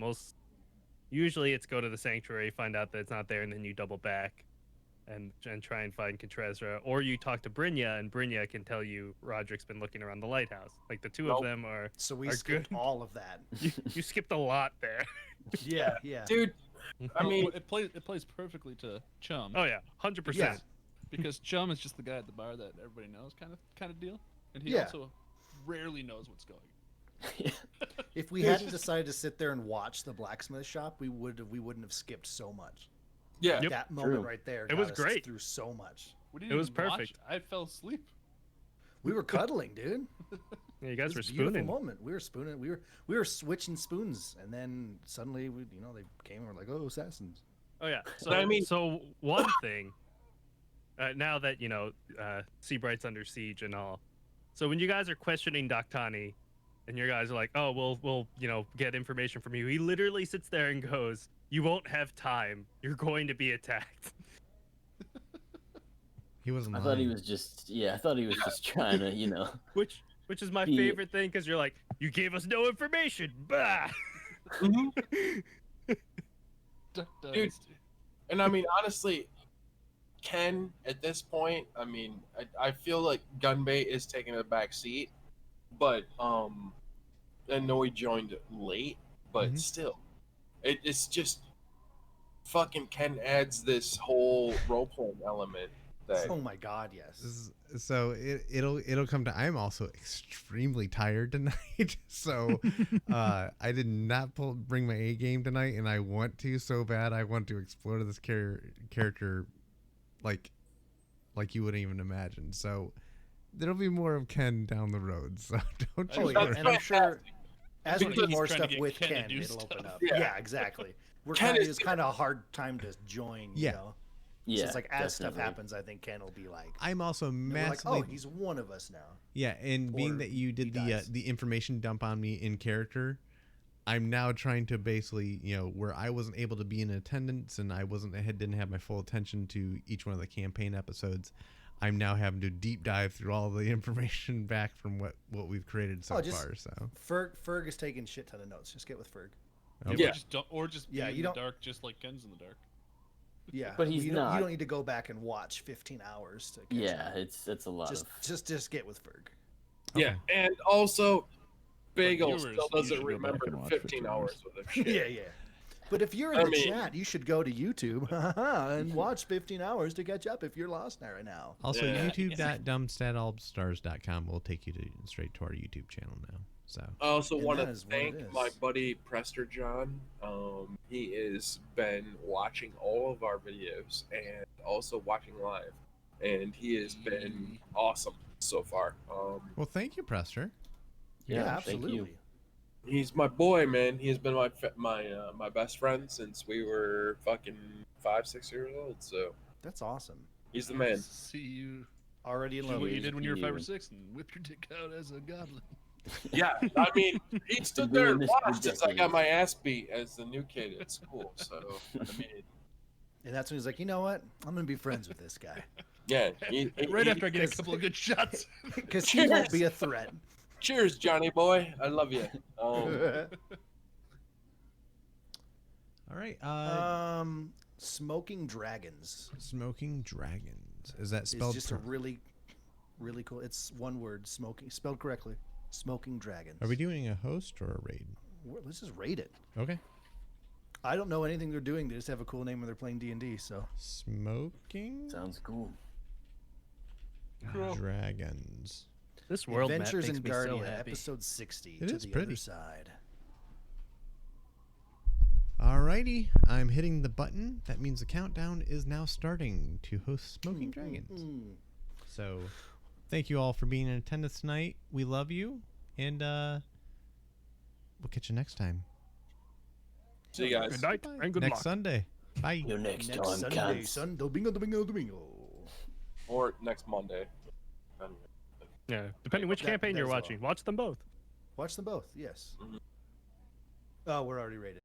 usually it's go to the sanctuary, find out that it's not there, and then you double back and try and find Katrezra, or you talk to Brynja, and Brynja can tell you Roderick's been looking around the lighthouse. Like the two of Nope. them are So we Are skipped good. all of that. you skipped a lot there. Yeah, yeah. Dude, I mean, it plays perfectly to Chum. Oh yeah, 100%. Yeah. Because Chum is just the guy at the bar that everybody knows, kind of deal, and he Yeah. also rarely knows what's going. If we hadn't decided to sit there and watch the blacksmith shop, we wouldn't have skipped so much. yeah. Yep. That moment True. right there. It was got us great. through so much. We didn't It was even watch perfect. it. I fell asleep. We were cuddling, dude. Yeah, you It guys was were a beautiful spooning. moment. We were spooning. We were switching spoons, and then suddenly, they came and were like, "Oh, assassins." Oh yeah. So But I mean- so one thing. Now that Seabright's under siege and all, so when you guys are questioning Doctani, and you guys are like, "Oh, we'll get information from you," he literally sits there and goes, "You won't have time. You're going to be attacked." He wasn't I lying. thought he was just trying to, Which is my He- favorite thing because you're like, "You gave us no information." Bah. Dude. And I mean, honestly, Ken, at this point, I mean, I feel like Gunbait is taking a back seat, but I know he joined late, but Mhm. still, it's just fucking Ken adds this whole role playing element that Oh my God, yes. So it'll come to. I'm also extremely tired tonight, so I did not bring my A game tonight, and I want to so bad. I want to explore this character, like you wouldn't even imagine. So there'll be more of Ken down the road. So don't Oh you yeah, worry. and I'm sure as we Because do he's more trying to stuff get with Ken to Ken, do it'll open stuff. up. Yeah. Yeah, exactly. We're Ken kind of is- it's kind of a hard time to join. Yeah. You know? yeah. So it's like as stuff definitely. happens, I think Ken will be like, I'm also and we're like, massively. "Oh, he's one of us now." Yeah, and being Or that you he did dies. the information dump on me in character, I'm now trying to basically, where I wasn't able to be in attendance and didn't have my full attention to each one of the campaign episodes. I'm now having to deep dive through all the information back from what we've created so Oh, just- far. So Ferg is taking shit ton of notes. Just get with Ferg. Okay. Yeah. Or just Yeah, be you in the don't- dark, just like Ken's in the dark. Yeah, But he's you not. You don't need to go back and watch 15 hours to catch Yeah, up. it's a lot Just of. just get with Ferg. yeah, and also Bagel viewers, still you doesn't should go back remember and watch 15 15 hours worth of shit. Yeah. But if you're in I the mean- chat, you should go to YouTube and watch 15 hours to catch up if you're lost right now. also Yeah. youtube.dumbstatallstars.com will take you straight to our YouTube channel now. So I also And want that to is what it thank is. my buddy Prester John. He has been watching all of our videos and also watching live, and he has been awesome so far. well, thank you, Prester. Yeah, thank you. absolutely. He's my boy, man. He's been my best friend since we were fucking 5-6 years old. So That's awesome. he's the man. See you Already in do love. what you with did when you were 5 or you. 6 and whip your dick out as a goblin. Yeah, I mean, he stood Been there doing and this for watched as I got decades. my ass beat as the new kid at school. So, I mean, And that's when he's like, you know what? I'm gonna be friends with this guy yeah. Right after I get a because- couple of good shots. because he won't be a threat. Cheers, Johnny boy. I love you. All right. Smoking Dragons Smoking Dragons. Is that is spelled just a really, really cool. It's one word, smoking, spelled correctly. Smoking Dragons. Are we doing a host or a raid? Let's just rate it. Okay. I don't know anything they're doing. They just have a cool name when they're playing D&D. So Smoking Sounds cool. Dragons. This world Adventures map in makes me so Guardia, happy. episode 60. It to is the pretty. other side. Alrighty, I'm hitting the button. That means the countdown is now starting to host Smoking Dragons. So, thank you all for being in attendance tonight. We love you, and we'll catch you next time. See you guys. Good night and good next luck. Sunday. Bye. Your next, Next time, Sunday, cunts. Domingo. Or next Monday. Yeah, depending which That- campaign that you're as well. watching. Watch them both. Watch them both. Yes. Oh, we're already rated.